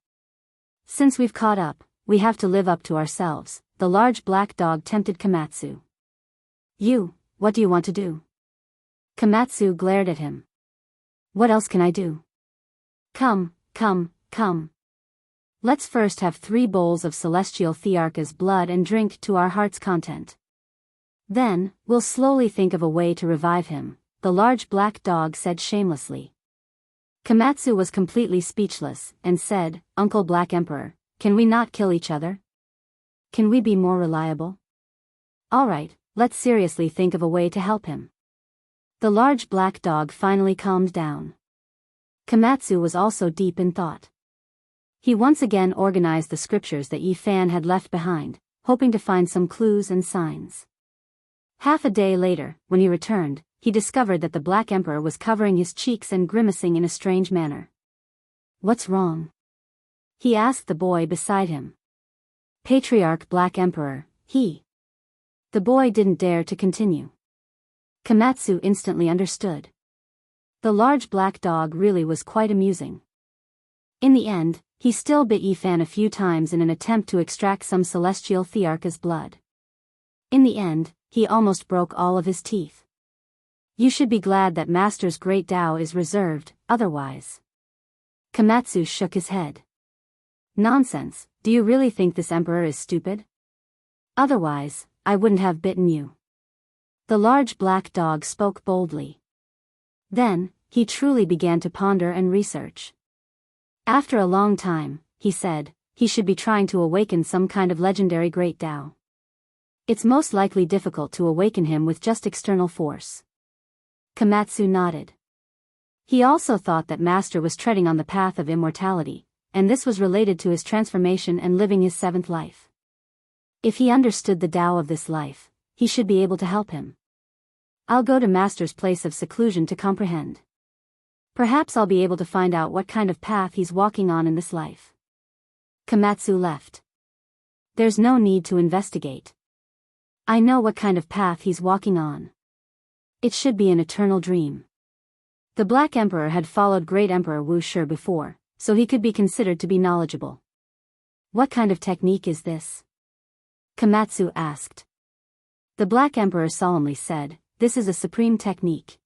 Since we've caught up, we have to live up to ourselves, the large black dog tempted Komatsu. What do you want to do? Komatsu glared at him. What else can I do? Come. Let's first have 3 bowls of Celestial Thearcha's blood and drink to our heart's content. Then, we'll slowly think of a way to revive him, the large black dog said shamelessly. Komatsu was completely speechless, and said, Uncle Black Emperor, can we not kill each other? Can we be more reliable? Alright, let's seriously think of a way to help him. The large black dog finally calmed down. Komatsu was also deep in thought. He once again organized the scriptures that Yi Fan had left behind, hoping to find some clues and signs. Half a day later, when he returned, he discovered that the Black Emperor was covering his cheeks and grimacing in a strange manner. What's wrong? He asked the boy beside him. Patriarch Black Emperor, he. The boy didn't dare to continue. Komatsu instantly understood. The large black dog really was quite amusing. In the end, he still bit Yi Fan a few times in an attempt to extract some Celestial Thearcha's blood. In the end, he almost broke all of his teeth. You should be glad that Master's great Tao is reserved, otherwise. Komatsu shook his head. Nonsense, do you really think this emperor is stupid? Otherwise, I wouldn't have bitten you. The large black dog spoke boldly. Then, he truly began to ponder and research. After a long time, he said, he should be trying to awaken some kind of legendary great Tao. It's most likely difficult to awaken him with just external force. Komatsu nodded. He also thought that Master was treading on the path of immortality, and this was related to his transformation and living his 7th life. If he understood the Tao of this life, he should be able to help him. I'll go to Master's place of seclusion to comprehend. Perhaps I'll be able to find out what kind of path he's walking on in this life. Komatsu left. There's no need to investigate. I know what kind of path he's walking on. It should be an eternal dream. The Black Emperor had followed Great Emperor Wu Shi before, so he could be considered to be knowledgeable. What kind of technique is this? Komatsu asked. The Black Emperor solemnly said, this is a supreme technique.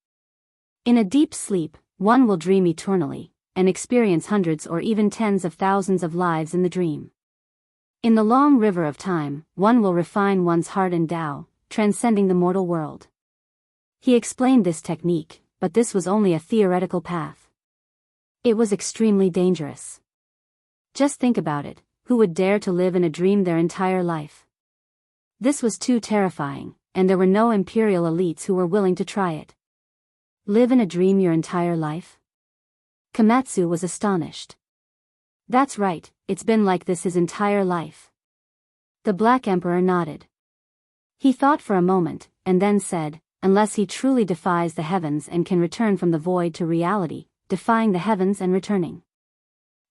In a deep sleep, one will dream eternally, and experience hundreds or even tens of thousands of lives in the dream. In the long river of time, one will refine one's heart and Tao, transcending the mortal world. He explained this technique, but this was only a theoretical path. It was extremely dangerous. Just think about it, who would dare to live in a dream their entire life? This was too terrifying, and there were no imperial elites who were willing to try it. Live in a dream your entire life? Komatsu was astonished. That's right, it's been like this his entire life. The Black Emperor nodded. He thought for a moment, and then said, unless he truly defies the heavens and can return from the void to reality, defying the heavens and returning.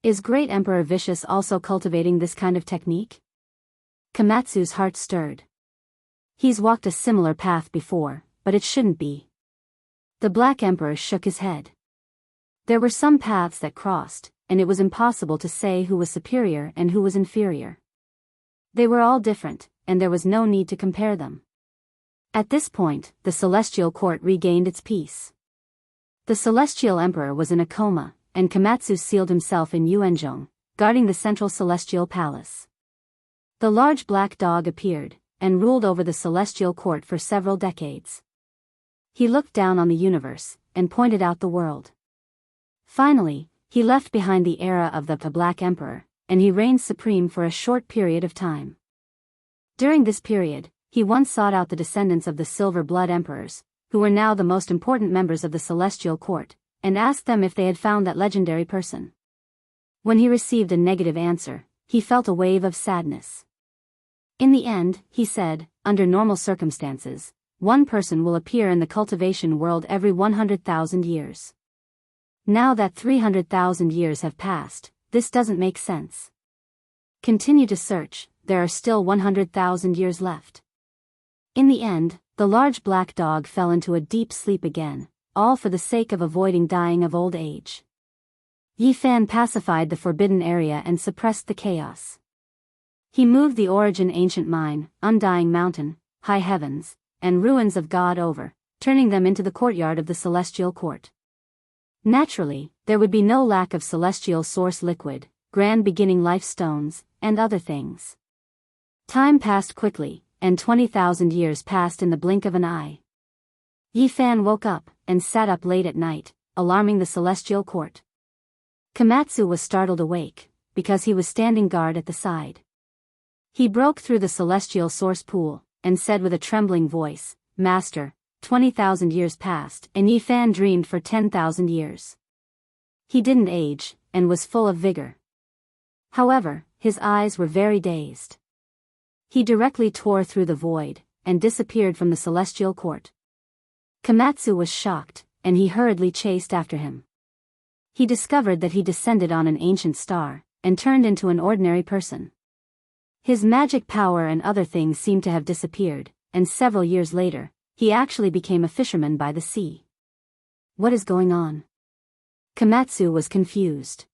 Is Great Emperor Vicious also cultivating this kind of technique? Komatsu's heart stirred. He's walked a similar path before, but it shouldn't be. The Black Emperor shook his head. There were some paths that crossed, and it was impossible to say who was superior and who was inferior. They were all different, and there was no need to compare them. At this point, the Celestial Court regained its peace. The Celestial Emperor was in a coma, and Komatsu sealed himself in Yuanzhong, guarding the central Celestial Palace. The large black dog appeared, and ruled over the Celestial Court for several decades. He looked down on the universe, and pointed out the world. Finally, he left behind the era of the Black Emperor, and he reigned supreme for a short period of time. During this period, he once sought out the descendants of the Silver Blood Emperors, who were now the most important members of the Celestial Court, and asked them if they had found that legendary person. When he received a negative answer, he felt a wave of sadness. In the end, he said, under normal circumstances, one person will appear in the cultivation world every 100,000 years. Now that 300,000 years have passed, this doesn't make sense. Continue to search, there are still 100,000 years left. In the end, the large black dog fell into a deep sleep again, all for the sake of avoiding dying of old age. Yi Fan pacified the forbidden area and suppressed the chaos. He moved the Origin Ancient Mine, Undying Mountain, High Heavens, and Ruins of God over, turning them into the courtyard of the Celestial Court. Naturally, there would be no lack of celestial source liquid, grand beginning life stones, and other things. Time passed quickly, and 20,000 years passed in the blink of an eye. Yi Fan woke up, and sat up late at night, alarming the Celestial Court. Komatsu was startled awake, because he was standing guard at the side. He broke through the celestial source pool, and said with a trembling voice, "Master, 20,000 years passed, and Yi Fan dreamed for 10,000 years. He didn't age, and was full of vigor. However, his eyes were very dazed. He directly tore through the void, and disappeared from the Celestial Court. Komatsu was shocked, and he hurriedly chased after him. He discovered that he descended on an ancient star, and turned into an ordinary person. His magic power and other things seemed to have disappeared, and several years later, he actually became a fisherman by the sea. What is going on? Komatsu was confused.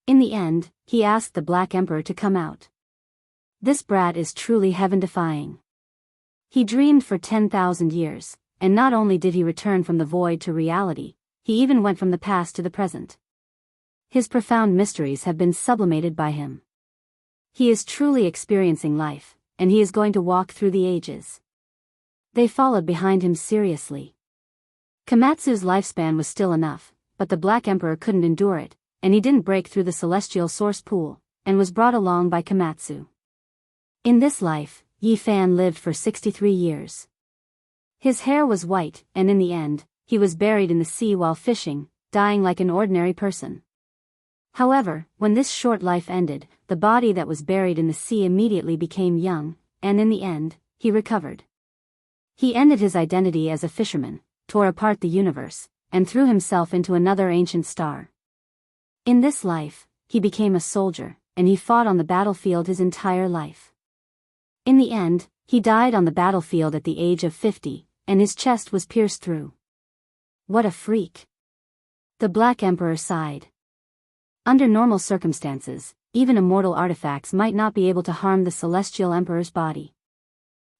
In the end, he asked the Black Emperor to come out. This brat is truly heaven-defying. He dreamed for 10,000 years, and not only did he return from the void to reality, he even went from the past to the present. His profound mysteries have been sublimated by him. He is truly experiencing life, and he is going to walk through the ages. They followed behind him seriously. Komatsu's lifespan was still enough, but the Black Emperor couldn't endure it, and he didn't break through the celestial source pool, and was brought along by Komatsu. In this life, Yi Fan lived for 63 years. His hair was white, and in the end, he was buried in the sea while fishing, dying like an ordinary person. However, when this short life ended, the body that was buried in the sea immediately became young, and in the end, he recovered. He ended his identity as a fisherman, tore apart the universe, and threw himself into another ancient star. In this life, he became a soldier, and he fought on the battlefield his entire life. In the end, he died on the battlefield at the age of 50, and his chest was pierced through. What a freak! The Black Emperor sighed. Under normal circumstances, even immortal artifacts might not be able to harm the Celestial Emperor's body.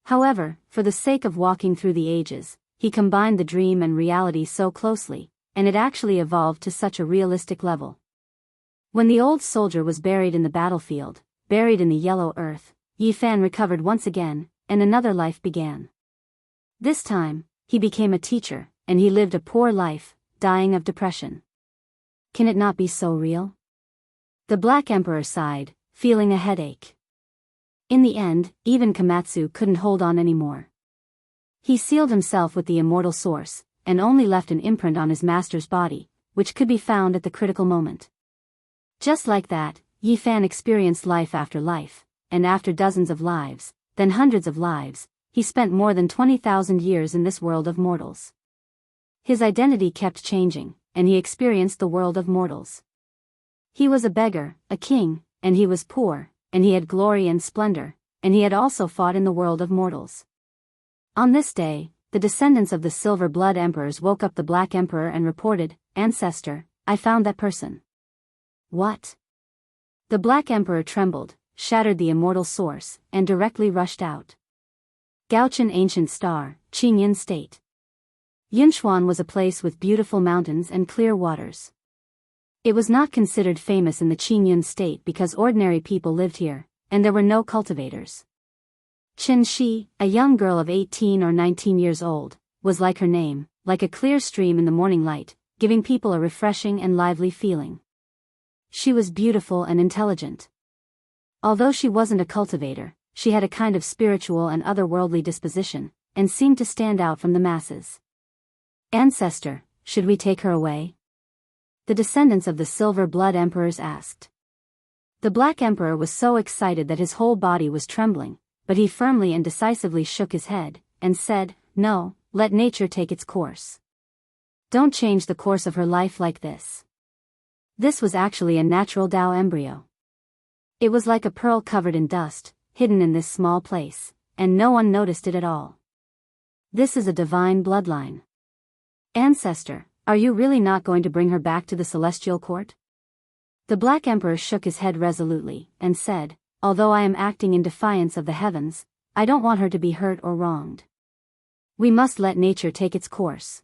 However, for the sake of walking through the ages, he combined the dream and reality so closely, and it actually evolved to such a realistic level. When the old soldier was buried in the battlefield, buried in the yellow earth, Yi Fan recovered once again, and another life began. This time, he became a teacher, and he lived a poor life, dying of depression. Can it not be so real? The Black Emperor sighed, feeling a headache. In the end, even Komatsu couldn't hold on anymore. He sealed himself with the immortal source, and only left an imprint on his master's body, which could be found at the critical moment. Just like that, Yi Fan experienced life after life, and after dozens of lives, then hundreds of lives, he spent more than 20,000 years in this world of mortals. His identity kept changing, and he experienced the world of mortals. He was a beggar, a king, and he was poor, and he had glory and splendor, and he had also fought in the world of mortals. On this day, the descendants of the Silver Blood Emperors woke up the Black Emperor and reported, "Ancestor, I found that person." "What?" The Black Emperor trembled, shattered the immortal source, and directly rushed out. Gaochen Ancient Star, Qingyun State. Yunchuan was a place with beautiful mountains and clear waters. It was not considered famous in the Qingyun State because ordinary people lived here, and there were no cultivators. Qin Shi, a young girl of 18 or 19 years old, was like her name, like a clear stream in the morning light, giving people a refreshing and lively feeling. She was beautiful and intelligent. Although she wasn't a cultivator, she had a kind of spiritual and otherworldly disposition, and seemed to stand out from the masses. "Ancestor, should we take her away?" the descendants of the Silver Blood Emperors asked. The Black Emperor was so excited that his whole body was trembling, but he firmly and decisively shook his head, and said, "No, let nature take its course. Don't change the course of her life like this." This was actually a natural Tao embryo. It was like a pearl covered in dust, hidden in this small place, and no one noticed it at all. This is a divine bloodline. "Ancestor, are you really not going to bring her back to the celestial court?" The Black Emperor shook his head resolutely, and said, "Although I am acting in defiance of the heavens, I don't want her to be hurt or wronged. We must let nature take its course."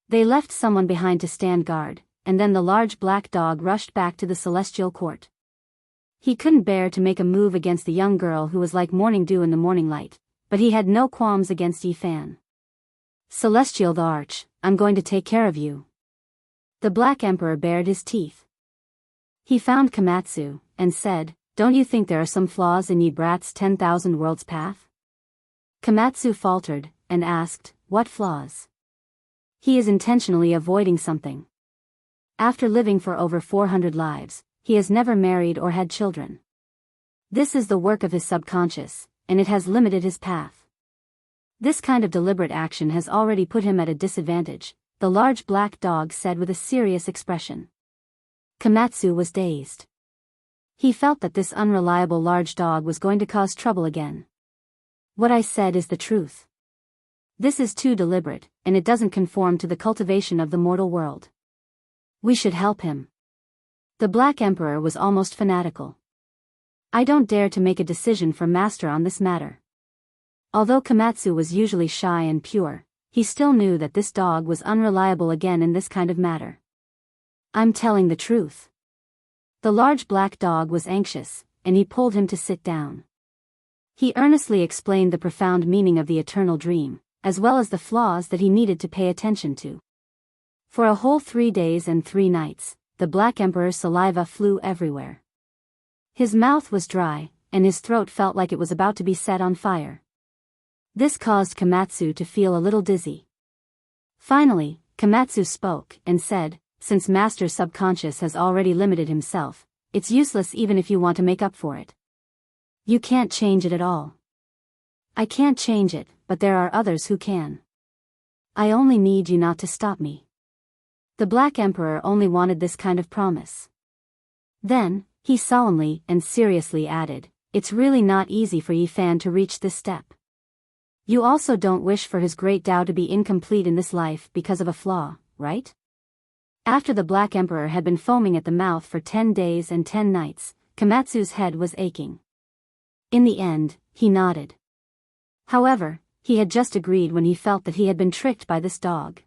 They left someone behind to stand guard, and then the large black dog rushed back to the celestial court. He couldn't bear to make a move against the young girl who was like morning dew in the morning light, but he had no qualms against Yi Fan. "Celestial the Arch, I'm going to take care of you." The Black Emperor bared his teeth. He found Komatsu, and said, "Don't you think there are some flaws in Yi Brat's 10,000 worlds path?" Komatsu faltered, and asked, "What flaws?" "He is intentionally avoiding something. After living for over 400 lives, he has never married or had children. This is the work of his subconscious, and it has limited his path. This kind of deliberate action has already put him at a disadvantage," the large black dog said with a serious expression. Komatsu was dazed. He felt that this unreliable large dog was going to cause trouble again. "What I said is the truth. This is too deliberate, and it doesn't conform to the cultivation of the mortal world. We should help him." The Black Emperor was almost fanatical. "I don't dare to make a decision for Master on this matter." Although Komatsu was usually shy and pure, he still knew that this dog was unreliable again in this kind of matter. "I'm telling the truth." The large black dog was anxious, and he pulled him to sit down. He earnestly explained the profound meaning of the eternal dream, as well as the flaws that he needed to pay attention to. For a whole 3 days and 3 nights, the Black Emperor's saliva flew everywhere. His mouth was dry, and his throat felt like it was about to be set on fire. This caused Komatsu to feel a little dizzy. Finally, Komatsu spoke, and said, "Since Master's subconscious has already limited himself, it's useless even if you want to make up for it. You can't change it at all." "I can't change it, but there are others who can. I only need you not to stop me." The Black Emperor only wanted this kind of promise. Then, he solemnly and seriously added, "It's really not easy for Yi Fan to reach this step. You also don't wish for his great Tao to be incomplete in this life because of a flaw, right?" After the Black Emperor had been foaming at the mouth for 10 days and 10 nights, Komatsu's head was aching. In the end, he nodded. However, he had just agreed when he felt that he had been tricked by this dog.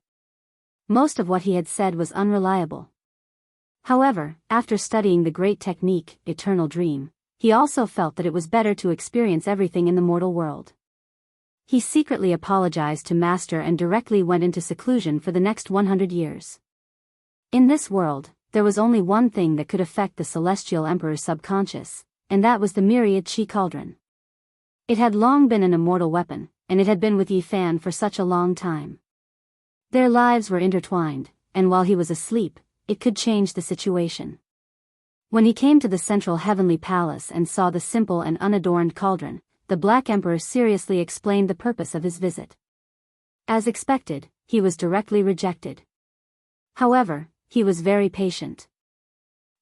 Most of what he had said was unreliable. However, after studying the great technique, Eternal Dream, he also felt that it was better to experience everything in the mortal world. He secretly apologized to Master and directly went into seclusion for the next 100 years. In this world, there was only one thing that could affect the Celestial Emperor's subconscious, and that was the myriad Chi cauldron. It had long been an immortal weapon, and it had been with Yi Fan for such a long time. Their lives were intertwined, and while he was asleep, it could change the situation. When he came to the central heavenly palace and saw the simple and unadorned cauldron, the Black Emperor seriously explained the purpose of his visit. As expected, he was directly rejected. However, he was very patient.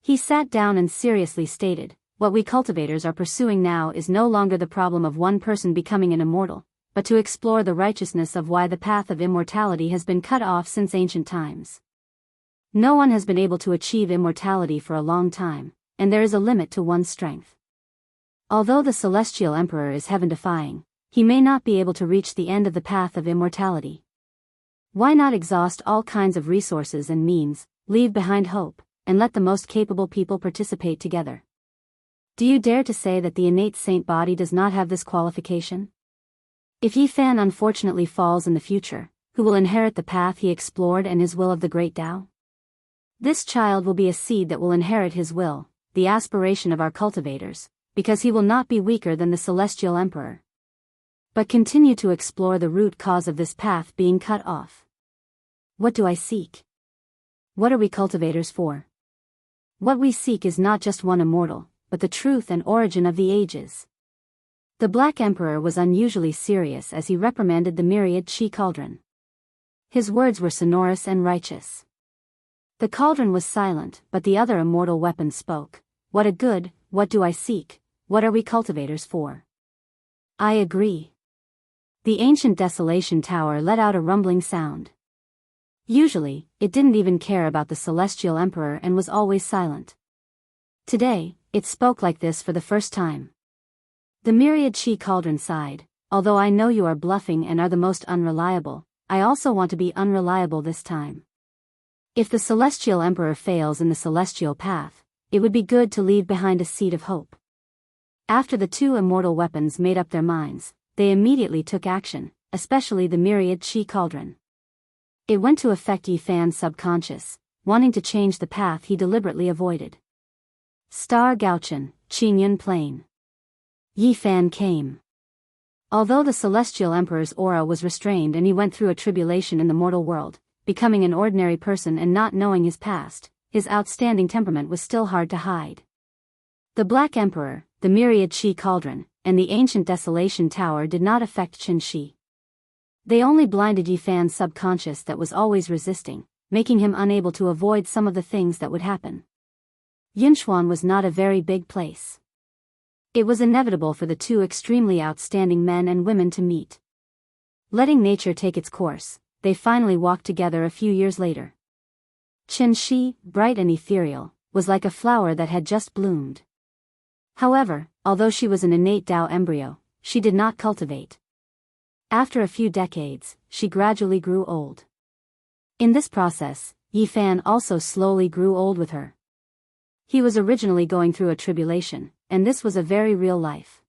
He sat down and seriously stated, "What we cultivators are pursuing now is no longer the problem of one person becoming an immortal, but to explore the righteousness of why the path of immortality has been cut off since ancient times. No one has been able to achieve immortality for a long time, and there is a limit to one's strength. Although the Celestial Emperor is heaven-defying, he may not be able to reach the end of the path of immortality. Why not exhaust all kinds of resources and means, leave behind hope, and let the most capable people participate together? Do you dare to say that the innate saint body does not have this qualification? If Yi Fan unfortunately falls in the future, who will inherit the path he explored and his will of the great Tao? This child will be a seed that will inherit his will, the aspiration of our cultivators, because he will not be weaker than the Celestial Emperor, but continue to explore the root cause of this path being cut off. What do I seek? What are we cultivators for? What we seek is not just one immortal, but the truth and origin of the ages." The Black Emperor was unusually serious as he reprimanded the myriad Chi cauldron. His words were sonorous and righteous. The cauldron was silent, but the other immortal weapon spoke. "What a good, what do I seek, what are we cultivators for?" "I agree." The ancient Desolation Tower let out a rumbling sound. Usually, it didn't even care about the Celestial Emperor and was always silent. Today, it spoke like this for the first time. The myriad Chi cauldron sighed, "Although I know you are bluffing and are the most unreliable, I also want to be unreliable this time. If the Celestial Emperor fails in the celestial path, it would be good to leave behind a seed of hope." After the two immortal weapons made up their minds, they immediately took action, especially the myriad Chi cauldron. It went to affect Yi Fan's subconscious, wanting to change the path he deliberately avoided. Star Gauchen, Qingyun Plain. Yi Fan came. Although the Celestial Emperor's aura was restrained and he went through a tribulation in the mortal world, becoming an ordinary person and not knowing his past, his outstanding temperament was still hard to hide. The Black Emperor, the myriad Chi cauldron, and the ancient Desolation Tower did not affect Qin Shi. They only blinded Yi Fan's subconscious that was always resisting, making him unable to avoid some of the things that would happen. Yunchuan was not a very big place. It was inevitable for the two extremely outstanding men and women to meet. Letting nature take its course, they finally walked together a few years later. Qin Shi, bright and ethereal, was like a flower that had just bloomed. However, although she was an innate Tao embryo, she did not cultivate. After a few decades, she gradually grew old. In this process, Yi Fan also slowly grew old with her. He was originally going through a tribulation, and this was a very real life.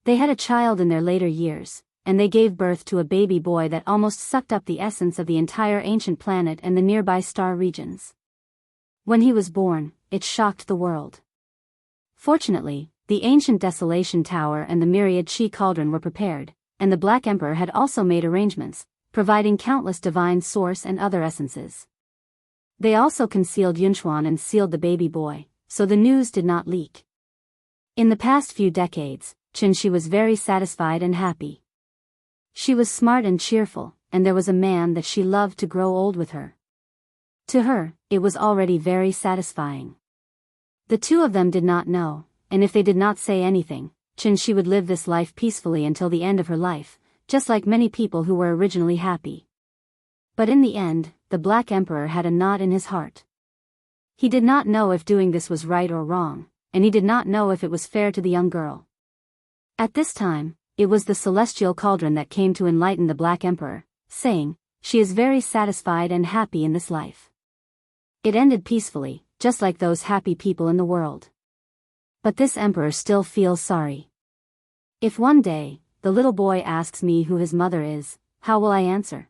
They had a child in their later years, and they gave birth to a baby boy that almost sucked up the essence of the entire ancient planet and the nearby star regions. When he was born, it shocked the world. Fortunately, the ancient Desolation Tower and the myriad Chi cauldron were prepared, and the Black Emperor had also made arrangements, providing countless divine source and other essences. They also concealed Yunchuan and sealed the baby boy, so the news did not leak. In the past few decades, Qin Shi was very satisfied and happy. She was smart and cheerful, and there was a man that she loved to grow old with her. To her, it was already very satisfying. The two of them did not know, and if they did not say anything, Qin Shi would live this life peacefully until the end of her life, just like many people who were originally happy. But in the end, the Black Emperor had a knot in his heart. He did not know if doing this was right or wrong, and he did not know if it was fair to the young girl. At this time, it was the celestial cauldron that came to enlighten the Black Emperor, saying, "She is very satisfied and happy in this life." It ended peacefully, just like those happy people in the world. But this emperor still feels sorry. If one day, the little boy asks me who his mother is, how will I answer?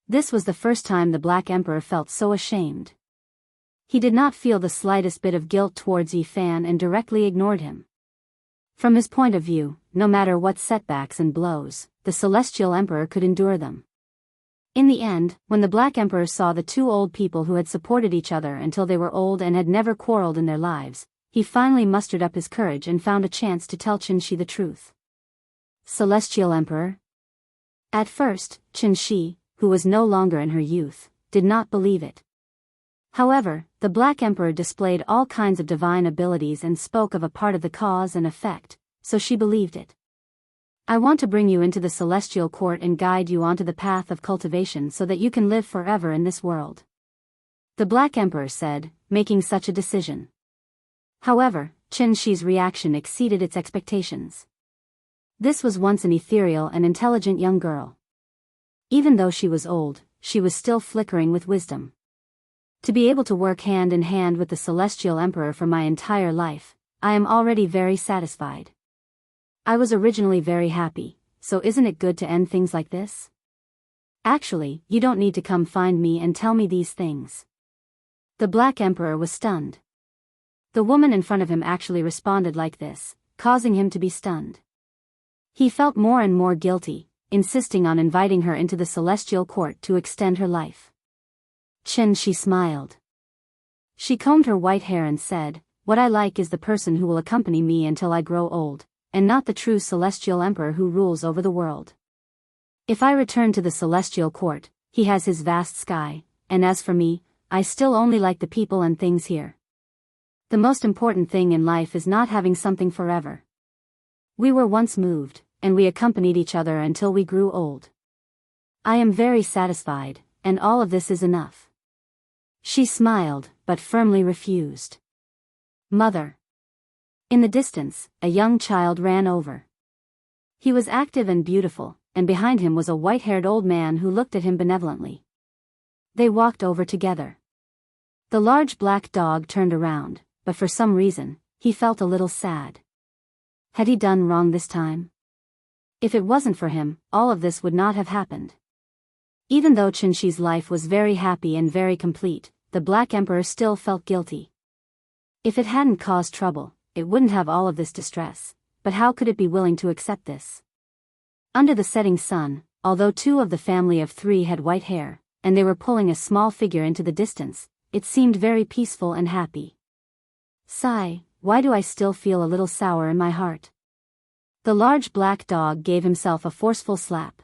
This was the first time the Black Emperor felt so ashamed. He did not feel the slightest bit of guilt towards Yi Fan and directly ignored him. From his point of view, no matter what setbacks and blows, the Celestial Emperor could endure them. In the end, when the Black Emperor saw the two old people who had supported each other until they were old and had never quarreled in their lives, he finally mustered up his courage and found a chance to tell Qin Shi the truth. Celestial Emperor? At first, Qin Shi, who was no longer in her youth, did not believe it. However, the Black Emperor displayed all kinds of divine abilities and spoke of a part of the cause and effect, so she believed it. I want to bring you into the celestial court and guide you onto the path of cultivation so that you can live forever in this world. The Black Emperor said, making such a decision. However, Qin Shi's reaction exceeded its expectations. This was once an ethereal and intelligent young girl. Even though she was old, she was still flickering with wisdom. To be able to work hand in hand with the Celestial Emperor for my entire life, I am already very satisfied. I was originally very happy, so isn't it good to end things like this? Actually, you don't need to come find me and tell me these things. The Black Emperor was stunned. The woman in front of him actually responded like this, causing him to be stunned. He felt more and more guilty, insisting on inviting her into the celestial court to extend her life. Qin Shi smiled. She combed her white hair and said, "What I like is the person who will accompany me until I grow old, and not the true celestial emperor who rules over the world. If I return to the celestial court, he has his vast sky, and as for me, I still only like the people and things here. The most important thing in life is not having something forever. We were once moved, and we accompanied each other until we grew old. I am very satisfied, and all of this is enough." She smiled, but firmly refused. "Mother." In the distance, a young child ran over. He was active and beautiful, and behind him was a white-haired old man who looked at him benevolently. They walked over together. The large black dog turned around, but for some reason, he felt a little sad. Had he done wrong this time? If it wasn't for him, all of this would not have happened. Even though Qin Shi's life was very happy and very complete, the Black Emperor still felt guilty. If it hadn't caused trouble, it wouldn't have all of this distress, but how could it be willing to accept this? Under the setting sun, although 2 of the family of 3 had white hair, and they were pulling a small figure into the distance, it seemed very peaceful and happy. Sigh, why do I still feel a little sour in my heart? The large black dog gave himself a forceful slap.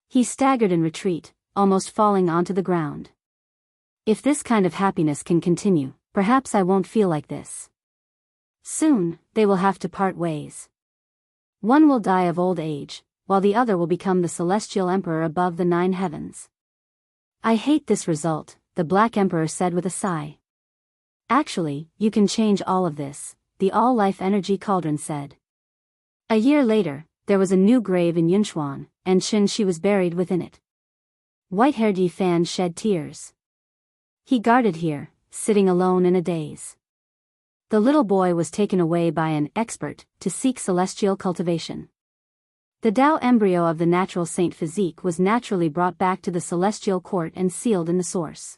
He staggered in retreat, almost falling onto the ground. If this kind of happiness can continue, perhaps I won't feel like this. Soon, they will have to part ways. One will die of old age, while the other will become the celestial emperor above the 9 heavens. I hate this result, the Black Emperor said with a sigh. Actually, you can change all of this, the all-life energy cauldron said. A year later, there was a new grave in Yunchuan, and Qin Shi was buried within it. White-haired Yi Fan shed tears. He guarded here, sitting alone in a daze. The little boy was taken away by an expert to seek celestial cultivation. The Tao embryo of the natural saint physique was naturally brought back to the celestial court and sealed in the source.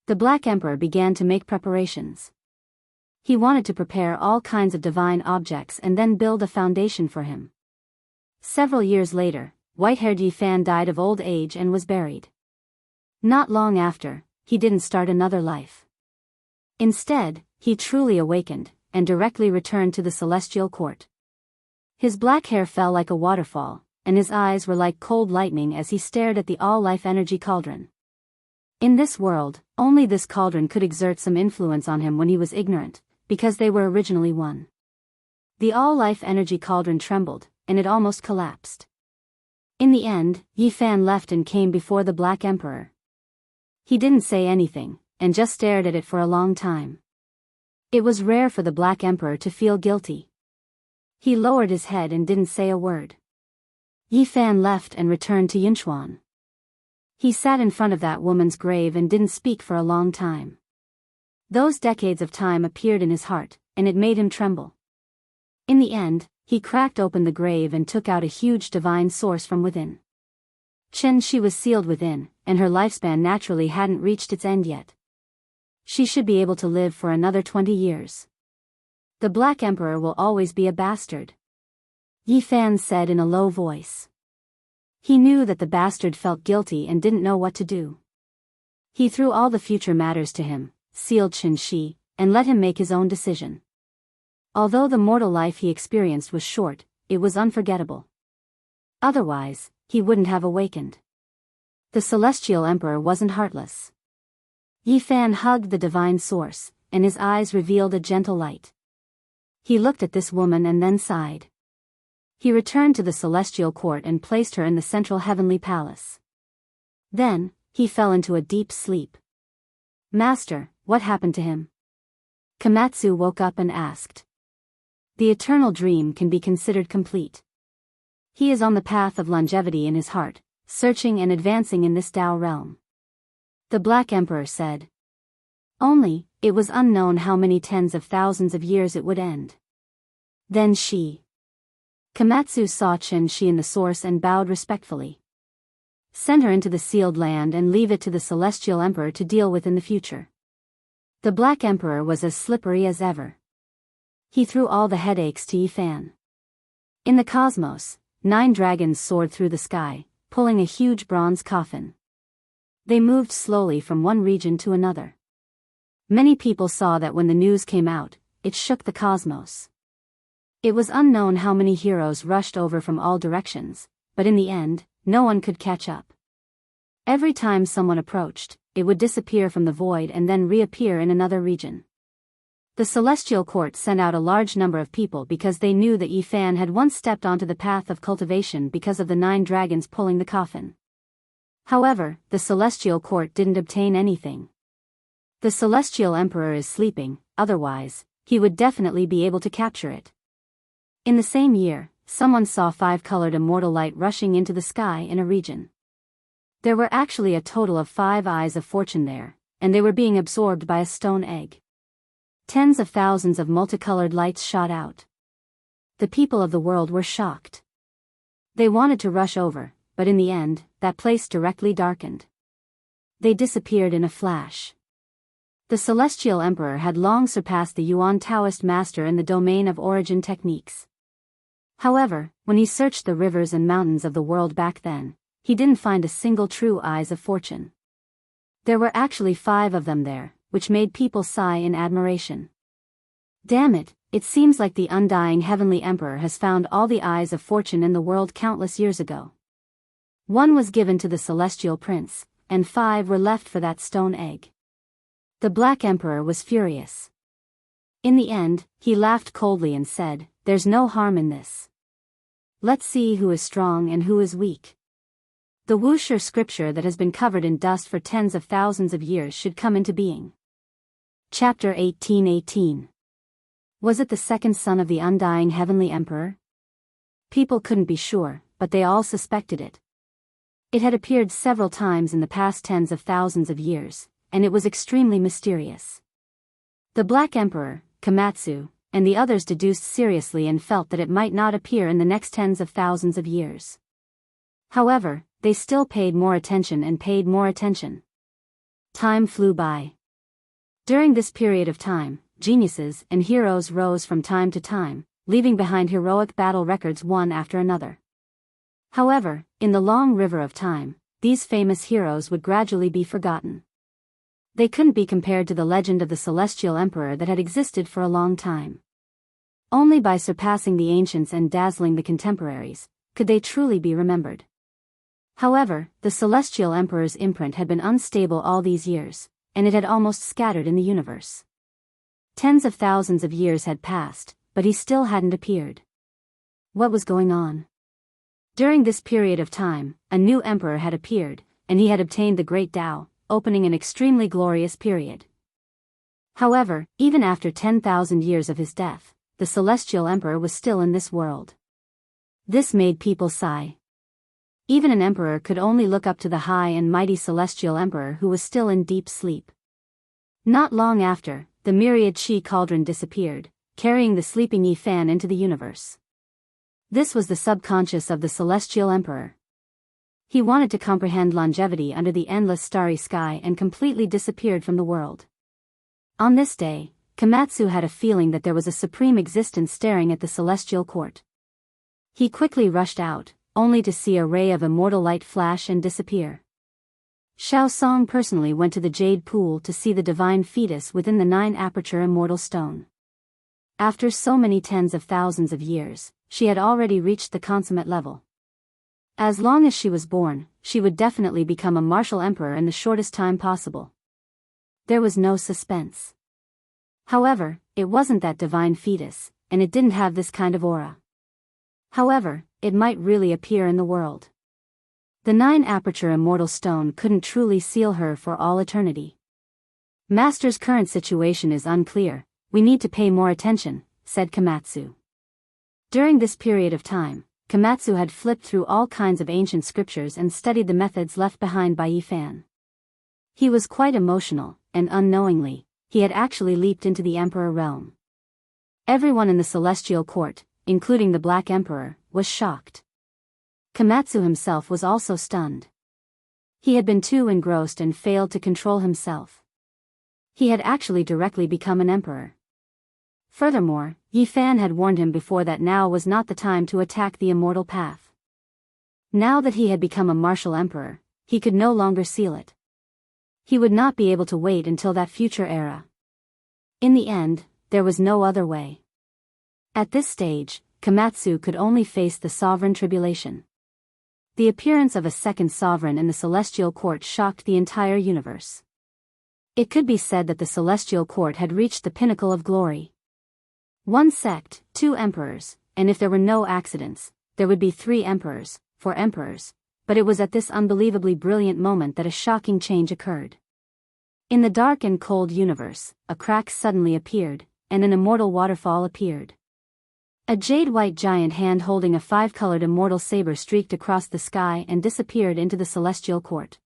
The Black Emperor began to make preparations. He wanted to prepare all kinds of divine objects and then build a foundation for him. Several years later, white-haired Yi Fan died of old age and was buried. Not long after, he didn't start another life. Instead, he truly awakened, and directly returned to the celestial court. His black hair fell like a waterfall, and his eyes were like cold lightning as he stared at the all-life energy cauldron. In this world, only this cauldron could exert some influence on him when he was ignorant, because they were originally one. The all-life energy cauldron trembled, and it almost collapsed. In the end, Yi Fan left and came before the Black Emperor. He didn't say anything, and just stared at it for a long time. It was rare for the Black Emperor to feel guilty. He lowered his head and didn't say a word. Yi Fan left and returned to Yunchuan. He sat in front of that woman's grave and didn't speak for a long time. Those decades of time appeared in his heart, and it made him tremble. In the end, he cracked open the grave and took out a huge divine source from within. Qin Shi was sealed within, and her lifespan naturally hadn't reached its end yet. She should be able to live for another 20 years. The Black Emperor will always be a bastard, Yi Fan said in a low voice. He knew that the bastard felt guilty and didn't know what to do. He threw all the future matters to him, sealed Qin Shi, and let him make his own decision. Although the mortal life he experienced was short, it was unforgettable. Otherwise, he wouldn't have awakened. The Celestial Emperor wasn't heartless. Yi Fan hugged the divine source, and his eyes revealed a gentle light. He looked at this woman and then sighed. He returned to the celestial court and placed her in the central heavenly palace. Then, he fell into a deep sleep. Master, what happened to him? Komatsu woke up and asked. The eternal dream can be considered complete. He is on the path of longevity in his heart, searching and advancing in this Tao realm. The Black Emperor said. Only, it was unknown how many tens of thousands of years it would end. Then Komatsu saw Chen-shi in the source and bowed respectfully. Send her into the sealed land and leave it to the Celestial Emperor to deal with in the future. The Black Emperor was as slippery as ever. He threw all the headaches to Yi Fan. In the cosmos, 9 dragons soared through the sky, pulling a huge bronze coffin. They moved slowly from one region to another. Many people saw that when the news came out, it shook the cosmos. It was unknown how many heroes rushed over from all directions, but in the end, no one could catch up. Every time someone approached, it would disappear from the void and then reappear in another region. The Celestial Court sent out a large number of people because they knew that Yi Fan had once stepped onto the path of cultivation because of the 9 dragons pulling the coffin. However, the Celestial Court didn't obtain anything. The Celestial Emperor is sleeping, otherwise, he would definitely be able to capture it. In the same year, someone saw 5-colored immortal light rushing into the sky in a region. There were actually a total of 5 eyes of fortune there, and they were being absorbed by a stone egg. Tens of thousands of multicolored lights shot out. The people of the world were shocked. They wanted to rush over, but in the end, that place directly darkened. They disappeared in a flash. The Celestial Emperor had long surpassed the Yuan Taoist master in the domain of origin techniques. However, when he searched the rivers and mountains of the world back then, he didn't find a single true eyes of fortune. There were actually 5 of them there, which made people sigh in admiration. Damn it, it seems like the undying heavenly emperor has found all the eyes of fortune in the world countless years ago. 1 was given to the celestial prince, and 5 were left for that stone egg. The Black Emperor was furious. In the end, he laughed coldly and said, "There's no harm in this. Let's see who is strong and who is weak." The Wuxia scripture that has been covered in dust for tens of thousands of years should come into being. Chapter 18:18. Was it the second son of the undying heavenly emperor? People couldn't be sure, but they all suspected it. It had appeared several times in the past tens of thousands of years, and it was extremely mysterious. The Black Emperor, Komatsu, and the others deduced seriously and felt that it might not appear in the next tens of thousands of years. However, they still paid more attention and paid more attention. Time flew by. During this period of time, geniuses and heroes rose from time to time, leaving behind heroic battle records one after another. However, in the long river of time, these famous heroes would gradually be forgotten. They couldn't be compared to the legend of the Celestial Emperor that had existed for a long time. Only by surpassing the ancients and dazzling the contemporaries, could they truly be remembered. However, the Celestial Emperor's imprint had been unstable all these years, and it had almost scattered in the universe. Tens of thousands of years had passed, but he still hadn't appeared. What was going on? During this period of time, a new emperor had appeared, and he had obtained the Great Tao, opening an extremely glorious period. However, even after 10,000 years of his death, the Celestial Emperor was still in this world. This made people sigh. Even an emperor could only look up to the high and mighty Celestial Emperor who was still in deep sleep. Not long after, the myriad Chi cauldron disappeared, carrying the sleeping Yi Fan into the universe. This was the subconscious of the Celestial Emperor. He wanted to comprehend longevity under the endless starry sky and completely disappeared from the world. On this day, Komatsu had a feeling that there was a supreme existence staring at the celestial court. He quickly rushed out, only to see a ray of immortal light flash and disappear. Xiao Song personally went to the jade pool to see the divine fetus within the 9-aperture immortal stone. After so many tens of thousands of years, she had already reached the consummate level. As long as she was born, she would definitely become a martial emperor in the shortest time possible. There was no suspense. However, it wasn't that divine fetus, and it didn't have this kind of aura. However, it might really appear in the world. The 9-aperture immortal stone couldn't truly seal her for all eternity. Master's current situation is unclear, we need to pay more attention, said Komatsu. During this period of time, Komatsu had flipped through all kinds of ancient scriptures and studied the methods left behind by Yifan. He was quite emotional, and unknowingly, he had actually leaped into the Emperor realm. Everyone in the celestial court, including the Black Emperor, was shocked. Komatsu himself was also stunned. He had been too engrossed and failed to control himself. He had actually directly become an emperor. Furthermore, Yifan had warned him before that now was not the time to attack the immortal path. Now that he had become a martial emperor, he could no longer seal it. He would not be able to wait until that future era. In the end, there was no other way. At this stage, Komatsu could only face the sovereign tribulation. The appearance of a second sovereign in the celestial court shocked the entire universe. It could be said that the celestial court had reached the pinnacle of glory. 1 sect, 2 emperors, and if there were no accidents, there would be 3 emperors, 4 emperors, but it was at this unbelievably brilliant moment that a shocking change occurred. In the dark and cold universe, a crack suddenly appeared, and an immortal waterfall appeared. A jade-white giant hand holding a 5-colored immortal saber streaked across the sky and disappeared into the celestial court.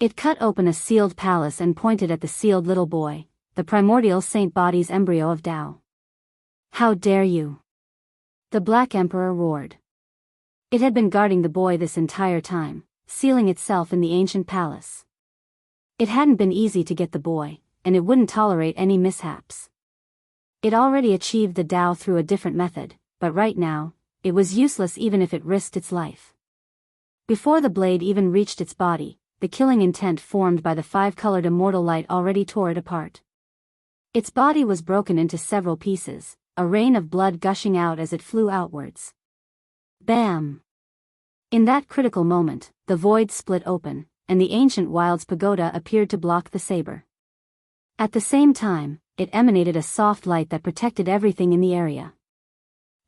It cut open a sealed palace and pointed at the sealed little boy, the primordial saint body's embryo of Tao. How dare you! The Black Emperor roared. It had been guarding the boy this entire time, sealing itself in the ancient palace. It hadn't been easy to get the boy, and it wouldn't tolerate any mishaps. It already achieved the Tao through a different method, but right now, it was useless even if it risked its life. Before the blade even reached its body, the killing intent formed by the 5-colored immortal light already tore it apart. Its body was broken into several pieces, a rain of blood gushing out as it flew outwards. Bam! In that critical moment, the void split open, and the ancient Wild's pagoda appeared to block the saber. At the same time, it emanated a soft light that protected everything in the area.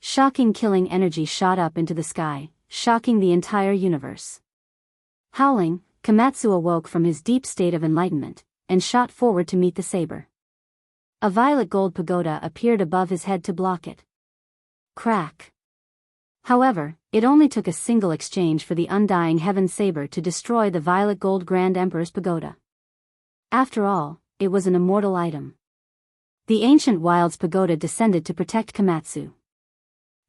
Shocking killing energy shot up into the sky, shocking the entire universe. Howling, Komatsu awoke from his deep state of enlightenment, and shot forward to meet the saber. A violet gold pagoda appeared above his head to block it. Crack. However, it only took a single exchange for the undying heaven saber to destroy the violet gold Grand Emperor's pagoda. After all, it was an immortal item. The ancient Wild's pagoda descended to protect Komatsu.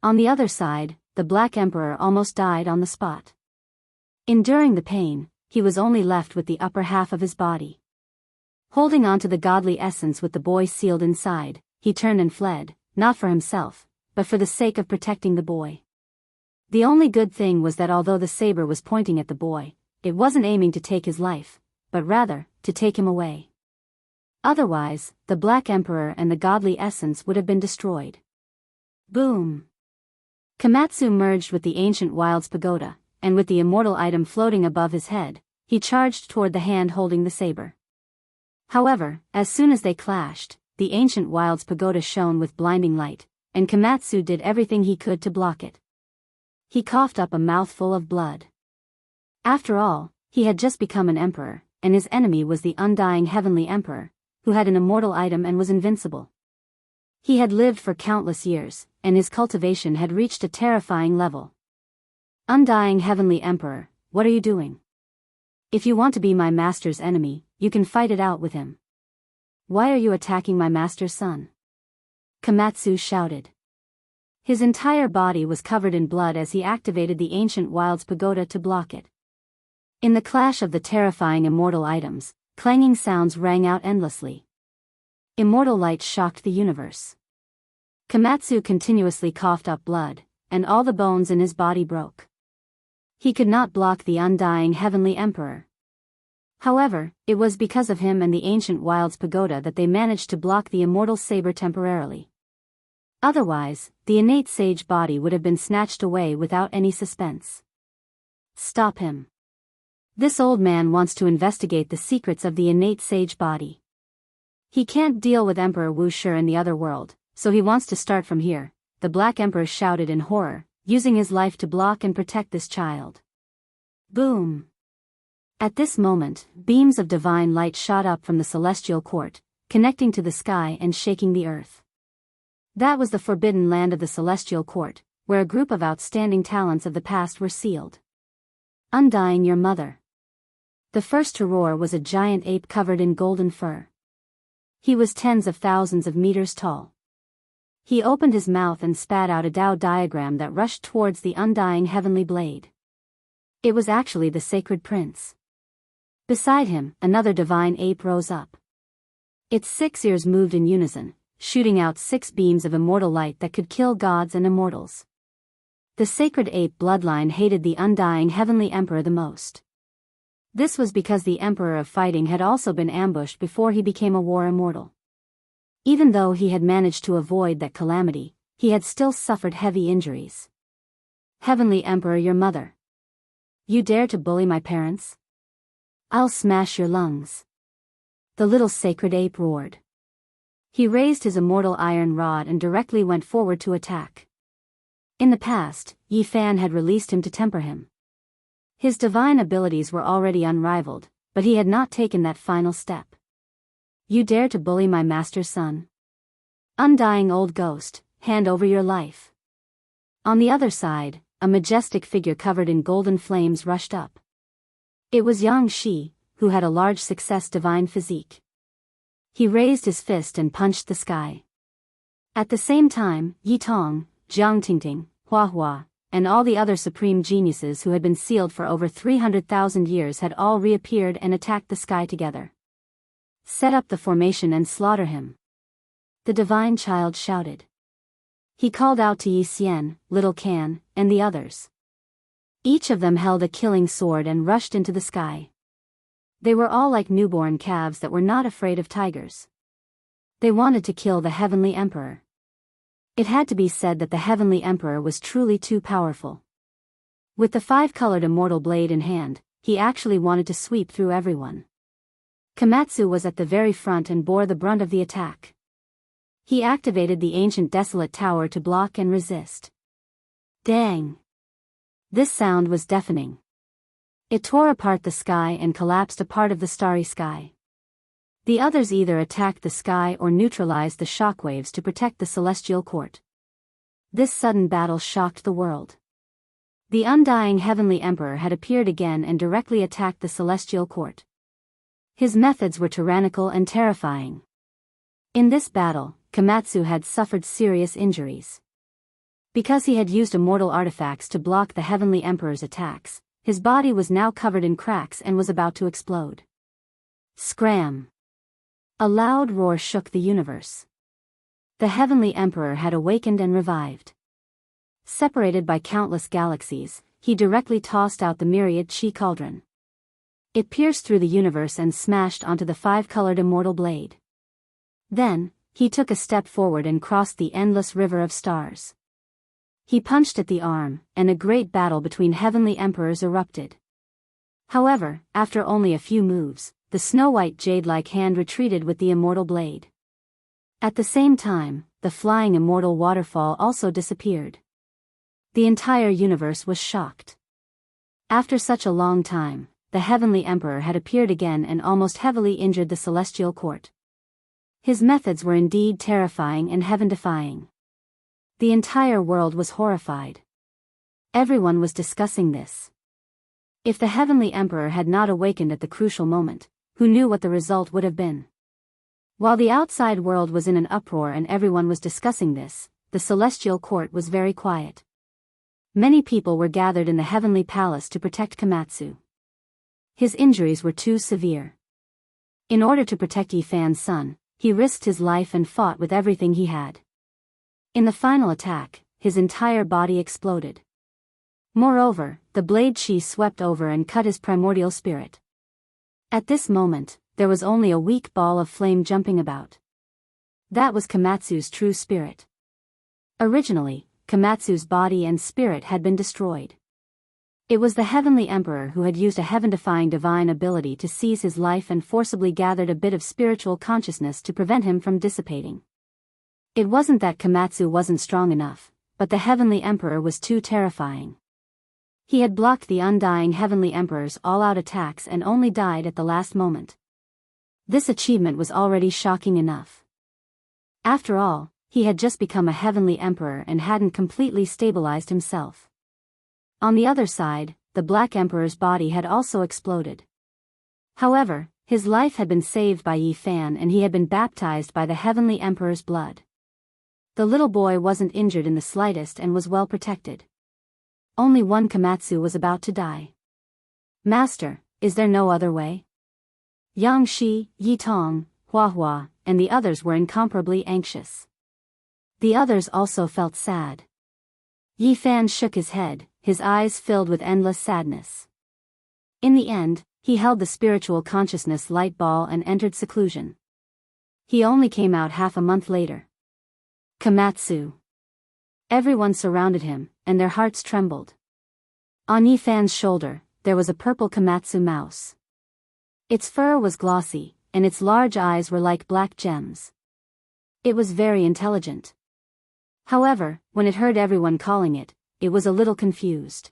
On the other side, the Black Emperor almost died on the spot. Enduring the pain, he was only left with the upper half of his body. Holding on to the godly essence with the boy sealed inside, he turned and fled, not for himself, but for the sake of protecting the boy. The only good thing was that although the saber was pointing at the boy, it wasn't aiming to take his life, but rather, to take him away. Otherwise, the Black Emperor and the godly essence would have been destroyed. Boom! Komatsu merged with the ancient Wild's pagoda, and with the immortal item floating above his head, he charged toward the hand holding the saber. However, as soon as they clashed, the ancient Wild's pagoda shone with blinding light, and Komatsu did everything he could to block it. He coughed up a mouthful of blood. After all, he had just become an emperor, and his enemy was the undying heavenly emperor, who had an immortal item and was invincible. He had lived for countless years, and his cultivation had reached a terrifying level. Undying heavenly emperor, what are you doing? If you want to be my master's enemy, you can fight it out with him. Why are you attacking my master's son? Komatsu shouted. His entire body was covered in blood as he activated the ancient Wild's pagoda to block it. In the clash of the terrifying immortal items, clanging sounds rang out endlessly. Immortal light shocked the universe. Komatsu continuously coughed up blood, and all the bones in his body broke. He could not block the undying heavenly emperor. However, it was because of him and the ancient Wild's pagoda that they managed to block the immortal saber temporarily. Otherwise, the innate sage body would have been snatched away without any suspense. Stop him. This old man wants to investigate the secrets of the innate sage body. He can't deal with Emperor Wu Shi in the other world, so he wants to start from here, the Black Emperor shouted in horror, using his life to block and protect this child. Boom! At this moment, beams of divine light shot up from the celestial court, connecting to the sky and shaking the earth. That was the forbidden land of the celestial court, where a group of outstanding talents of the past were sealed. Undying your mother. The first to roar was a giant ape covered in golden fur. He was tens of thousands of meters tall. He opened his mouth and spat out a Tao diagram that rushed towards the undying heavenly blade. It was actually the sacred prince. Beside him, another divine ape rose up. Its 6 ears moved in unison, shooting out 6 beams of immortal light that could kill gods and immortals. The sacred ape bloodline hated the undying heavenly emperor the most. This was because the Emperor of Fighting had also been ambushed before he became a war immortal. Even though he had managed to avoid that calamity, he had still suffered heavy injuries. Heavenly Emperor, your mother. You dare to bully my parents? I'll smash your lungs. The little sacred ape roared. He raised his immortal iron rod and directly went forward to attack. In the past, Yi Fan had released him to temper him. His divine abilities were already unrivaled, but he had not taken that final step. You dare to bully my master's son? Undying old ghost, hand over your life. On the other side, a majestic figure covered in golden flames rushed up. It was Yang Shi, who had a large success divine physique. He raised his fist and punched the sky. At the same time, Yi Tong, Jiang Tingting, Hua Hua, and all the other supreme geniuses who had been sealed for over 300,000 years had all reappeared and attacked the sky together. Set up the formation and slaughter him. The divine child shouted. He called out to Yi Xian, Little Can, and the others. Each of them held a killing sword and rushed into the sky. They were all like newborn calves that were not afraid of tigers. They wanted to kill the heavenly emperor. It had to be said that the heavenly emperor was truly too powerful. With the 5-colored immortal blade in hand, he actually wanted to sweep through everyone. Komatsu was at the very front and bore the brunt of the attack. He activated the ancient desolate tower to block and resist. Dang! This sound was deafening. It tore apart the sky and collapsed a part of the starry sky. The others either attacked the sky or neutralized the shockwaves to protect the celestial court. This sudden battle shocked the world. The undying heavenly emperor had appeared again and directly attacked the celestial court. His methods were tyrannical and terrifying. In this battle, Komatsu had suffered serious injuries. Because he had used immortal artifacts to block the heavenly emperor's attacks, his body was now covered in cracks and was about to explode. Scram! A loud roar shook the universe. The heavenly emperor had awakened and revived. Separated by countless galaxies, he directly tossed out the myriad chi cauldron. It pierced through the universe and smashed onto the 5-colored immortal blade. Then, he took a step forward and crossed the endless river of stars. He punched at the arm, and a great battle between heavenly emperors erupted. However, after only a few moves, the snow-white jade-like hand retreated with the immortal blade. At the same time, the flying immortal waterfall also disappeared. The entire universe was shocked. After such a long time, the heavenly emperor had appeared again and almost heavily injured the celestial court. His methods were indeed terrifying and heaven-defying. The entire world was horrified. Everyone was discussing this. If the heavenly emperor had not awakened at the crucial moment, who knew what the result would have been? While the outside world was in an uproar and everyone was discussing this, the celestial court was very quiet. Many people were gathered in the heavenly palace to protect Komatsu. His injuries were too severe. In order to protect Yi Fan's son, he risked his life and fought with everything he had. In the final attack, his entire body exploded. Moreover, the blade chi swept over and cut his primordial spirit. At this moment, there was only a weak ball of flame jumping about. That was Komatsu's true spirit. Originally, Komatsu's body and spirit had been destroyed. It was the Heavenly Emperor who had used a heaven-defying divine ability to seize his life and forcibly gathered a bit of spiritual consciousness to prevent him from dissipating. It wasn't that Komatsu wasn't strong enough, but the Heavenly Emperor was too terrifying. He had blocked the undying Heavenly Emperor's all-out attacks and only died at the last moment. This achievement was already shocking enough. After all, he had just become a Heavenly Emperor and hadn't completely stabilized himself. On the other side, the Black Emperor's body had also exploded. However, his life had been saved by Yi Fan and he had been baptized by the Heavenly Emperor's blood. The little boy wasn't injured in the slightest and was well protected. Only one Komatsu was about to die. "Master, is there no other way?" Yang Shi, Yi Tong, Hua Hua, and the others were incomparably anxious. The others also felt sad. Yi Fan shook his head, his eyes filled with endless sadness. In the end, he held the spiritual consciousness light ball and entered seclusion. He only came out half a month later. Komatsu. Everyone surrounded him, and their hearts trembled. On Yi Fan's shoulder, there was a purple Komatsu mouse. Its fur was glossy, and its large eyes were like black gems. It was very intelligent. However, when it heard everyone calling it, it was a little confused.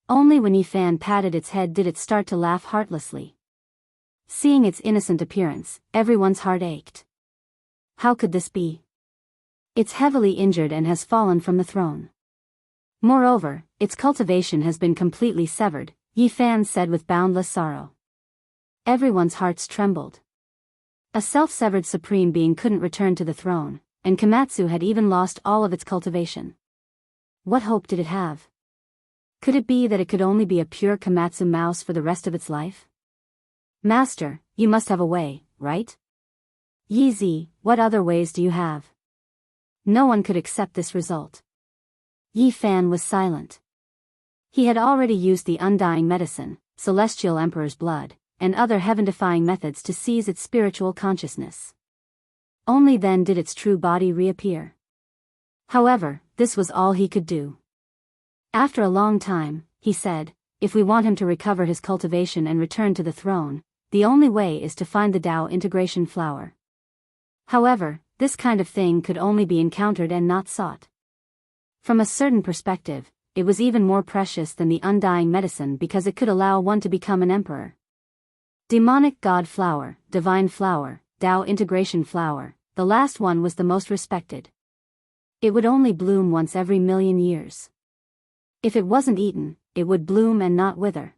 Only when Yi Fan patted its head did it start to laugh heartlessly. Seeing its innocent appearance, everyone's heart ached. How could this be? It's heavily injured and has fallen from the throne. Moreover, its cultivation has been completely severed, Yi Fan said with boundless sorrow. Everyone's hearts trembled. A self-severed supreme being couldn't return to the throne, and Komatsu had even lost all of its cultivation. What hope did it have? Could it be that it could only be a pure Komatsu mouse for the rest of its life? "Master, you must have a way, right?" "Yi Zi, what other ways do you have?" No one could accept this result. Yi Fan was silent. He had already used the undying medicine, Celestial Emperor's blood, and other heaven-defying methods to seize its spiritual consciousness. Only then did its true body reappear. However, this was all he could do. After a long time, he said, "If we want him to recover his cultivation and return to the throne, the only way is to find the Tao integration flower." However, this kind of thing could only be encountered and not sought. From a certain perspective, it was even more precious than the undying medicine because it could allow one to become an emperor. Demonic God flower, divine flower, Tao integration flower, the last one was the most respected. It would only bloom once every million years. If it wasn't eaten, it would bloom and not wither.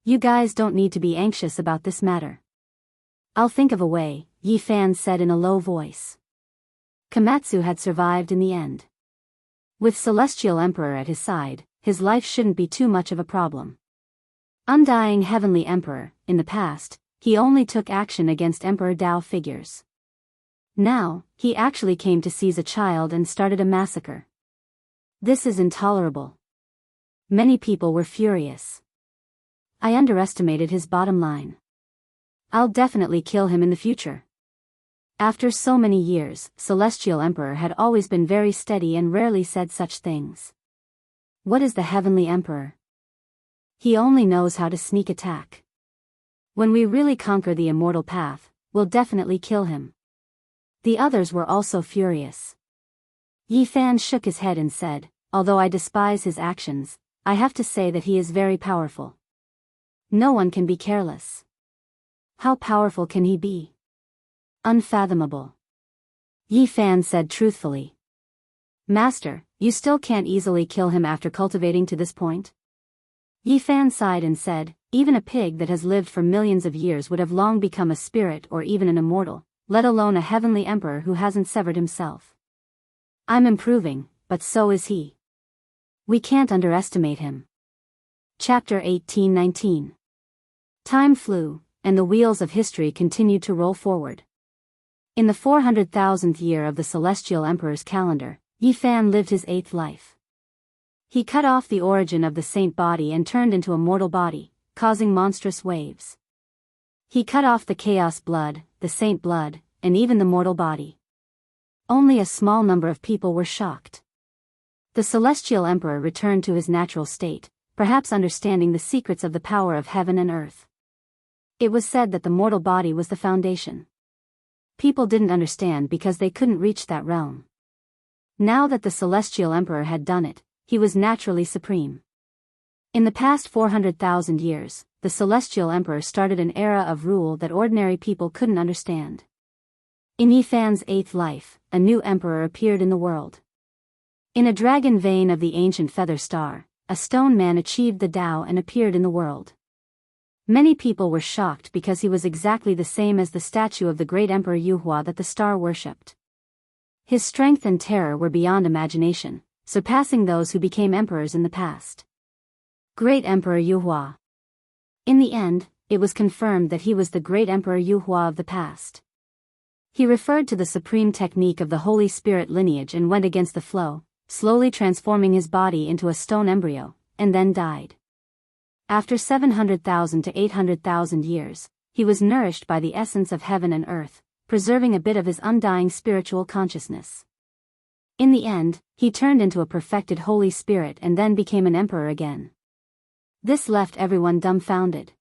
"You guys don't need to be anxious about this matter. I'll think of a way," Yi Fan said in a low voice. Komatsu had survived in the end. With Celestial Emperor at his side, his life shouldn't be too much of a problem. Undying Heavenly Emperor, in the past, he only took action against Emperor Tao figures. Now, he actually came to seize a child and started a massacre. This is intolerable. Many people were furious. I underestimated his bottom line. I'll definitely kill him in the future. After so many years, Celestial Emperor had always been very steady and rarely said such things. What is the Heavenly Emperor? He only knows how to sneak attack. When we really conquer the immortal path, we'll definitely kill him. The others were also furious. Yi Fan shook his head and said, "Although I despise his actions, I have to say that he is very powerful. No one can be careless." "How powerful can he be?" "Unfathomable." Yi Fan said truthfully. "Master, you still can't easily kill him after cultivating to this point?" Yi Fan sighed and said, "Even a pig that has lived for millions of years would have long become a spirit or even an immortal, let alone a heavenly emperor who hasn't severed himself. I'm improving, but so is he. We can't underestimate him." Chapter 18-19. Time flew, and the wheels of history continued to roll forward. In the 400,000th year of the Celestial Emperor's calendar, Yi Fan lived his 8th life. He cut off the origin of the saint body and turned into a mortal body, causing monstrous waves. He cut off the chaos blood, the saint blood, and even the mortal body. Only a small number of people were shocked. The Celestial Emperor returned to his natural state, perhaps understanding the secrets of the power of heaven and earth. It was said that the mortal body was the foundation. People didn't understand because they couldn't reach that realm. Now that the celestial emperor had done it, he was naturally supreme. In the past 400,000 years, the celestial emperor started an era of rule that ordinary people couldn't understand. In Yifan's 8th life, a new emperor appeared in the world. In a dragon vein of the ancient feather star, a stone man achieved the Tao and appeared in the world. Many people were shocked because he was exactly the same as the statue of the great Emperor Yuhua that the star worshipped. His strength and terror were beyond imagination, surpassing those who became emperors in the past. Great Emperor Yuhua. In the end, it was confirmed that he was the great Emperor Yuhua of the past. He referred to the supreme technique of the Holy Spirit lineage and went against the flow, slowly transforming his body into a stone embryo, and then died. After 700,000 to 800,000 years, he was nourished by the essence of heaven and earth, preserving a bit of his undying spiritual consciousness. In the end, he turned into a perfected Holy Spirit and then became an emperor again. This left everyone dumbfounded.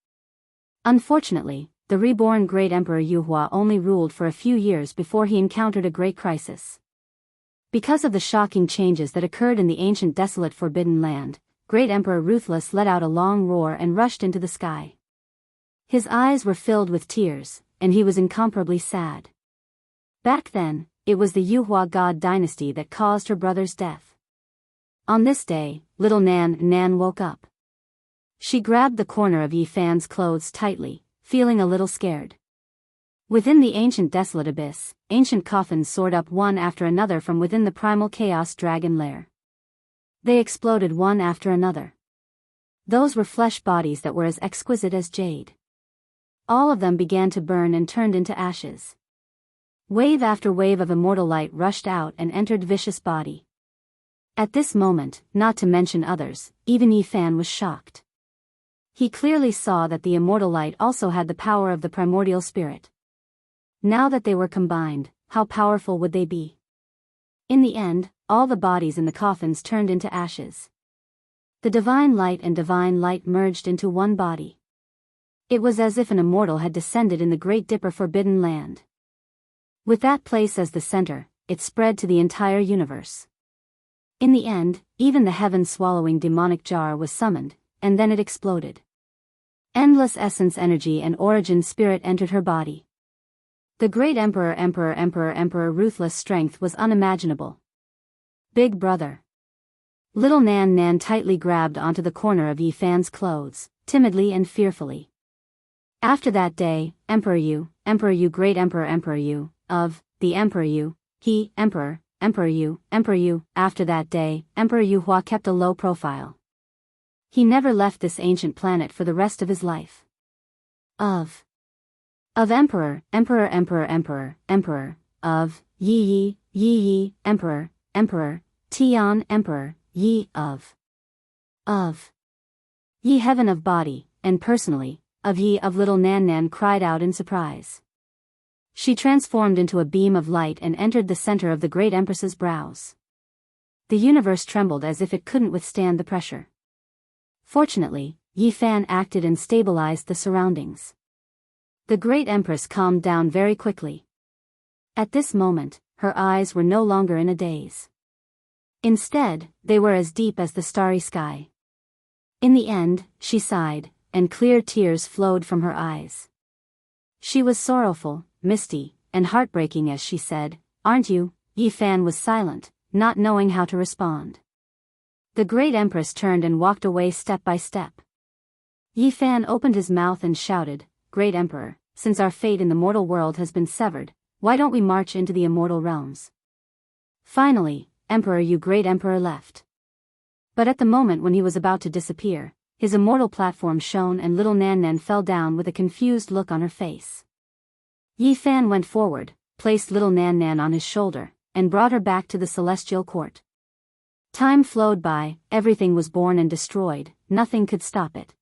Unfortunately, the reborn great Emperor Yuhua only ruled for a few years before he encountered a great crisis. Because of the shocking changes that occurred in the ancient desolate forbidden land, Great Emperor Ruthless let out a long roar and rushed into the sky. His eyes were filled with tears, and he was incomparably sad. Back then, it was the Yuhua god dynasty that caused her brother's death. On this day, little Nan woke up. She grabbed the corner of Yifan's clothes tightly, feeling a little scared. Within the ancient desolate abyss, ancient coffins soared up one after another from within the primal chaos dragon lair. They exploded one after another. Those were flesh bodies that were as exquisite as jade. All of them began to burn and turned into ashes. Wave after wave of immortal light rushed out and entered vicious body. At this moment, not to mention others, even Yifan was shocked. He clearly saw that the immortal light also had the power of the primordial spirit. Now that they were combined, how powerful would they be? In the end, all the bodies in the coffins turned into ashes. The divine light and divine light merged into one body. It was as if an immortal had descended in the Great Dipper forbidden land. With that place as the center, it spread to the entire universe. In the end, even the heaven-swallowing demonic jar was summoned, and then it exploded. Endless essence energy and origin spirit entered her body. The great Emperor Ruthless strength was unimaginable. Big brother. Little Nan tightly grabbed onto the corner of Yifan's clothes, timidly and fearfully. After that day, Emperor Yu, great Emperor Yu, of, the Emperor Yu, he, Emperor Yu, after that day, Emperor Yuhua kept a low profile. He never left this ancient planet for the rest of his life. Of Emperor, of, Yi, Emperor, Tian, Emperor, Yi, of Yi heaven of body, and personally, of Yi of little Nan cried out in surprise. She transformed into a beam of light and entered the center of the great Empress's brows. The universe trembled as if it couldn't withstand the pressure. Fortunately, Yifan acted and stabilized the surroundings. The great Empress calmed down very quickly. At this moment, her eyes were no longer in a daze. Instead, they were as deep as the starry sky. In the end, she sighed, and clear tears flowed from her eyes. She was sorrowful, misty, and heartbreaking as she said, "Aren't you?" Yifan was silent, not knowing how to respond. The great Empress turned and walked away step by step. Yifan opened his mouth and shouted, "Great Emperor, since our fate in the mortal world has been severed, why don't we march into the immortal realms?" Finally, Emperor Yu great Emperor left. But at the moment when he was about to disappear, his immortal platform shone and little Nan fell down with a confused look on her face. Yifan went forward, placed little Nan on his shoulder, and brought her back to the celestial court. Time flowed by, everything was born and destroyed, nothing could stop it.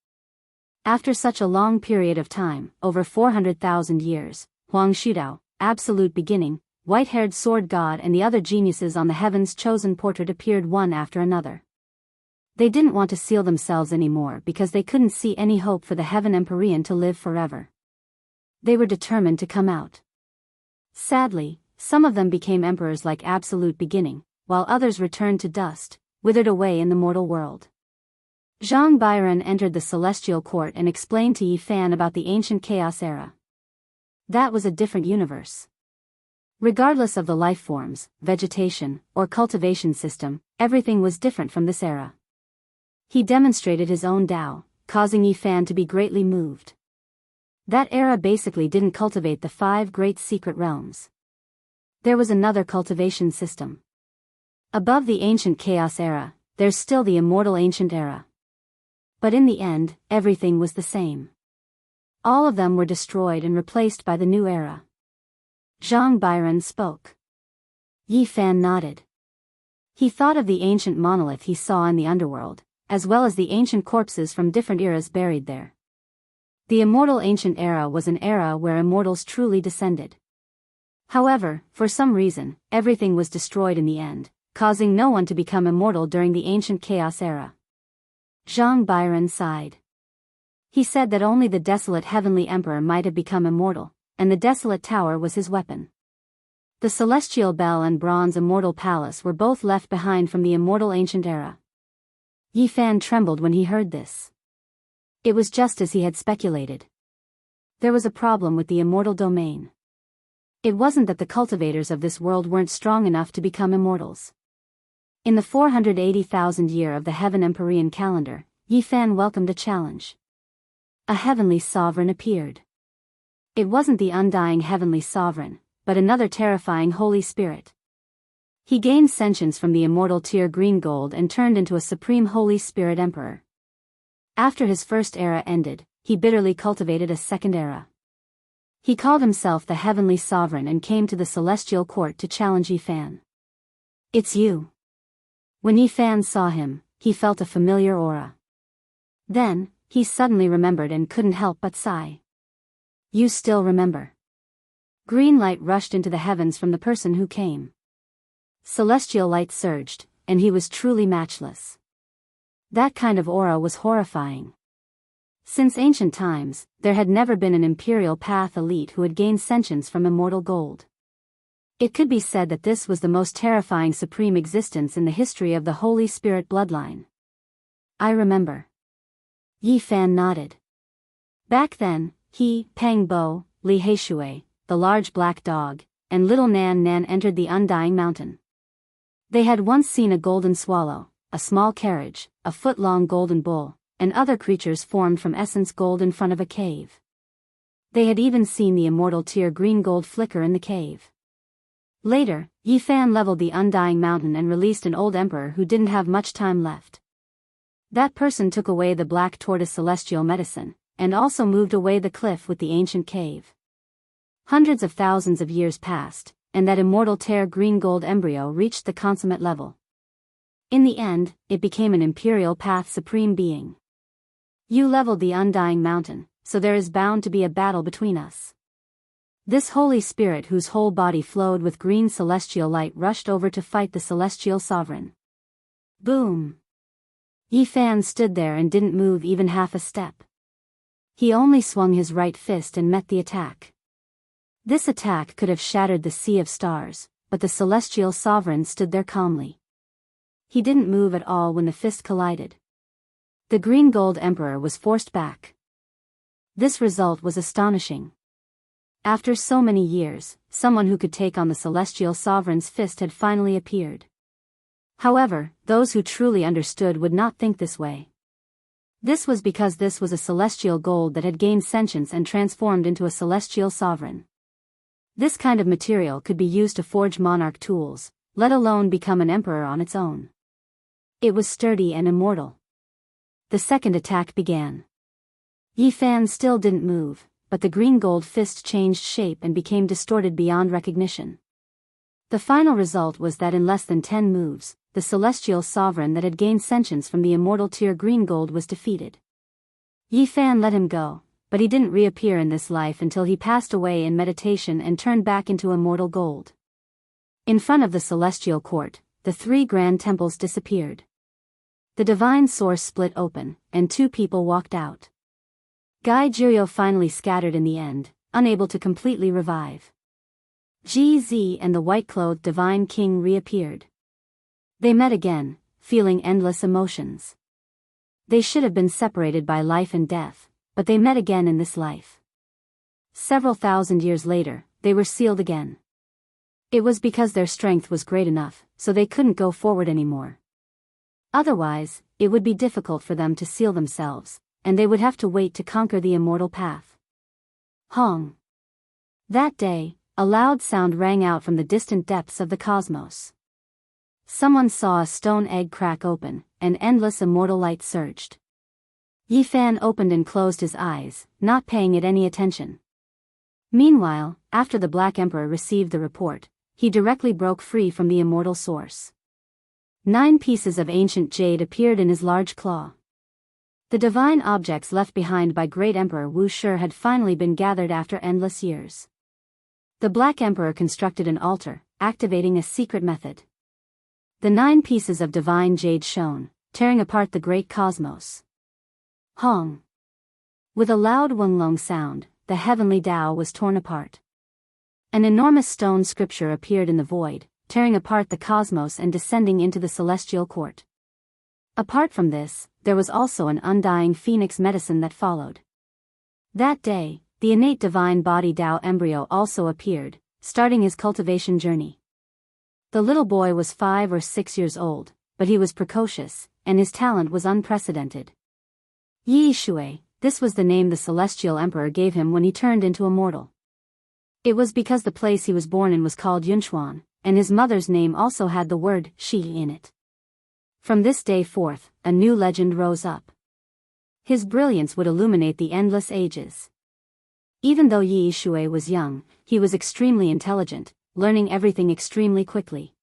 After such a long period of time, over 400,000 years, Huang Shudao, absolute beginning, white-haired sword god and the other geniuses on the heavens chosen portrait appeared one after another. They didn't want to seal themselves anymore because they couldn't see any hope for the Heaven Empyrean to live forever. They were determined to come out. Sadly, some of them became emperors like Absolute Beginning, while others returned to dust, withered away in the mortal world. Zhang Bairan entered the celestial court and explained to Yi Fan about the ancient chaos era. That was a different universe. Regardless of the life forms, vegetation, or cultivation system, everything was different from this era. He demonstrated his own Tao, causing Yi Fan to be greatly moved. That era basically didn't cultivate the 5 great secret realms. There was another cultivation system. Above the ancient chaos era, there's still the immortal ancient era. But in the end, everything was the same. All of them were destroyed and replaced by the new era. Zhang Bairan spoke. Yi Fan nodded. He thought of the ancient monolith he saw in the underworld, as well as the ancient corpses from different eras buried there. The immortal ancient era was an era where immortals truly descended. However, for some reason, everything was destroyed in the end, causing no one to become immortal during the ancient chaos era. Zhang Bairan sighed. He said that only the desolate heavenly emperor might have become immortal, and the desolate tower was his weapon. The celestial bell and bronze immortal palace were both left behind from the immortal ancient era. Yi Fan trembled when he heard this. It was just as he had speculated. There was a problem with the immortal domain. It wasn't that the cultivators of this world weren't strong enough to become immortals. In the 480,000th year of the Heaven Empyrean calendar, Yi Fan welcomed a challenge. A heavenly sovereign appeared. It wasn't the undying heavenly sovereign, but another terrifying Holy Spirit. He gained sentience from the immortal Tear Green Gold and turned into a supreme Holy Spirit Emperor. After his first era ended, he bitterly cultivated a second era. He called himself the Heavenly Sovereign and came to the Celestial Court to challenge Yi Fan. "It's you." When Yi Fan saw him, he felt a familiar aura. Then, he suddenly remembered and couldn't help but sigh. "You still remember." Green light rushed into the heavens from the person who came. Celestial light surged, and he was truly matchless. That kind of aura was horrifying. Since ancient times, there had never been an imperial path elite who had gained sentience from immortal gold. It could be said that this was the most terrifying supreme existence in the history of the Holy Spirit bloodline. "I remember." Yi Fan nodded. Back then, he, Peng Bo, Li Heishui, the large black dog, and little Nan Nan entered the Undying Mountain. They had once seen a golden swallow, a small carriage, a foot-long golden bull, and other creatures formed from essence gold in front of a cave. They had even seen the immortal Tear Green Gold flicker in the cave. Later, Yi Fan leveled the Undying Mountain and released an old emperor who didn't have much time left. That person took away the black tortoise celestial medicine, and also moved away the cliff with the ancient cave. Hundreds of thousands of years passed, and that immortal Tear Green Gold embryo reached the consummate level. In the end, it became an Imperial Path Supreme Being. You leveled the Undying Mountain, so there is bound to be a battle between us. This Holy Spirit whose whole body flowed with green celestial light rushed over to fight the Celestial Sovereign. Boom! Yi Fan stood there and didn't move even half a step. He only swung his right fist and met the attack. This attack could have shattered the sea of stars, but the Celestial Sovereign stood there calmly. He didn't move at all when the fist collided. The Green Gold Emperor was forced back. This result was astonishing. After so many years, someone who could take on the Celestial Sovereign's fist had finally appeared. However, those who truly understood would not think this way. This was because this was a celestial gold that had gained sentience and transformed into a Celestial Sovereign. This kind of material could be used to forge monarch tools, let alone become an emperor on its own. It was sturdy and immortal. The second attack began. Yi Fan still didn't move, but the green gold fist changed shape and became distorted beyond recognition. The final result was that in less than 10 moves, the Celestial Sovereign that had gained sentience from the immortal Tear Green Gold was defeated. Yi Fan let him go, but he didn't reappear in this life until he passed away in meditation and turned back into immortal gold. In front of the Celestial Court, the 3 grand temples disappeared. The divine source split open, and two people walked out. Gai Jirio finally scattered in the end, unable to completely revive. GZ and the white-clothed divine king reappeared. They met again, feeling endless emotions. They should have been separated by life and death, but they met again in this life. Several thousand years later, they were sealed again. It was because their strength was great enough, so they couldn't go forward anymore. Otherwise, it would be difficult for them to seal themselves, and they would have to wait to conquer the immortal path. Hong. That day, a loud sound rang out from the distant depths of the cosmos. Someone saw a stone egg crack open, and endless immortal light surged. Yi Fan opened and closed his eyes, not paying it any attention. Meanwhile, after the Black Emperor received the report, he directly broke free from the immortal source. 9 pieces of ancient jade appeared in his large claw. The divine objects left behind by Great Emperor Wu Shi had finally been gathered after endless years. The Black Emperor constructed an altar, activating a secret method. The 9 pieces of divine jade shone, tearing apart the great cosmos. Hong. With a loud Wenglong sound, the heavenly Tao was torn apart. An enormous stone scripture appeared in the void, tearing apart the cosmos and descending into the celestial court. Apart from this, there was also an undying phoenix medicine that followed. That day, the innate divine body Tao embryo also appeared, starting his cultivation journey. The little boy was 5 or 6 years old, but he was precocious, and his talent was unprecedented. Yi Shui, this was the name the celestial emperor gave him when he turned into a mortal. It was because the place he was born in was called Yunchuan, and his mother's name also had the word Shi in it. From this day forth, a new legend rose up. His brilliance would illuminate the endless ages. Even though Yi Shui was young, he was extremely intelligent, learning everything extremely quickly.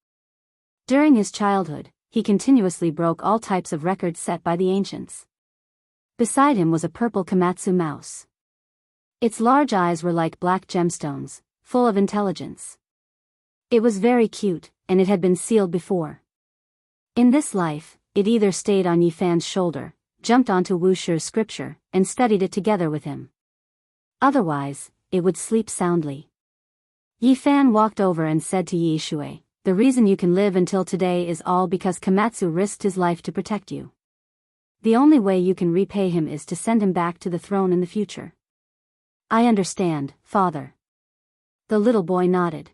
During his childhood, he continuously broke all types of records set by the ancients. Beside him was a purple Komatsu mouse. Its large eyes were like black gemstones, full of intelligence. It was very cute, and it had been sealed before. In this life, it either stayed on Yi Fan's shoulder, jumped onto Wu Shi's scripture, and studied it together with him. Otherwise, it would sleep soundly. Yi Fan walked over and said to Yi Shui, "The reason you can live until today is all because Komatsu risked his life to protect you. The only way you can repay him is to send him back to the throne in the future." "I understand, father." The little boy nodded.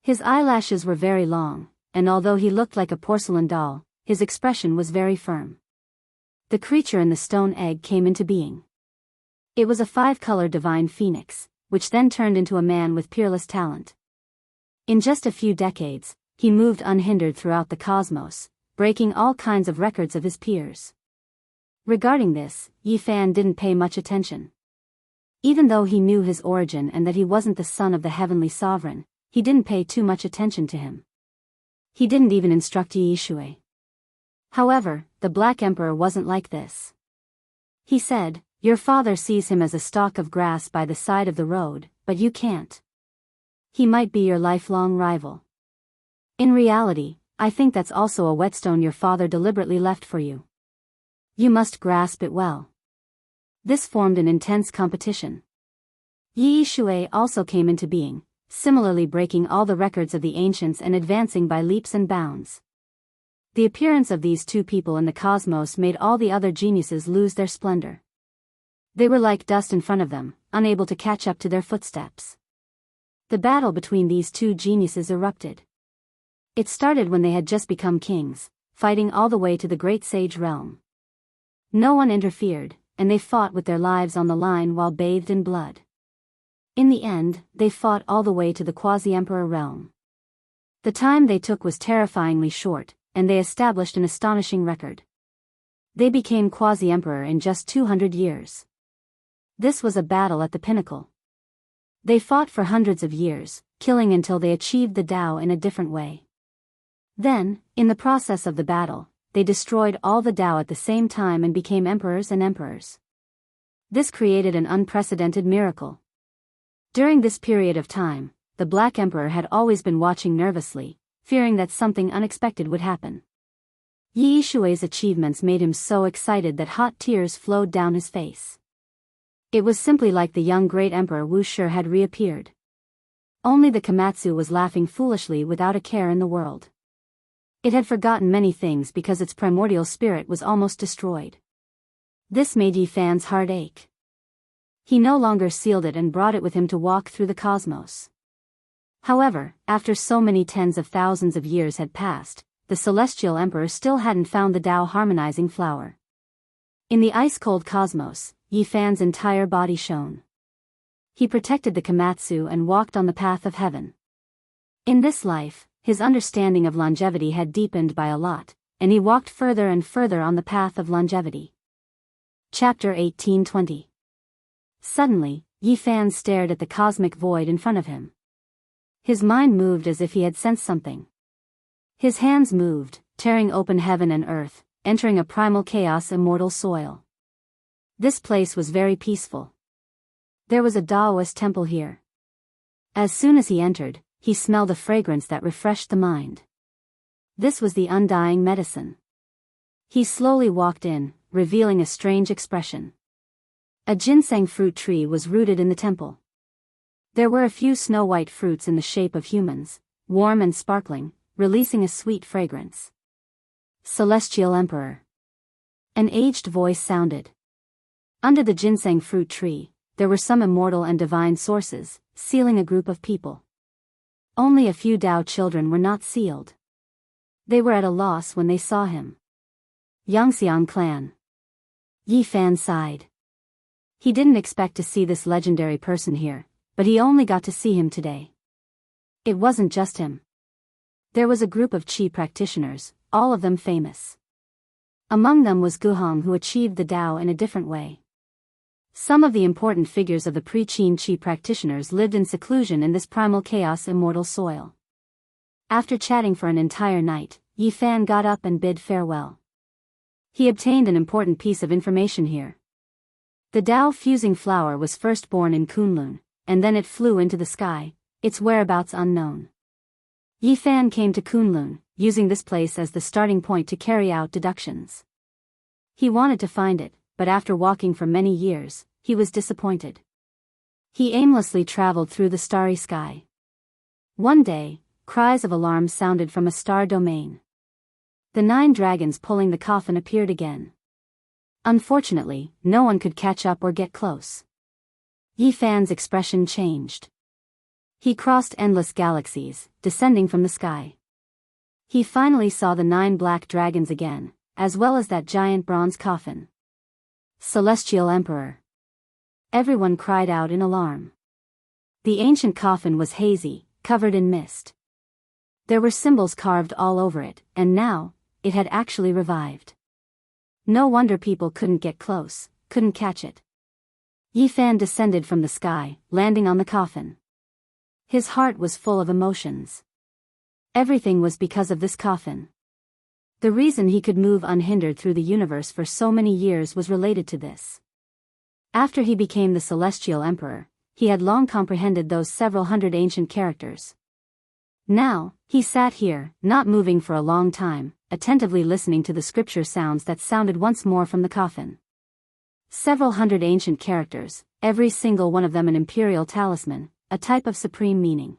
His eyelashes were very long, and although he looked like a porcelain doll, his expression was very firm. The creature in the stone egg came into being. It was a 5-color divine phoenix, which then turned into a man with peerless talent. In just a few decades, he moved unhindered throughout the cosmos, breaking all kinds of records of his peers. Regarding this, Yi Fan didn't pay much attention. Even though he knew his origin and that he wasn't the son of the heavenly sovereign, he didn't pay too much attention to him. He didn't even instruct Yi Shui. However, the Black Emperor wasn't like this. He said, "Your father sees him as a stalk of grass by the side of the road, but you can't. He might be your lifelong rival. In reality, I think that's also a whetstone your father deliberately left for you. You must grasp it well." This formed an intense competition. Yi Shui also came into being, similarly breaking all the records of the ancients and advancing by leaps and bounds. The appearance of these two people in the cosmos made all the other geniuses lose their splendor. They were like dust in front of them, unable to catch up to their footsteps. The battle between these two geniuses erupted. It started when they had just become kings, fighting all the way to the great sage realm. No one interfered, and they fought with their lives on the line while bathed in blood. In the end, they fought all the way to the quasi-emperor realm. The time they took was terrifyingly short, and they established an astonishing record. They became quasi-emperor in just 200 years. This was a battle at the pinnacle. They fought for hundreds of years, killing until they achieved the Tao in a different way. Then, in the process of the battle, they destroyed all the Tao at the same time and became emperors and emperors. This created an unprecedented miracle. During this period of time, the Black Emperor had always been watching nervously, fearing that something unexpected would happen. Yi Shui's achievements made him so excited that hot tears flowed down his face. It was simply like the young great emperor Wu Shi had reappeared. Only the Komatsu was laughing foolishly without a care in the world. It had forgotten many things because its primordial spirit was almost destroyed. This made Yi Fan's heart ache. He no longer sealed it and brought it with him to walk through the cosmos. However, after so many tens of thousands of years had passed, the celestial emperor still hadn't found the Tao harmonizing flower. In the ice-cold cosmos, Yi Fan's entire body shone. He protected the Komatsu and walked on the path of heaven. In this life, his understanding of longevity had deepened by a lot, and he walked further and further on the path of longevity. Chapter 1820. Suddenly, Yi Fan stared at the cosmic void in front of him. His mind moved as if he had sensed something. His hands moved, tearing open heaven and earth, entering a primal chaos immortal soil. This place was very peaceful. There was a Taoist temple here. As soon as he entered, he smelled a fragrance that refreshed the mind. This was the undying medicine. He slowly walked in, revealing a strange expression. A ginseng fruit tree was rooted in the temple. There were a few snow-white fruits in the shape of humans, warm and sparkling, releasing a sweet fragrance. Celestial Emperor. An aged voice sounded. Under the ginseng fruit tree, there were some immortal and divine sources, sealing a group of people. Only a few Tao children were not sealed. They were at a loss when they saw him. Yangxiang clan. Yi Fan sighed. He didn't expect to see this legendary person here, but he only got to see him today. It wasn't just him. There was a group of Qi practitioners, all of them famous. Among them was Guhong, who achieved the Tao in a different way. Some of the important figures of the pre-Qin Qi practitioners lived in seclusion in this primal chaos immortal soil. After chatting for an entire night, Yi Fan got up and bid farewell. He obtained an important piece of information here. The Tao fusing flower was first born in Kunlun, and then it flew into the sky, its whereabouts unknown. Yi Fan came to Kunlun, using this place as the starting point to carry out deductions. He wanted to find it, but after walking for many years, he was disappointed. He aimlessly traveled through the starry sky. One day, cries of alarm sounded from a star domain. The 9 dragons pulling the coffin appeared again. Unfortunately, no one could catch up or get close. Yi Fan's expression changed. He crossed endless galaxies, descending from the sky. He finally saw the 9 black dragons again, as well as that giant bronze coffin. Celestial Emperor. Everyone cried out in alarm. The ancient coffin was hazy, covered in mist. There were symbols carved all over it, and now, it had actually revived. No wonder people couldn't get close, couldn't catch it. Yi Fan descended from the sky, landing on the coffin. His heart was full of emotions. Everything was because of this coffin. The reason he could move unhindered through the universe for so many years was related to this. After he became the Celestial Emperor, he had long comprehended those several hundred ancient characters. Now, he sat here, not moving for a long time, attentively listening to the scripture sounds that sounded once more from the coffin. Several hundred ancient characters, every single one of them an imperial talisman, a type of supreme meaning.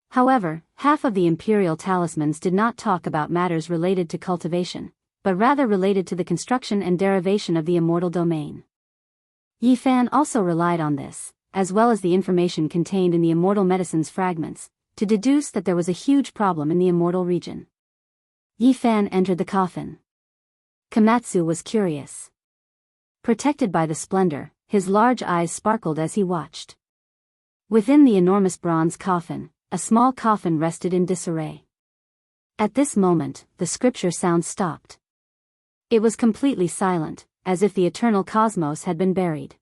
However, half of the imperial talismans did not talk about matters related to cultivation, but rather related to the construction and derivation of the immortal domain. Yi Fan also relied on this, as well as the information contained in the immortal medicines fragments, to deduce that there was a huge problem in the immortal region. Yi Fan entered the coffin. Komatsu was curious. Protected by the splendor, his large eyes sparkled as he watched. Within the enormous bronze coffin, a small coffin rested in disarray. At this moment, the scripture sound stopped. It was completely silent, as if the eternal cosmos had been buried.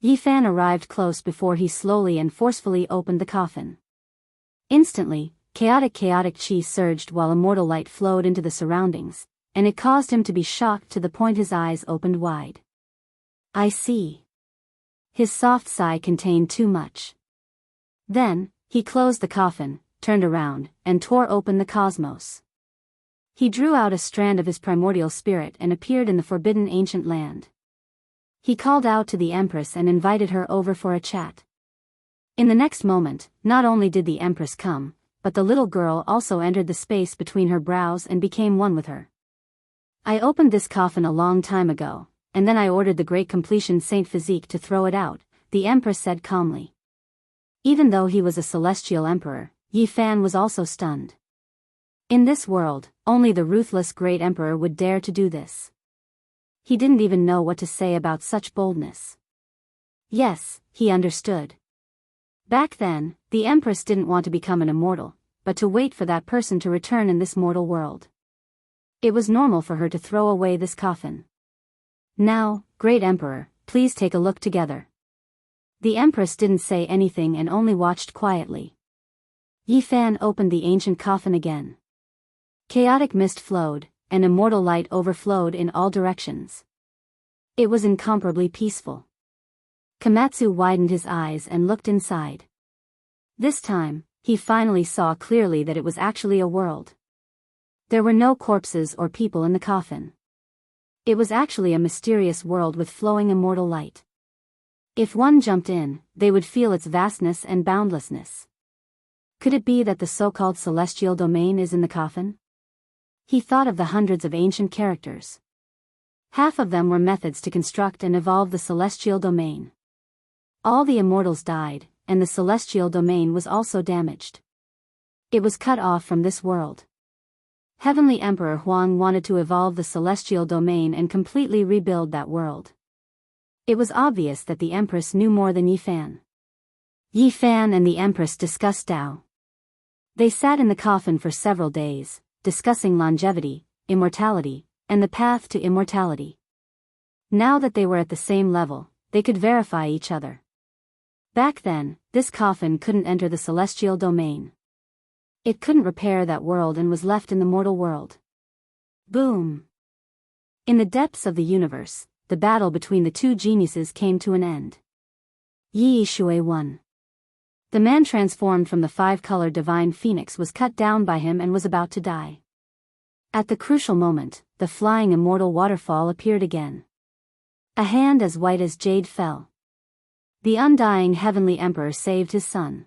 Yi Fan arrived close before he slowly and forcefully opened the coffin. Instantly, chaotic chi surged while immortal light flowed into the surroundings, and it caused him to be shocked to the point his eyes opened wide. I see. His soft sigh contained too much. Then, he closed the coffin, turned around, and tore open the cosmos. He drew out a strand of his primordial spirit and appeared in the forbidden ancient land. He called out to the Empress and invited her over for a chat. In the next moment, not only did the Empress come, but the little girl also entered the space between her brows and became one with her. I opened this coffin a long time ago, and then I ordered the great completion Saint Physique to throw it out, the Empress said calmly. Even though he was a celestial emperor, Yi Fan was also stunned. In this world, only the ruthless great emperor would dare to do this. He didn't even know what to say about such boldness. Yes, he understood. Back then, the Empress didn't want to become an immortal, but to wait for that person to return in this mortal world. It was normal for her to throw away this coffin. Now, Great Emperor, please take a look together. The Empress didn't say anything and only watched quietly. Yi Fan opened the ancient coffin again. Chaotic mist flowed, and immortal light overflowed in all directions. It was incomparably peaceful. Komatsu widened his eyes and looked inside. This time, he finally saw clearly that it was actually a world. There were no corpses or people in the coffin. It was actually a mysterious world with flowing immortal light. If one jumped in, they would feel its vastness and boundlessness. Could it be that the so-called celestial domain is in the coffin? He thought of the hundreds of ancient characters. Half of them were methods to construct and evolve the celestial domain. All the immortals died, and the celestial domain was also damaged. It was cut off from this world. Heavenly Emperor Huang wanted to evolve the celestial domain and completely rebuild that world. It was obvious that the Empress knew more than Yi Fan. Yi Fan and the Empress discussed Tao. They sat in the coffin for several days, discussing longevity, immortality, and the path to immortality. Now that they were at the same level, they could verify each other. Back then, this coffin couldn't enter the celestial domain. It couldn't repair that world and was left in the mortal world. Boom! In the depths of the universe, the battle between the two geniuses came to an end. Yi Shui won. The man transformed from the five-colored divine phoenix was cut down by him and was about to die. At the crucial moment, the flying immortal waterfall appeared again. A hand as white as jade fell. The undying heavenly emperor saved his son.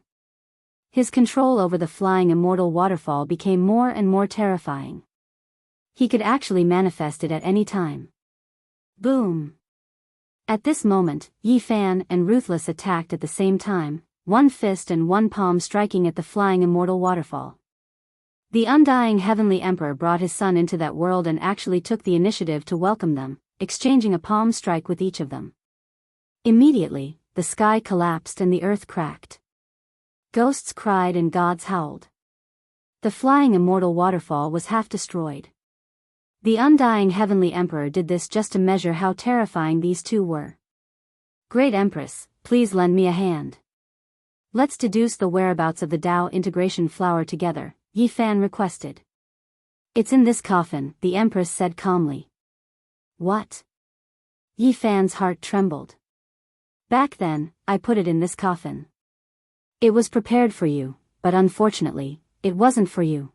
His control over the flying immortal waterfall became more and more terrifying. He could actually manifest it at any time. Boom! At this moment, Yi Fan and Ruthless attacked at the same time, one fist and one palm striking at the flying immortal waterfall. The undying heavenly emperor brought his son into that world and actually took the initiative to welcome them, exchanging a palm strike with each of them. Immediately, the sky collapsed and the earth cracked. Ghosts cried and gods howled. The flying immortal waterfall was half destroyed. The undying heavenly emperor did this just to measure how terrifying these two were. Great Empress, please lend me a hand. Let's deduce the whereabouts of the Tao integration flower together, Yi Fan requested. It's in this coffin, the Empress said calmly. What? Yi Fan's heart trembled. Back then, I put it in this coffin. It was prepared for you, but unfortunately, it wasn't for you.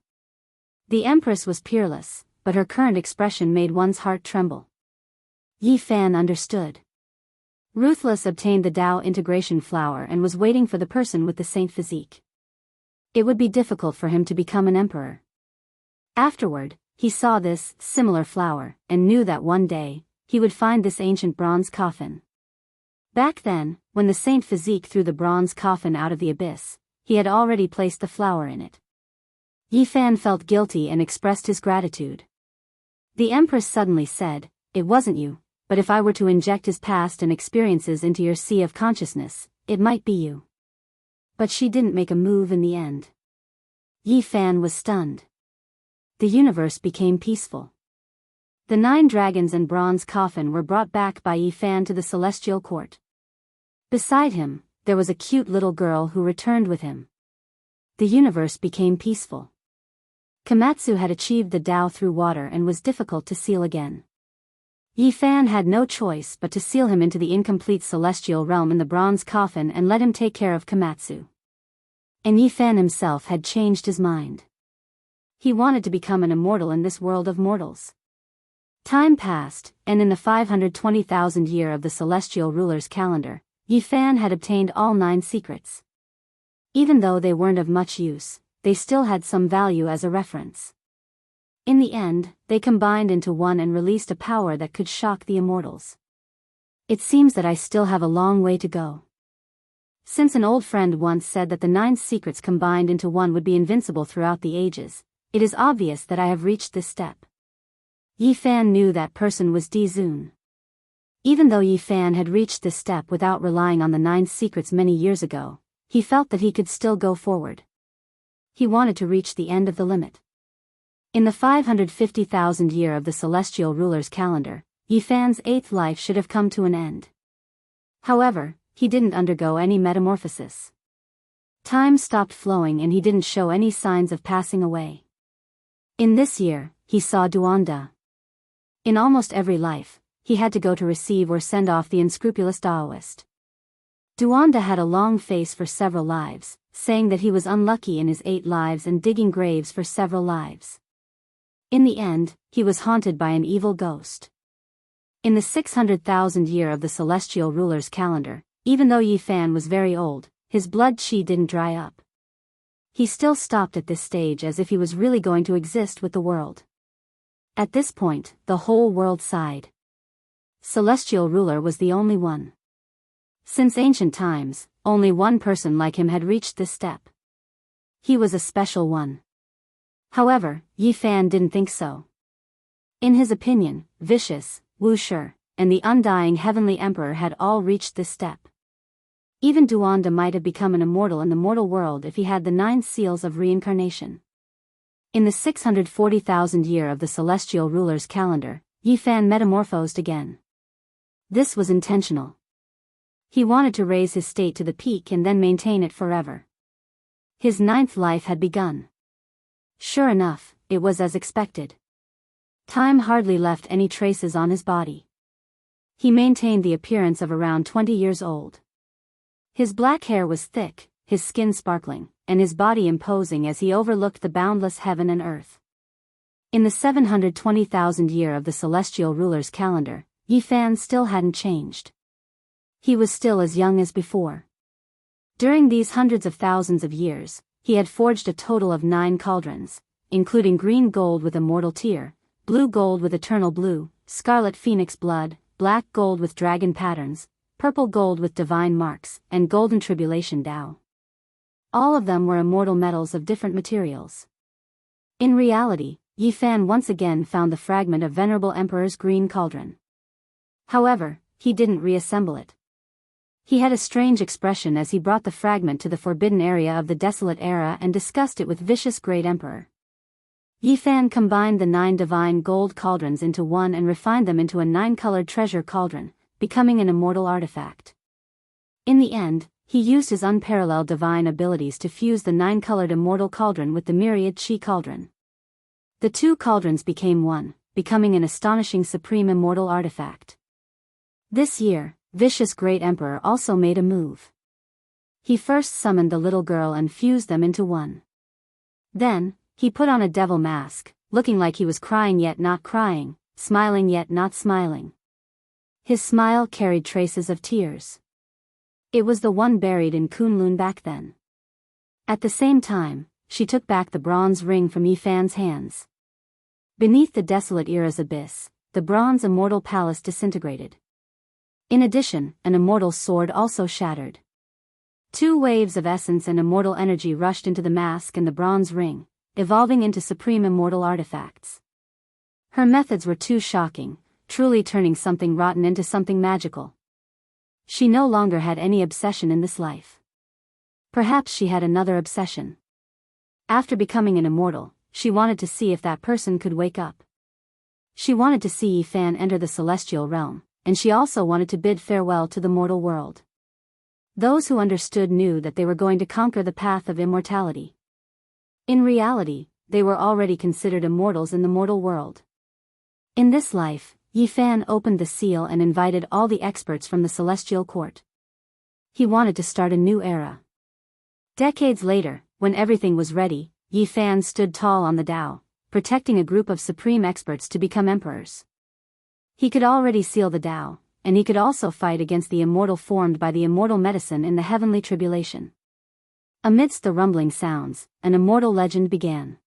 The Empress was peerless, but her current expression made one's heart tremble. Yi Fan understood. Ruthless obtained the Tao integration flower and was waiting for the person with the saint physique. It would be difficult for him to become an emperor. Afterward, he saw this similar flower and knew that one day, he would find this ancient bronze coffin. Back then, when the saint physique threw the bronze coffin out of the abyss, he had already placed the flower in it. Yi Fan felt guilty and expressed his gratitude. The Empress suddenly said, "It wasn't you, but if I were to inject his past and experiences into your sea of consciousness, it might be you." But she didn't make a move in the end. Yi Fan was stunned. The universe became peaceful. The 9 dragons and bronze coffin were brought back by Yi Fan to the celestial court. Beside him, there was a cute little girl who returned with him. The universe became peaceful. Komatsu had achieved the Tao through water and was difficult to seal again. Yi Fan had no choice but to seal him into the incomplete celestial realm in the bronze coffin and let him take care of Komatsu. And Yi Fan himself had changed his mind. He wanted to become an immortal in this world of mortals. Time passed, and in the 520,000th year of the celestial ruler's calendar, Yi Fan had obtained all 9 secrets. Even though they weren't of much use, they still had some value as a reference. In the end, they combined into one and released a power that could shock the immortals. It seems that I still have a long way to go. Since an old friend once said that the 9 secrets combined into one would be invincible throughout the ages, it is obvious that I have reached this step. Yi Fan knew that person was Di Zun. Even though Yi Fan had reached this step without relying on the 9 secrets many years ago, he felt that he could still go forward. He wanted to reach the end of the limit. In the 550,000th year of the celestial ruler's calendar, Yi Fan's 8th life should have come to an end. However, he didn't undergo any metamorphosis. Time stopped flowing and he didn't show any signs of passing away. In this year, he saw Duanda. In almost every life, he had to go to receive or send off the unscrupulous Taoist. Duanda had a long face for several lives, saying that he was unlucky in his 8 lives and digging graves for several lives. In the end, he was haunted by an evil ghost. In the 600,000th year of the celestial ruler's calendar, even though Yi Fan was very old, his blood qi didn't dry up. He still stopped at this stage as if he was really going to exist with the world. At this point, the whole world sighed. Celestial ruler was the only one. Since ancient times, only one person like him had reached this step. He was a special one. However, Yi Fan didn't think so. In his opinion, Vicious, Wu Shi, and the undying heavenly emperor had all reached this step. Even Duanda might have become an immortal in the mortal world if he had the 9 seals of reincarnation. In the 640,000th year of the celestial ruler's calendar, Yi Fan metamorphosed again. This was intentional. He wanted to raise his state to the peak and then maintain it forever. His 9th life had begun. Sure enough, it was as expected. Time hardly left any traces on his body. He maintained the appearance of around 20 years old. His black hair was thick, his skin sparkling, and his body imposing as he overlooked the boundless heaven and earth. In the 720,000th year of the celestial ruler's calendar, Yi Fan still hadn't changed. He was still as young as before. During these hundreds of thousands of years, he had forged a total of 9 cauldrons, including green gold with immortal tear, blue gold with eternal blue, scarlet phoenix blood, black gold with dragon patterns, purple gold with divine marks, and golden tribulation Tao. All of them were immortal metals of different materials. In reality, Yi Fan once again found the fragment of Venerable Emperor's green cauldron. However, he didn't reassemble it. He had a strange expression as he brought the fragment to the forbidden area of the desolate era and discussed it with Vicious Great Emperor. Yi Fan combined the 9 divine gold cauldrons into one and refined them into a 9-colored treasure cauldron, becoming an immortal artifact. In the end, he used his unparalleled divine abilities to fuse the 9-colored immortal cauldron with the myriad qi cauldron. The 2 cauldrons became one, becoming an astonishing supreme immortal artifact. This year, Vicious Great Emperor also made a move. He first summoned the little girl and fused them into one. Then, he put on a devil mask, looking like he was crying yet not crying, smiling yet not smiling. His smile carried traces of tears. It was the one buried in Kunlun back then. At the same time, she took back the bronze ring from Yi Fan's hands. Beneath the desolate era's abyss, the bronze immortal palace disintegrated. In addition, an immortal sword also shattered. 2 waves of essence and immortal energy rushed into the mask and the bronze ring, evolving into supreme immortal artifacts. Her methods were too shocking, truly turning something rotten into something magical. She no longer had any obsession in this life. Perhaps she had another obsession. After becoming an immortal, she wanted to see if that person could wake up. She wanted to see Yi Fan enter the celestial realm, and she also wanted to bid farewell to the mortal world. Those who understood knew that they were going to conquer the path of immortality. In reality, they were already considered immortals in the mortal world. In this life, Yi Fan opened the seal and invited all the experts from the celestial court. He wanted to start a new era. Decades later, when everything was ready, Yi Fan stood tall on the Tao, protecting a group of supreme experts to become emperors. He could already seal the Tao, and he could also fight against the immortal formed by the immortal medicine in the heavenly tribulation. Amidst the rumbling sounds, an immortal legend began.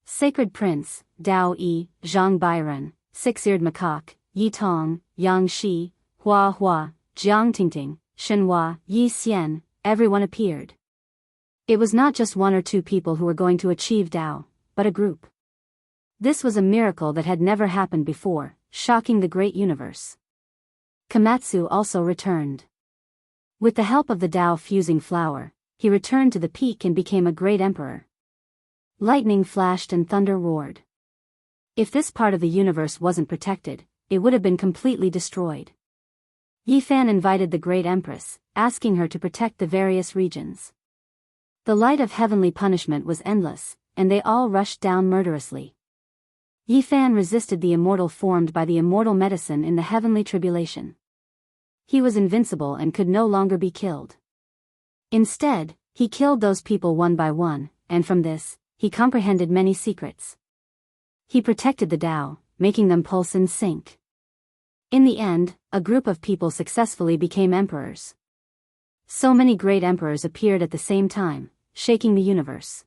Sacred Prince, Dao Yi, Zhang Bairen, Six-Eared Macaque, Yi Tong, Yang Shi, Hua Hua, Jiang Tingting, Shenhua, Yi Xian, everyone appeared. It was not just one or two people who were going to achieve Tao, but a group. This was a miracle that had never happened before, shocking the great universe. Komatsu also returned. With the help of the Tao fusing flower, he returned to the peak and became a great emperor. Lightning flashed and thunder roared. If this part of the universe wasn't protected, it would have been completely destroyed. Yi Fan invited the great empress, asking her to protect the various regions. The light of heavenly punishment was endless, and they all rushed down murderously. Yi Fan resisted the immortal formed by the immortal medicine in the heavenly tribulation. He was invincible and could no longer be killed. Instead, he killed those people one by one, and from this, he comprehended many secrets. He protected the Tao, making them pulse and sync. In the end, a group of people successfully became emperors. So many great emperors appeared at the same time, shaking the universe.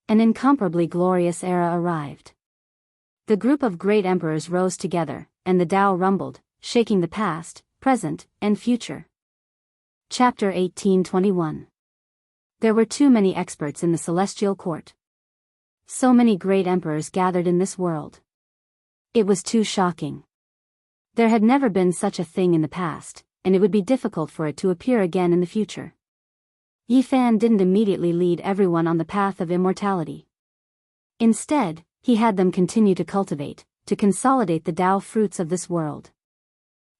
An incomparably glorious era arrived. The group of great emperors rose together, and the Tao rumbled, shaking the past, present, and future. Chapter 1821. There were too many experts in the celestial court. So many great emperors gathered in this world. It was too shocking. There had never been such a thing in the past, and it would be difficult for it to appear again in the future. Yi Fan didn't immediately lead everyone on the path of immortality. Instead, he had them continue to cultivate, to consolidate the Tao fruits of this world.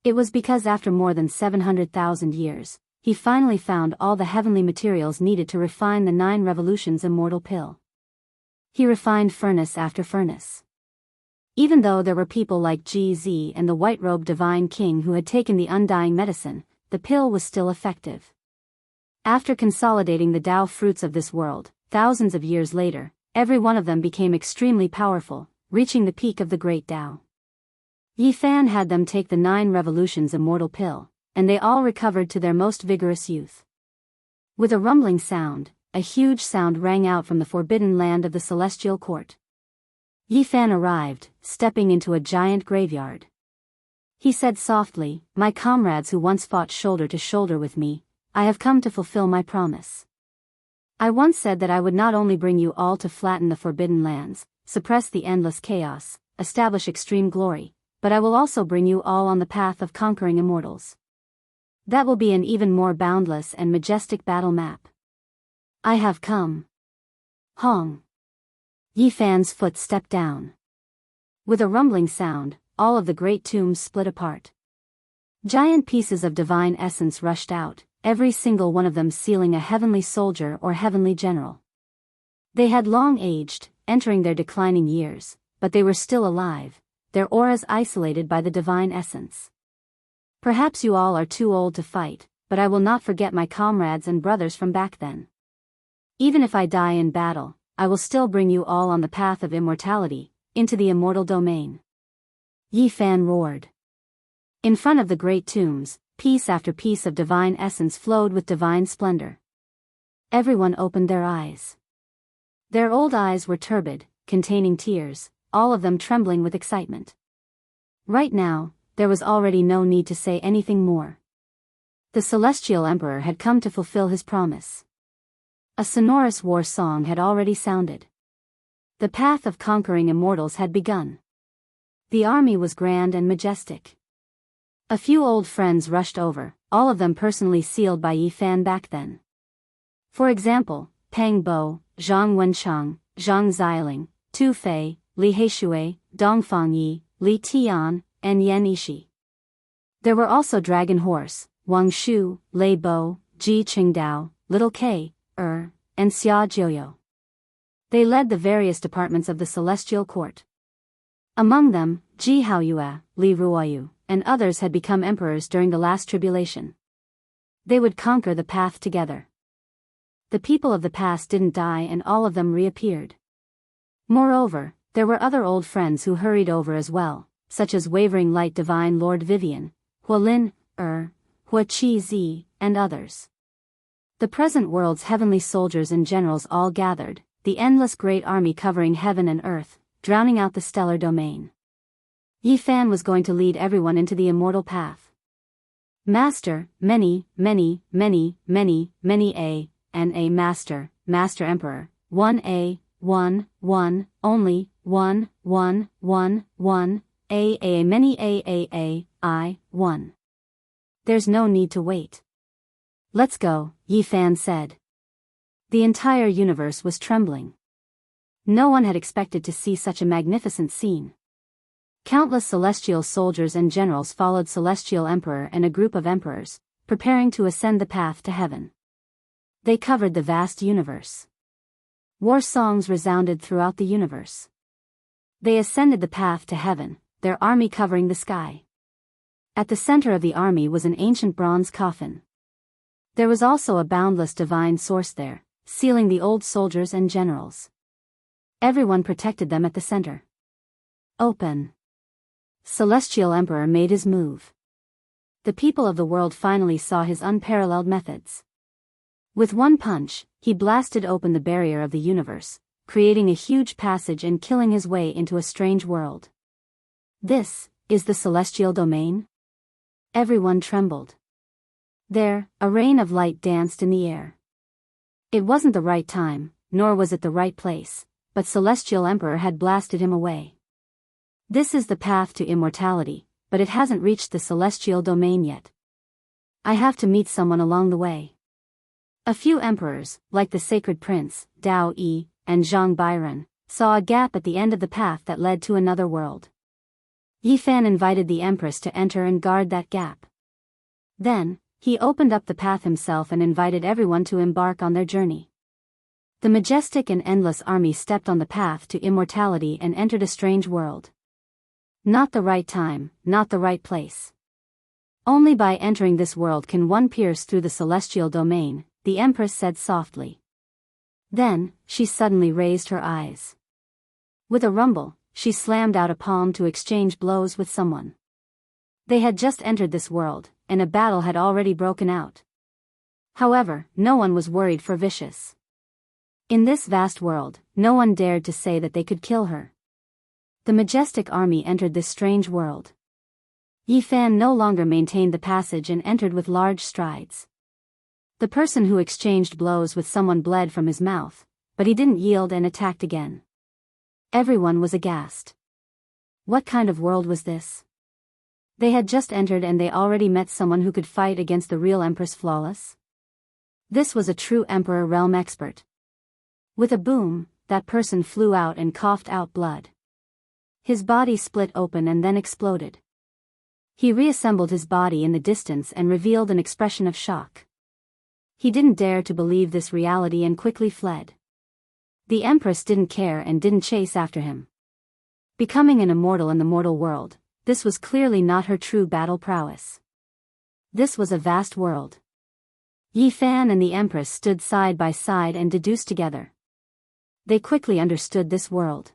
It was because after more than 700,000 years, he finally found all the heavenly materials needed to refine the 9 revolutions immortal pill. He refined furnace after furnace. Even though there were people like GZ and the white-robed divine king who had taken the undying medicine, the pill was still effective. After consolidating the Tao fruits of this world, thousands of years later, every one of them became extremely powerful, reaching the peak of the great Tao. Yi Fan had them take the 9 revolutions immortal pill, and they all recovered to their most vigorous youth. With a rumbling sound, a huge sound rang out from the forbidden land of the celestial court. Yi Fan arrived, stepping into a giant graveyard. He said softly, "My comrades who once fought shoulder to shoulder with me, I have come to fulfill my promise. I once said that I would not only bring you all to flatten the forbidden lands, suppress the endless chaos, establish extreme glory, but I will also bring you all on the path of conquering immortals. That will be an even more boundless and majestic battle map. I have come." Hong. Yi Fan's foot stepped down. With a rumbling sound, all of the great tombs split apart. Giant pieces of divine essence rushed out, every single one of them sealing a heavenly soldier or heavenly general. They had long aged, entering their declining years, but they were still alive, their auras isolated by the divine essence. Perhaps you all are too old to fight, but I will not forget my comrades and brothers from back then. Even if I die in battle, I will still bring you all on the path of immortality, into the immortal domain. Yi Fan roared. In front of the great tombs, piece after piece of divine essence flowed with divine splendor. Everyone opened their eyes. Their old eyes were turbid, containing tears, all of them trembling with excitement. Right now, there was already no need to say anything more. The celestial emperor had come to fulfill his promise. A sonorous war song had already sounded. The path of conquering immortals had begun. The army was grand and majestic. A few old friends rushed over, all of them personally sealed by Yi Fan back then. For example, Peng Bo, Zhang Wenchang, Zhang Xiling, Tu Fei, Li Heishui, Dongfang Yi, Li Tian, and Yan Ishi. There were also Dragon Horse, Wang Shu, Lei Bo, Ji Qingdao, Little K, and Xia Jiuyo. They led the various departments of the celestial court. Among them, Ji Haoyue, Li Ruoyu, and others had become emperors during the last tribulation. They would conquer the path together. The people of the past didn't die and all of them reappeared. Moreover, there were other old friends who hurried over as well, such as Wavering Light Divine Lord Vivian, Hualin, Hua Chi Zi, and others. The present world's heavenly soldiers and generals all gathered, the endless great army covering heaven and earth, drowning out the stellar domain. Yi Fan was going to lead everyone into the immortal path. Master, many, a Master, Master Emperor, one, only, one, a many I, one. There's no need to wait. Let's go, Yi Fan said. The entire universe was trembling. No one had expected to see such a magnificent scene. Countless celestial soldiers and generals followed Celestial Emperor and a group of emperors, preparing to ascend the path to heaven. They covered the vast universe. War songs resounded throughout the universe. They ascended the path to heaven, their army covering the sky. At the center of the army was an ancient bronze coffin. There was also a boundless divine source there, sealing the old soldiers and generals. Everyone protected them at the center. Open. Celestial Emperor made his move. The people of the world finally saw his unparalleled methods. With one punch, he blasted open the barrier of the universe, creating a huge passage and killing his way into a strange world. This is the celestial domain? Everyone trembled. There, a rain of light danced in the air. It wasn't the right time, nor was it the right place, but Celestial Emperor had blasted him away. This is the path to immortality, but it hasn't reached the celestial domain yet. I have to meet someone along the way. A few emperors, like the Sacred Prince, Dao Yi, and Zhang Bairen, saw a gap at the end of the path that led to another world. Yi Fan invited the Empress to enter and guard that gap. Then, he opened up the path himself and invited everyone to embark on their journey. The majestic and endless army stepped on the path to immortality and entered a strange world. Not the right time, not the right place. Only by entering this world can one pierce through the celestial domain, the Empress said softly. Then, she suddenly raised her eyes. With a rumble, she slammed out a palm to exchange blows with someone. They had just entered this world, and a battle had already broken out. However, no one was worried for Vicious. In this vast world, no one dared to say that they could kill her. The majestic army entered this strange world. Yi Fan no longer maintained the passage and entered with large strides. The person who exchanged blows with someone bled from his mouth, but he didn't yield and attacked again. Everyone was aghast. What kind of world was this? They had just entered and they already met someone who could fight against the real Empress flawless? This was a true Emperor realm expert. With a boom, that person flew out and coughed out blood. His body split open and then exploded. He reassembled his body in the distance and revealed an expression of shock. He didn't dare to believe this reality and quickly fled. The Empress didn't care and didn't chase after him. Becoming an immortal in the mortal world, this was clearly not her true battle prowess. This was a vast world. Yi Fan and the Empress stood side by side and deduced together. They quickly understood this world.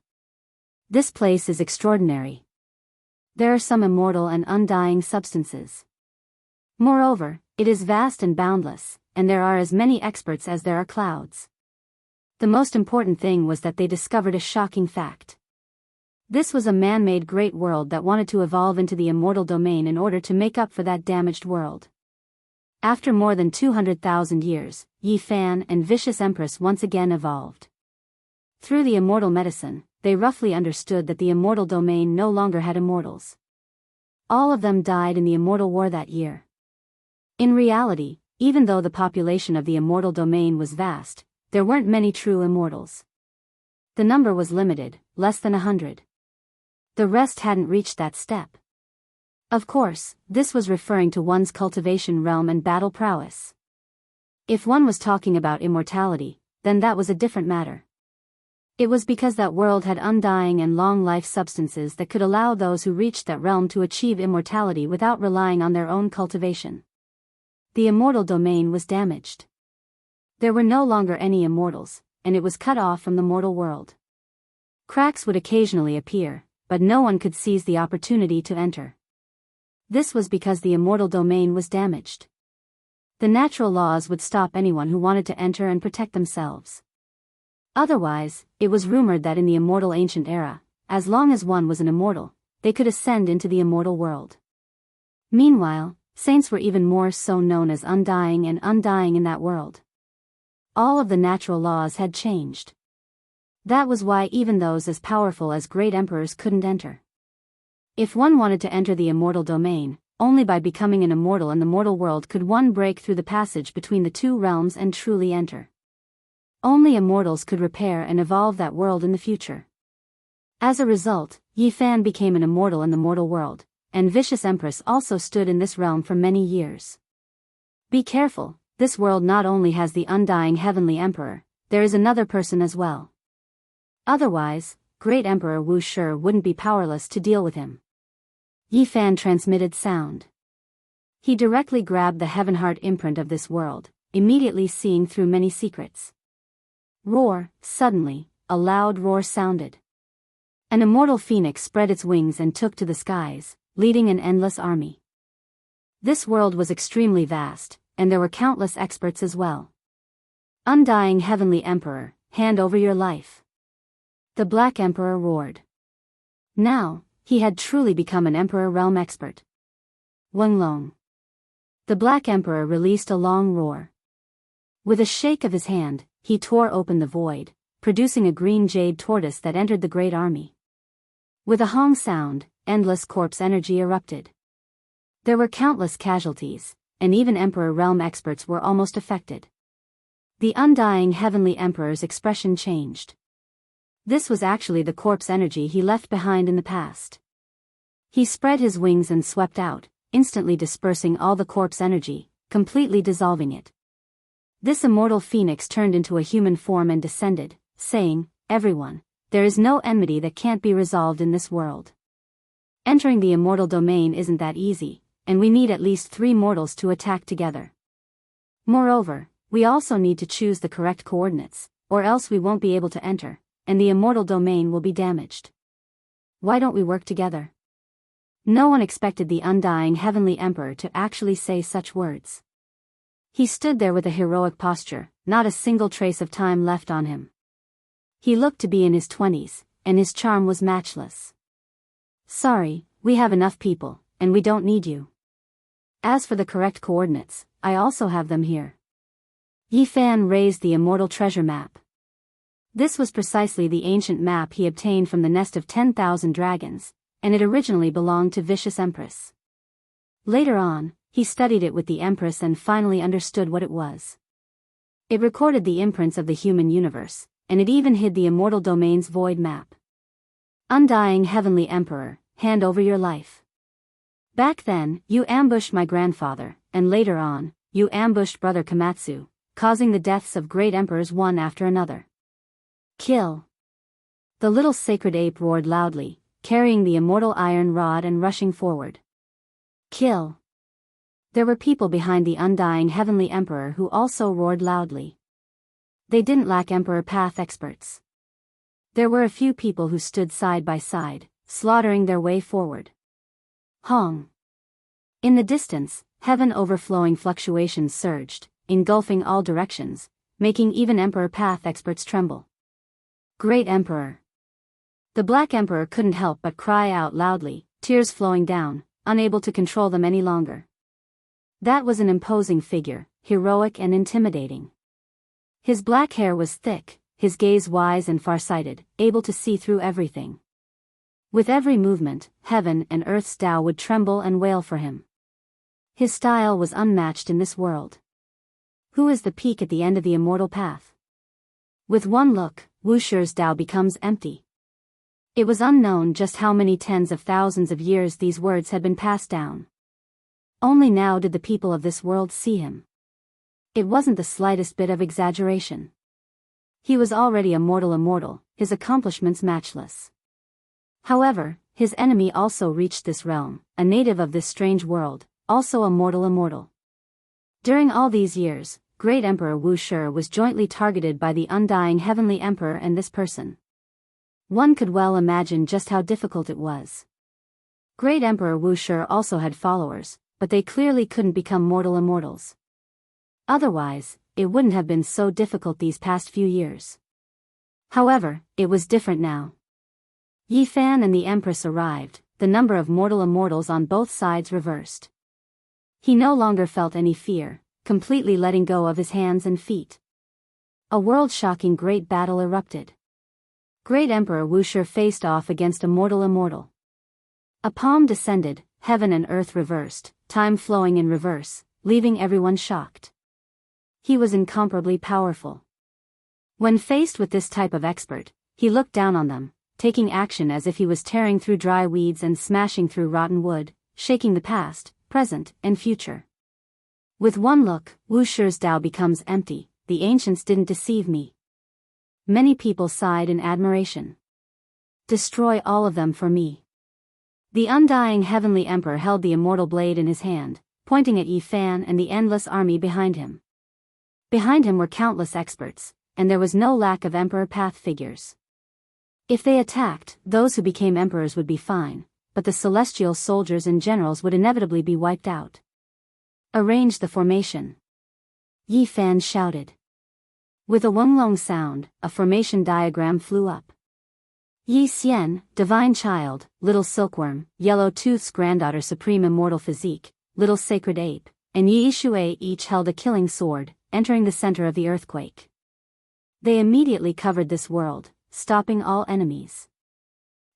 This place is extraordinary. There are some immortal and undying substances. Moreover, it is vast and boundless, and there are as many experts as there are clouds. The most important thing was that they discovered a shocking fact. This was a man-made great world that wanted to evolve into the immortal domain in order to make up for that damaged world. After more than 200,000 years, Yi Fan and Vicious Empress once again evolved. Through the immortal medicine, they roughly understood that the immortal domain no longer had immortals. All of them died in the immortal war that year. In reality, even though the population of the immortal domain was vast, there weren't many true immortals. The number was limited, less than 100. The rest hadn't reached that step. Of course, this was referring to one's cultivation realm and battle prowess. If one was talking about immortality, then that was a different matter. It was because that world had undying and long life substances that could allow those who reached that realm to achieve immortality without relying on their own cultivation. The immortal domain was damaged. There were no longer any immortals, and it was cut off from the mortal world. Cracks would occasionally appear, but no one could seize the opportunity to enter. This was because the immortal domain was damaged. The natural laws would stop anyone who wanted to enter and protect themselves. Otherwise, it was rumored that in the immortal ancient era, as long as one was an immortal, they could ascend into the immortal world. Meanwhile, saints were even more so known as undying and undying in that world. All of the natural laws had changed. That was why even those as powerful as great emperors couldn't enter. If one wanted to enter the immortal domain, only by becoming an immortal in the mortal world could one break through the passage between the two realms and truly enter. Only immortals could repair and evolve that world in the future. As a result, Yi Fan became an immortal in the mortal world, and Vicious Empress also stood in this realm for many years. Be careful, this world not only has the undying heavenly emperor, there is another person as well. Otherwise, great Emperor Wu Shi wouldn't be powerless to deal with him. Yi Fan transmitted sound. He directly grabbed the heaven heart imprint of this world, immediately seeing through many secrets. Roar, suddenly, a loud roar sounded. An immortal phoenix spread its wings and took to the skies, leading an endless army. This world was extremely vast, and there were countless experts as well. Undying Heavenly Emperor, hand over your life. The Black Emperor roared. Now, he had truly become an Emperor realm expert. Wenlong. The Black Emperor released a long roar. With a shake of his hand, he tore open the void, producing a green jade tortoise that entered the great army. With a hong sound, endless corpse energy erupted. There were countless casualties, and even Emperor realm experts were almost affected. The undying Heavenly Emperor's expression changed. This was actually the corpse energy he left behind in the past. He spread his wings and swept out, instantly dispersing all the corpse energy, completely dissolving it. This immortal phoenix turned into a human form and descended, saying, "Everyone, there is no enmity that can't be resolved in this world. Entering the immortal domain isn't that easy, and we need at least 3 mortals to attack together. Moreover, we also need to choose the correct coordinates, or else we won't be able to enter, and the immortal domain will be damaged. Why don't we work together?" No one expected the undying Heavenly Emperor to actually say such words. He stood there with a heroic posture, not a single trace of time left on him. He looked to be in his 20s, and his charm was matchless. "Sorry, we have enough people, and we don't need you. As for the correct coordinates, I also have them here." Yi Fan raised the immortal treasure map. This was precisely the ancient map he obtained from the nest of 10,000 dragons, and it originally belonged to Vicious Empress. Later on, he studied it with the Empress and finally understood what it was. It recorded the imprints of the human universe, and it even hid the immortal domain's void map. Undying Heavenly Emperor, hand over your life. Back then, you ambushed my grandfather, and later on, you ambushed Brother Komatsu, causing the deaths of great emperors one after another. Kill. The little sacred ape roared loudly, carrying the immortal iron rod and rushing forward. Kill. There were people behind the undying Heavenly Emperor who also roared loudly. They didn't lack Emperor Path experts. There were a few people who stood side by side, slaughtering their way forward. Hong. In the distance, heaven overflowing fluctuations surged, engulfing all directions, making even Emperor Path experts tremble. Great Emperor. The Black Emperor couldn't help but cry out loudly, tears flowing down, unable to control them any longer. That was an imposing figure, heroic and intimidating. His black hair was thick, his gaze wise and farsighted, able to see through everything. With every movement, heaven and earth's Tao would tremble and wail for him. His style was unmatched in this world. Who is the peak at the end of the immortal path? With one look, Wu Shi's Tao becomes empty. It was unknown just how many tens of thousands of years these words had been passed down. Only now did the people of this world see him. It wasn't the slightest bit of exaggeration. He was already a mortal immortal, his accomplishments matchless. However, his enemy also reached this realm, a native of this strange world, also a mortal immortal. During all these years, Great Emperor Wu Shi was jointly targeted by the undying Heavenly Emperor and this person. One could well imagine just how difficult it was. Great Emperor Wu Shi also had followers, but they clearly couldn't become mortal immortals. Otherwise, it wouldn't have been so difficult these past few years. However, it was different now. Yi Fan and the Empress arrived, the number of mortal immortals on both sides reversed. He no longer felt any fear, completely letting go of his hands and feet. A world-shocking great battle erupted. Great Emperor Wu Shi faced off against a mortal immortal. A palm descended, heaven and earth reversed, time flowing in reverse, leaving everyone shocked. He was incomparably powerful. When faced with this type of expert, he looked down on them, taking action as if he was tearing through dry weeds and smashing through rotten wood, shaking the past, present, and future. With one look, Wu Shi's Tao becomes empty. The ancients didn't deceive me. Many people sighed in admiration. Destroy all of them for me. The undying Heavenly Emperor held the immortal blade in his hand, pointing at Yi Fan and the endless army behind him. Behind him were countless experts, and there was no lack of Emperor Path figures. If they attacked, those who became emperors would be fine, but the celestial soldiers and generals would inevitably be wiped out. Arrange the formation. Yi Fan shouted. With a wonglong sound, a formation diagram flew up. Yi Xian, Divine Child, Little Silkworm, Yellow Tooth's Granddaughter Supreme Immortal Physique, Little Sacred Ape, and Yi Shui each held a killing sword, entering the center of the earthquake. They immediately covered this world, stopping all enemies.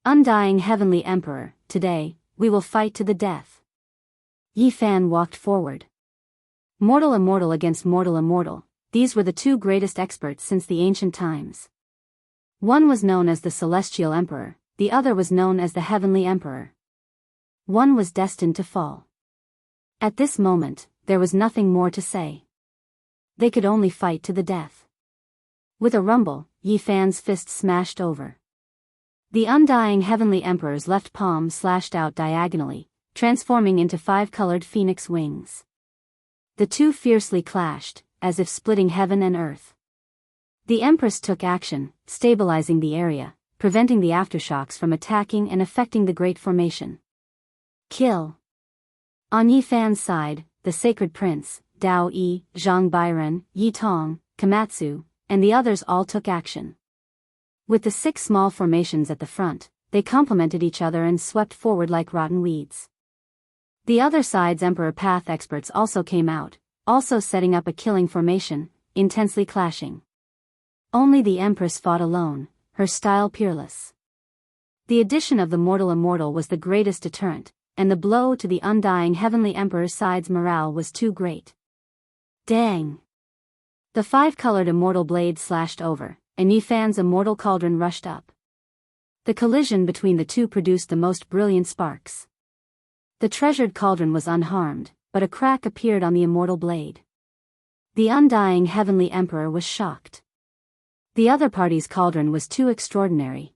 Undying Heavenly Emperor, today, we will fight to the death. Yi Fan walked forward. Mortal immortal against mortal immortal, these were the two greatest experts since the ancient times. One was known as the Celestial Emperor, the other was known as the Heavenly Emperor. One was destined to fall. At this moment, there was nothing more to say. They could only fight to the death. With a rumble, Yi Fan's fist smashed over. The undying Heavenly Emperor's left palm slashed out diagonally, transforming into 5-colored phoenix wings. The two fiercely clashed, as if splitting heaven and earth. The Empress took action, stabilizing the area, preventing the aftershocks from attacking and affecting the Great Formation. Kill. On Yi Fan's side, the Sacred Prince, Dao Yi, Zhang Bairen, Yi Tong, Komatsu, and the others all took action. With the 6 small formations at the front, they complemented each other and swept forward like rotten weeds. The other side's Emperor Path experts also came out, also setting up a killing formation, intensely clashing. Only the Empress fought alone, her style peerless. The addition of the mortal immortal was the greatest deterrent, and the blow to the undying Heavenly Emperor's side's morale was too great. Dang! The 5-colored immortal blade slashed over, and Yi Fan's immortal cauldron rushed up. The collision between the two produced the most brilliant sparks. The treasured cauldron was unharmed, but a crack appeared on the immortal blade. The undying Heavenly Emperor was shocked. The other party's cauldron was too extraordinary.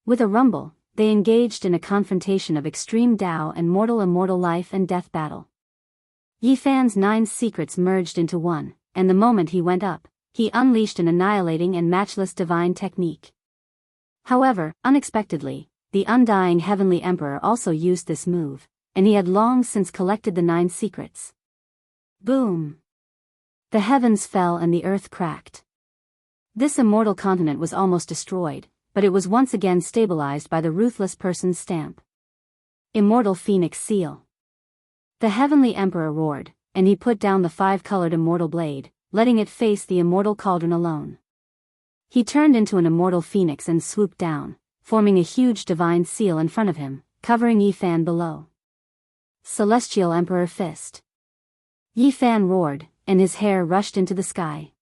With a rumble, they engaged in a confrontation of extreme Tao and mortal immortal life and death battle. Yi Fan's 9 secrets merged into one, and the moment he went up, he unleashed an annihilating and matchless divine technique. However, unexpectedly, the undying Heavenly Emperor also used this move, and he had long since collected the 9 secrets. Boom! The heavens fell and the earth cracked. This immortal continent was almost destroyed, but it was once again stabilized by the ruthless person's stamp. Immortal Phoenix Seal. The Heavenly Emperor roared, and he put down the 5-colored immortal blade, letting it face the immortal cauldron alone. He turned into an immortal phoenix and swooped down, forming a huge divine seal in front of him, covering Yi Fan below. Celestial Emperor Fist. Yi Fan roared, and his hair rushed into the sky.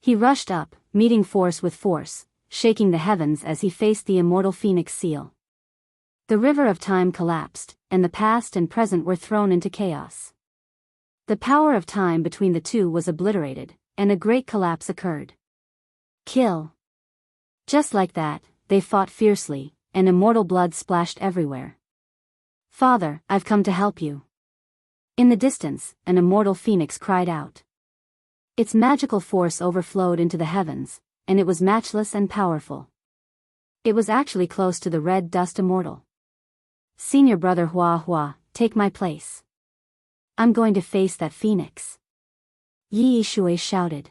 He rushed up, meeting force with force, shaking the heavens as he faced the immortal phoenix seal. The river of time collapsed, and the past and present were thrown into chaos. The power of time between the two was obliterated, and a great collapse occurred. Kill. Just like that, they fought fiercely, and immortal blood splashed everywhere. Father, I've come to help you. In the distance, an immortal phoenix cried out. Its magical force overflowed into the heavens, and it was matchless and powerful. It was actually close to the red dust immortal. Senior brother Hua Hua, take my place. I'm going to face that phoenix. Yi Shui shouted.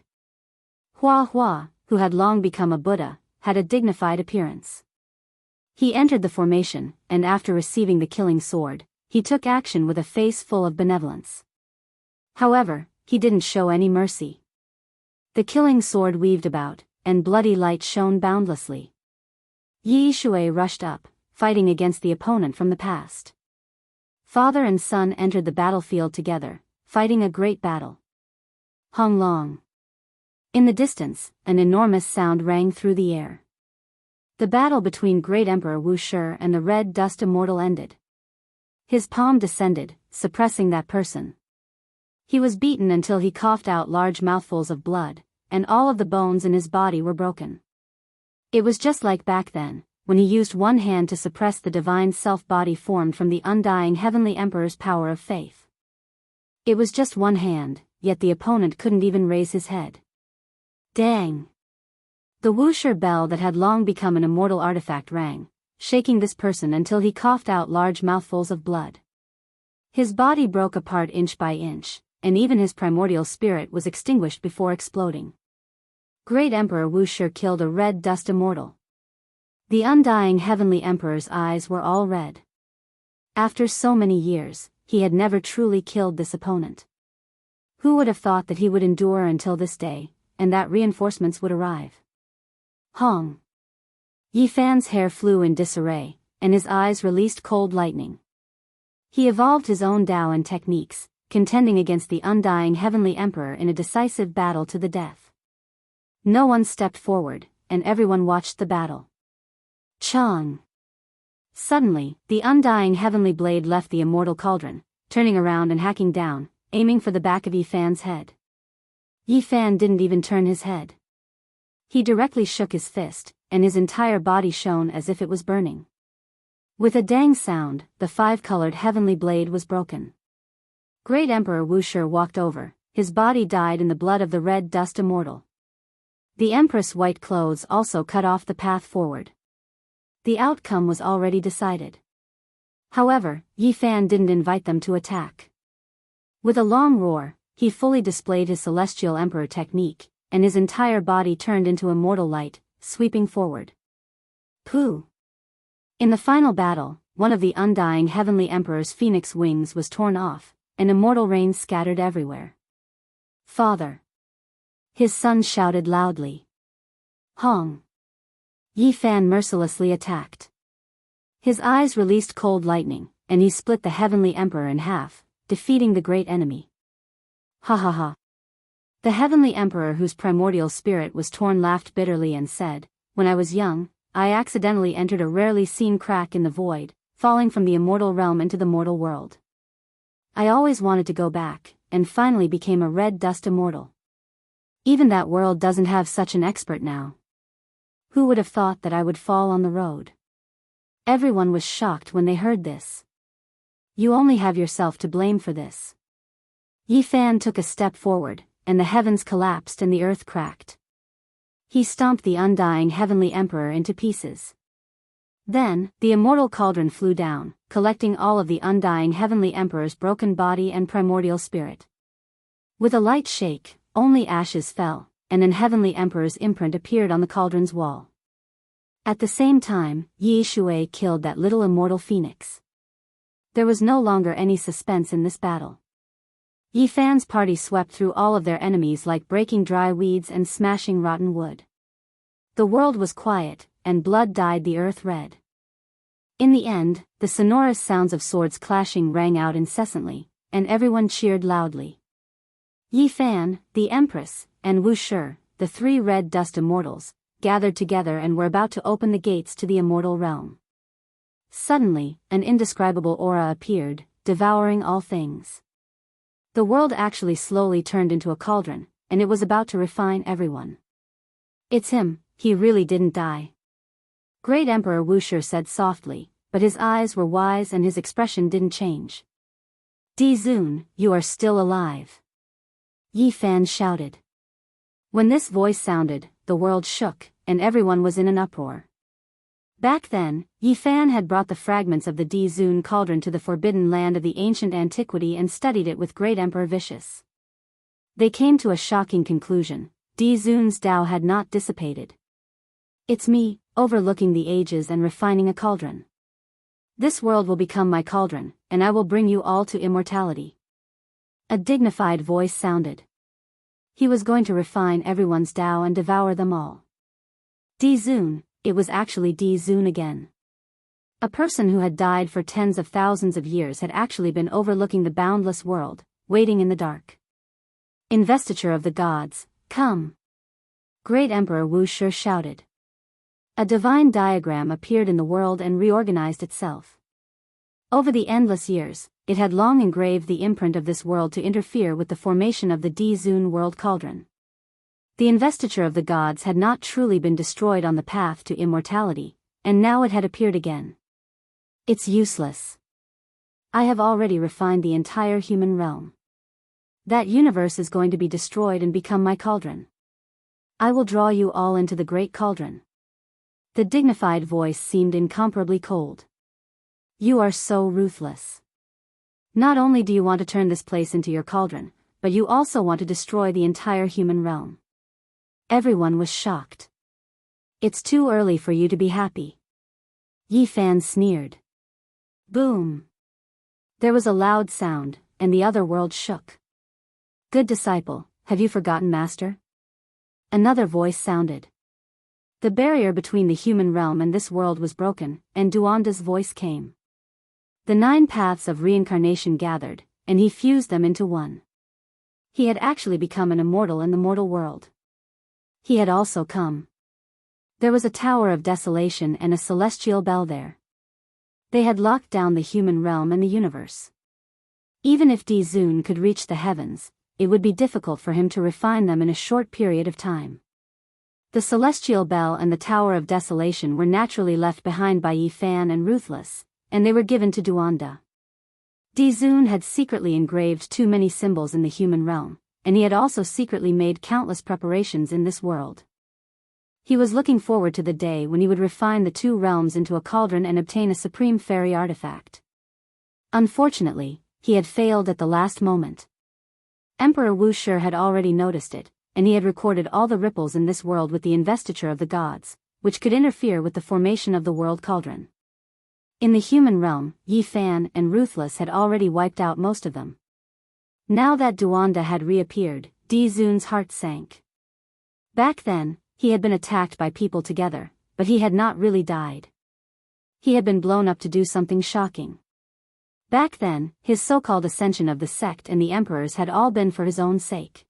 Hua Hua, who had long become a Buddha, had a dignified appearance. He entered the formation, and after receiving the killing sword, he took action with a face full of benevolence. However, he didn't show any mercy. The killing sword weaved about, and bloody light shone boundlessly. Yi Shui rushed up, fighting against the opponent from the past. Father and son entered the battlefield together, fighting a great battle. Hong Long. In the distance, an enormous sound rang through the air. The battle between Great Emperor Wu Shi and the Red Dust Immortal ended. His palm descended, suppressing that person. He was beaten until he coughed out large mouthfuls of blood, and all of the bones in his body were broken. It was just like back then, when he used one hand to suppress the divine self-body formed from the undying Heavenly Emperor's power of faith. It was just one hand, yet the opponent couldn't even raise his head. Dang! The Wuxia bell that had long become an immortal artifact rang, shaking this person until he coughed out large mouthfuls of blood. His body broke apart inch by inch, and even his primordial spirit was extinguished before exploding. Great Emperor Wuxia killed a red dust immortal. The undying Heavenly Emperor's eyes were all red. After so many years, he had never truly killed this opponent. Who would have thought that he would endure until this day, and that reinforcements would arrive? Hong. Yi Fan's hair flew in disarray, and his eyes released cold lightning. He evolved his own Tao and techniques, contending against the undying Heavenly Emperor in a decisive battle to the death. No one stepped forward, and everyone watched the battle. Chang. Suddenly, the undying Heavenly Blade left the immortal cauldron, turning around and hacking down, aiming for the back of Yi Fan's head. Yi Fan didn't even turn his head. He directly shook his fist, and his entire body shone as if it was burning. With a dang sound, the five-colored Heavenly Blade was broken. Great Emperor Wuxia walked over, his body dyed in the blood of the Red Dust Immortal. The Empress' white clothes also cut off the path forward. The outcome was already decided. However, Yi Fan didn't invite them to attack. With a long roar, he fully displayed his Celestial Emperor technique, and his entire body turned into immortal light, sweeping forward. Pooh! In the final battle, one of the undying Heavenly Emperor's phoenix wings was torn off, and immortal rain scattered everywhere. Father! His son shouted loudly. Hong! Yi Fan mercilessly attacked. His eyes released cold lightning, and he split the Heavenly Emperor in half, defeating the great enemy. Ha ha ha! The Heavenly Emperor, whose primordial spirit was torn, laughed bitterly and said, "When I was young, I accidentally entered a rarely seen crack in the void, falling from the immortal realm into the mortal world. I always wanted to go back, and finally became a red dust immortal. Even that world doesn't have such an expert now. Who would have thought that I would fall on the road?" Everyone was shocked when they heard this. "You only have yourself to blame for this." Yi Fan took a step forward, and the heavens collapsed and the earth cracked. He stomped the undying Heavenly Emperor into pieces. Then, the immortal cauldron flew down, collecting all of the undying Heavenly Emperor's broken body and primordial spirit. With a light shake, only ashes fell, and an Heavenly Emperor's imprint appeared on the cauldron's wall. At the same time, Yi Shui killed that little immortal phoenix. There was no longer any suspense in this battle. Yi Fan's party swept through all of their enemies like breaking dry weeds and smashing rotten wood. The world was quiet, and blood dyed the earth red. In the end, the sonorous sounds of swords clashing rang out incessantly, and everyone cheered loudly. Yi Fan, the Empress, and Wu Shi, the three red dust immortals, gathered together and were about to open the gates to the immortal realm. Suddenly, an indescribable aura appeared, devouring all things. The world actually slowly turned into a cauldron, and it was about to refine everyone. "It's him, he really didn't die." Great Emperor Wuxia said softly, but his eyes were wise and his expression didn't change. "Di Zun, you are still alive." Yi Fan shouted. When this voice sounded, the world shook, and everyone was in an uproar. Back then, Yi Fan had brought the fragments of the Di Zun cauldron to the forbidden land of the ancient antiquity and studied it with great Emperor Vicious. They came to a shocking conclusion: Di Zun's Tao had not dissipated. It's me, overlooking the ages and refining a cauldron. This world will become my cauldron, and I will bring you all to immortality. A dignified voice sounded. He was going to refine everyone's Tao and devour them all. Di Zun, it was actually Di Zun again. A person who had died for tens of thousands of years had actually been overlooking the boundless world, waiting in the dark. Investiture of the gods, come! Great Emperor Wu Shi shouted. A divine diagram appeared in the world and reorganized itself. Over the endless years, it had long engraved the imprint of this world to interfere with the formation of the Di Zun world cauldron. The investiture of the gods had not truly been destroyed on the path to immortality, and now it had appeared again. It's useless. I have already refined the entire human realm. That universe is going to be destroyed and become my cauldron. I will draw you all into the great cauldron. The dignified voice seemed incomparably cold. You are so ruthless. Not only do you want to turn this place into your cauldron, but you also want to destroy the entire human realm. Everyone was shocked. It's too early for you to be happy. Yi Fan sneered. Boom! There was a loud sound, and the other world shook. Good disciple, have you forgotten Master? Another voice sounded. The barrier between the human realm and this world was broken, and Duanda's voice came. The 9 paths of reincarnation gathered, and he fused them into one. He had actually become an immortal in the mortal world. He had also come. There was a tower of desolation and a celestial bell there. They had locked down the human realm and the universe. Even if Di Zun could reach the heavens, it would be difficult for him to refine them in a short period of time. The celestial bell and the tower of desolation were naturally left behind by Yi Fan and Ruthless, and they were given to Duanda. Di Zun had secretly engraved too many symbols in the human realm, and he had also secretly made countless preparations in this world. He was looking forward to the day when he would refine the 2 realms into a cauldron and obtain a supreme fairy artifact. Unfortunately, he had failed at the last moment. Emperor Wu Shi had already noticed it, and he had recorded all the ripples in this world with the investiture of the gods, which could interfere with the formation of the world cauldron. In the human realm, Yi Fan and Ruthless had already wiped out most of them. Now that Duanda had reappeared, Di Zun's heart sank. Back then, he had been attacked by people together, but he had not really died. He had been blown up to do something shocking. Back then, his so-called ascension of the sect and the emperors had all been for his own sake.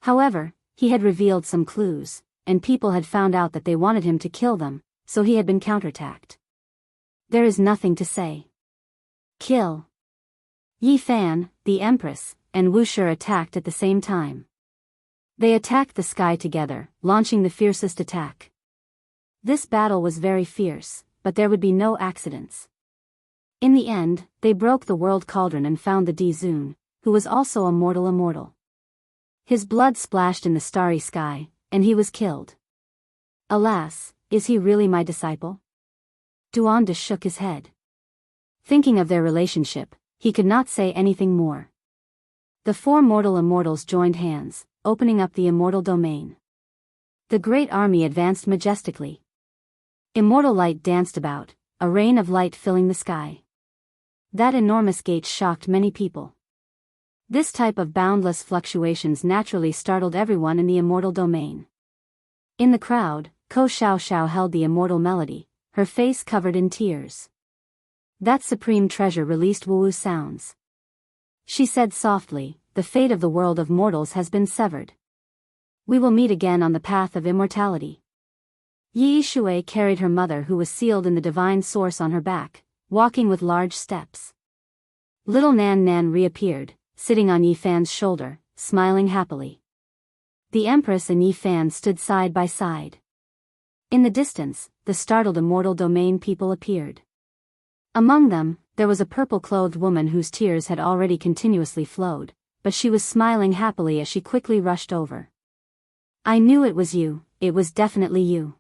However, he had revealed some clues, and people had found out that they wanted him to kill them, so he had been counterattacked. There is nothing to say. Kill. Yi Fan, the Empress, and Wu Shi attacked at the same time. They attacked the sky together, launching the fiercest attack. This battle was very fierce, but there would be no accidents. In the end, they broke the world cauldron and found the Di Zun, who was also a mortal immortal. His blood splashed in the starry sky, and he was killed. Alas, is he really my disciple? Duanda shook his head. Thinking of their relationship, he could not say anything more. The 4 mortal immortals joined hands, opening up the immortal domain. The great army advanced majestically. Immortal light danced about, a rain of light filling the sky. That enormous gate shocked many people. This type of boundless fluctuations naturally startled everyone in the immortal domain. In the crowd, Ko Xiao held the immortal melody, her face covered in tears. That supreme treasure released woo-woo sounds. She said softly, the fate of the world of mortals has been severed. We will meet again on the path of immortality. Yi Shui carried her mother who was sealed in the divine source on her back, walking with large steps. Little Nan Nan reappeared, sitting on Yi Fan's shoulder, smiling happily. The Empress and Yi Fan stood side by side. In the distance, the startled immortal domain people appeared. Among them, there was a purple-clothed woman whose tears had already continuously flowed, but she was smiling happily as she quickly rushed over. I knew it was you, it was definitely you.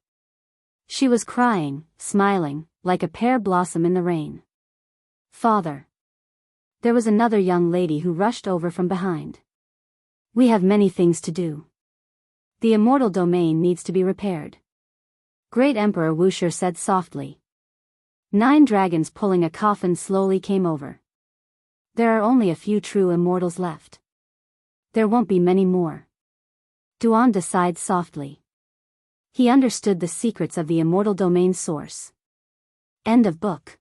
She was crying, smiling, like a pear blossom in the rain. Father. There was another young lady who rushed over from behind. We have many things to do. The immortal domain needs to be repaired. Great Emperor Wuxia said softly. 9 dragons pulling a coffin slowly came over. There are only a few true immortals left. There won't be many more. Duan sighed softly. He understood the secrets of the immortal domain source. End of book.